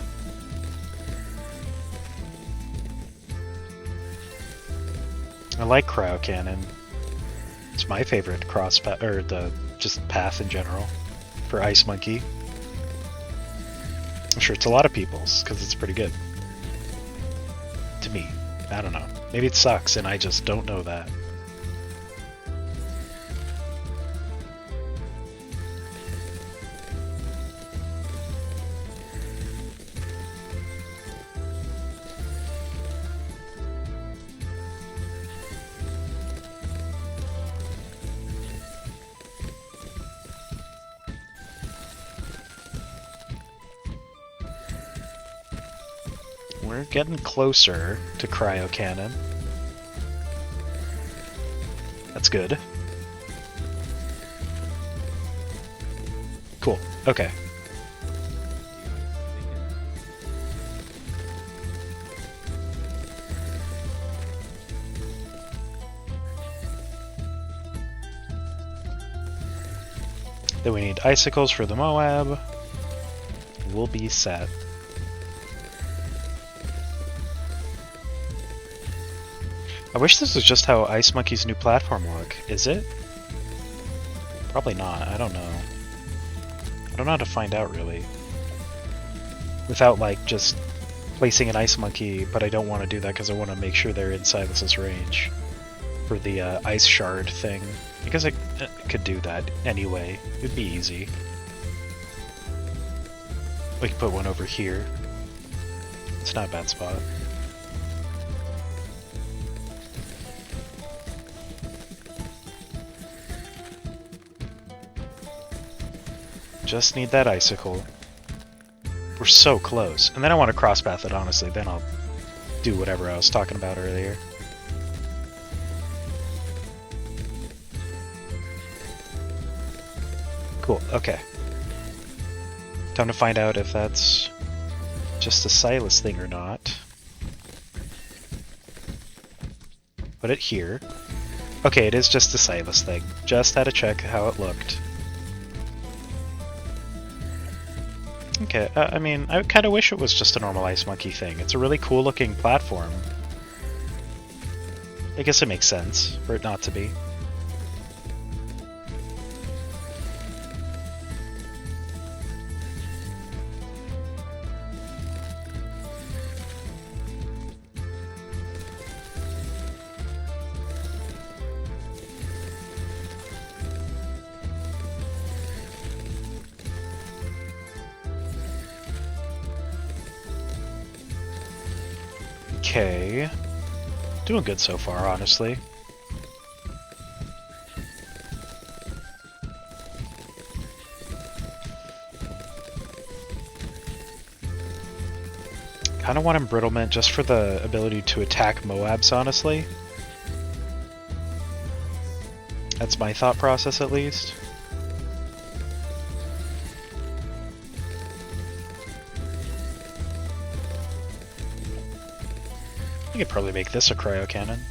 I like cryo cannon. It's my favorite cross path, or the just path in general for ice monkey. I'm sure it's a lot of people's because it's pretty good. To me, I don't know. Maybe it sucks and I just don't know that. We're getting closer to cryo cannon. That's good. Cool. Okay. Then we need icicles for the Moab. We'll be set. I wish this was just how Ice Monkey's new platform look. Is it? Probably not. I don't know. I don't know how to find out, really. Without, like, just placing an Ice Monkey, but I don't want to do that because I want to make sure they're inside this range for the Ice Shard thing. Because I could do that anyway. It'd be easy. We could put one over here. It's not a bad spot. Just need that icicle. We're so close. And then I want to cross-path it, honestly. Then I'll do whatever I was talking about earlier. Cool, okay. Time to find out if that's just a Silas thing or not. Put it here. Okay, it is just a Silas thing. Just had to check how it looked. Okay, I mean, I kind of wish it was just a normal Ice Monkey thing. It's a really cool looking platform. I guess it makes sense for it not to be. Okay. Doing good so far, honestly. Kind of want embrittlement just for the ability to attack Moabs, honestly. That's my thought process, at least. I could probably make this a cryo cannon.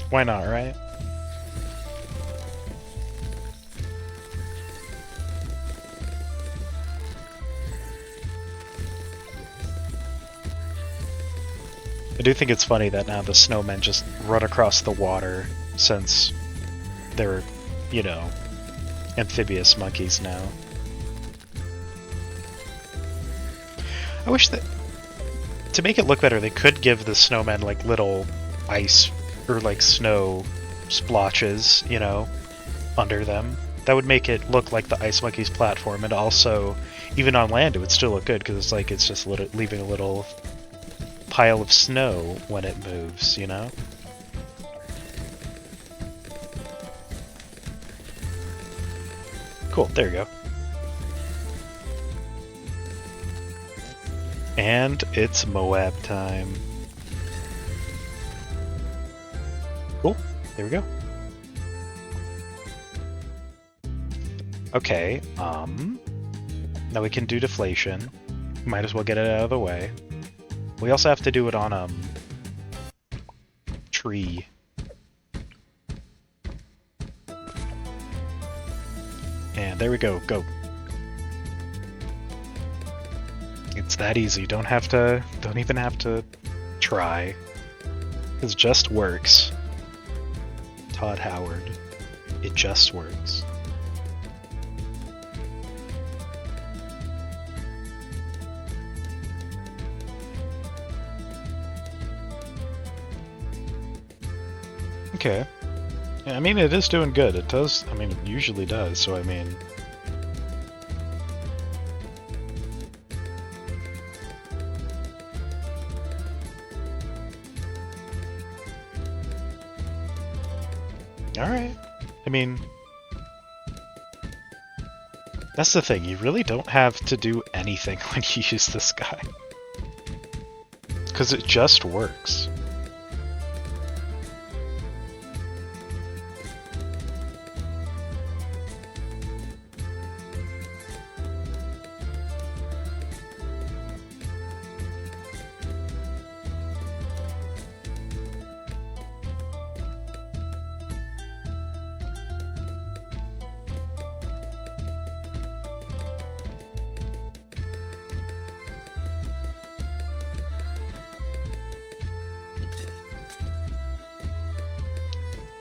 Why not, right? I do think it's funny that now the snowmen just run across the water, since they're, you know, amphibious monkeys now. I wish that, to make it look better, they could give the snowmen like little ice or like snow splotches, you know, under them. That would make it look like the Ice Monkey's platform, and also, even on land, it would still look good because it's like it's just leaving a little pile of snow when it moves, you know? Cool, there you go. And it's Moab time. Cool, there we go. Okay, now we can do deflation. Might as well get it out of the way. We also have to do it on, tree. And there we go, go. It's that easy, don't even have to try. It just works. Todd Howard. It just works. Okay. Yeah, I mean, it is doing good. It does, I mean, it usually does, so I mean... Alright. I mean... That's the thing, you really don't have to do anything when you use this guy. Because it just works.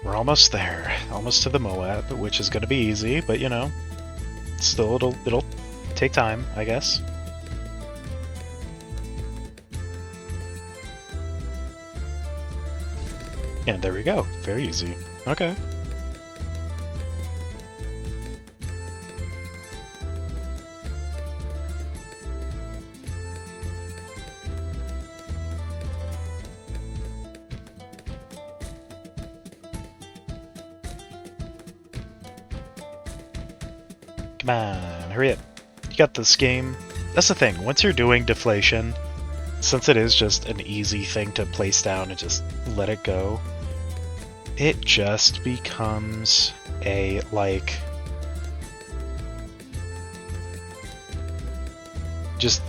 We're almost there. Almost to the Moab, which is going to be easy, but you know, still it'll take time, I guess. And there we go. Very easy. Okay. Come on, hurry up. You got this game. That's the thing, once you're doing deflation, since it is just an easy thing to place down and just let it go, it just becomes a, like...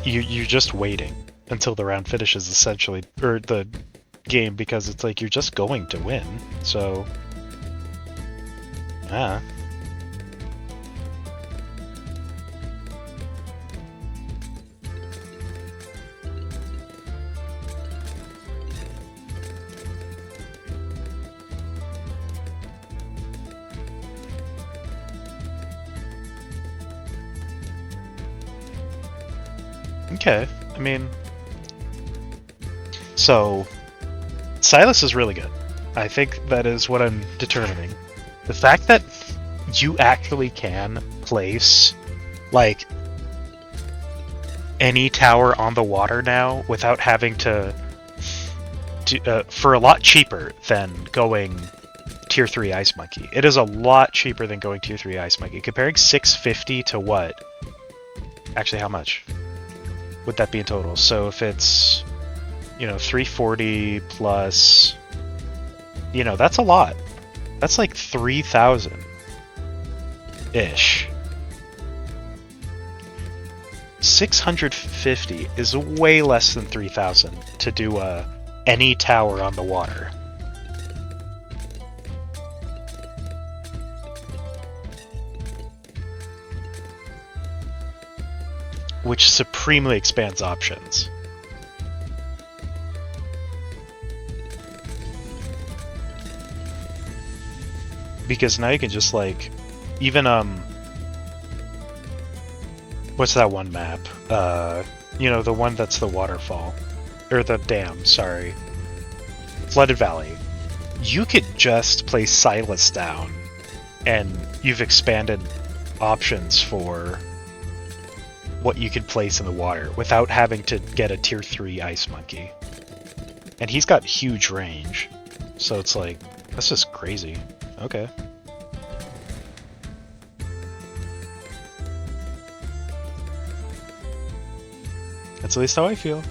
You're just waiting until the round finishes, essentially, or the game, because it's like you're just going to win, so... Okay, I mean... So, Silas is really good. I think that is what I'm determining. The fact that you actually can place, like, any tower on the water now without having to for a lot cheaper than going Tier 3 Ice Monkey. It is a lot cheaper than going Tier 3 Ice Monkey. Comparing 650 to what? Actually, how much would that be in total? So if it's, 340 plus, that's a lot. That's like 3,000-ish. 650 is way less than 3,000 to do any tower on the water. Which supremely expands options. Because now you can just even what's that one map? The one that's the waterfall. Or the dam, sorry. Flooded Valley. You could just place Silas down, and you've expanded options for what you could place in the water without having to get a Tier 3 Ice Monkey. And he's got huge range, so it's like, that's just crazy. Okay. That's at least how I feel.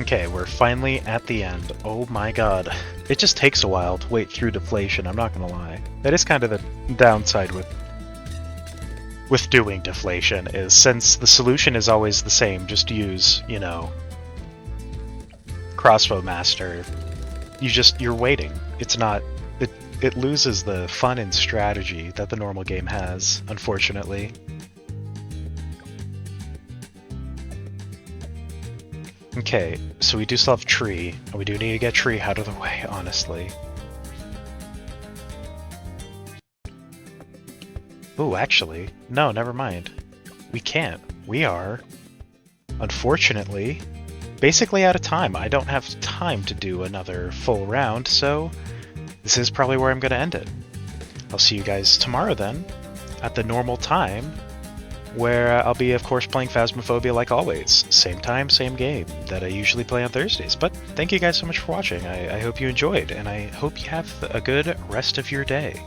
Okay, we're finally at the end. Oh my god. It just takes a while to wait through deflation, I'm not gonna lie. That is kind of the downside with doing deflation, is since the solution is always the same, just use, Crossbow Master, you're waiting. It's not... It loses the fun and strategy that the normal game has, unfortunately. Okay, so we do still have Tree, and we do need to get Tree out of the way, honestly. Ooh, actually, no, never mind. We can't. We are, unfortunately, basically out of time. I don't have time to do another full round, so this is probably where I'm going to end it. I'll see you guys tomorrow then, at the normal time, where I'll be, of course, playing Phasmophobia like always. Same time, same game that I usually play on Thursdays. But thank you guys so much for watching. I hope you enjoyed, and I hope you have a good rest of your day.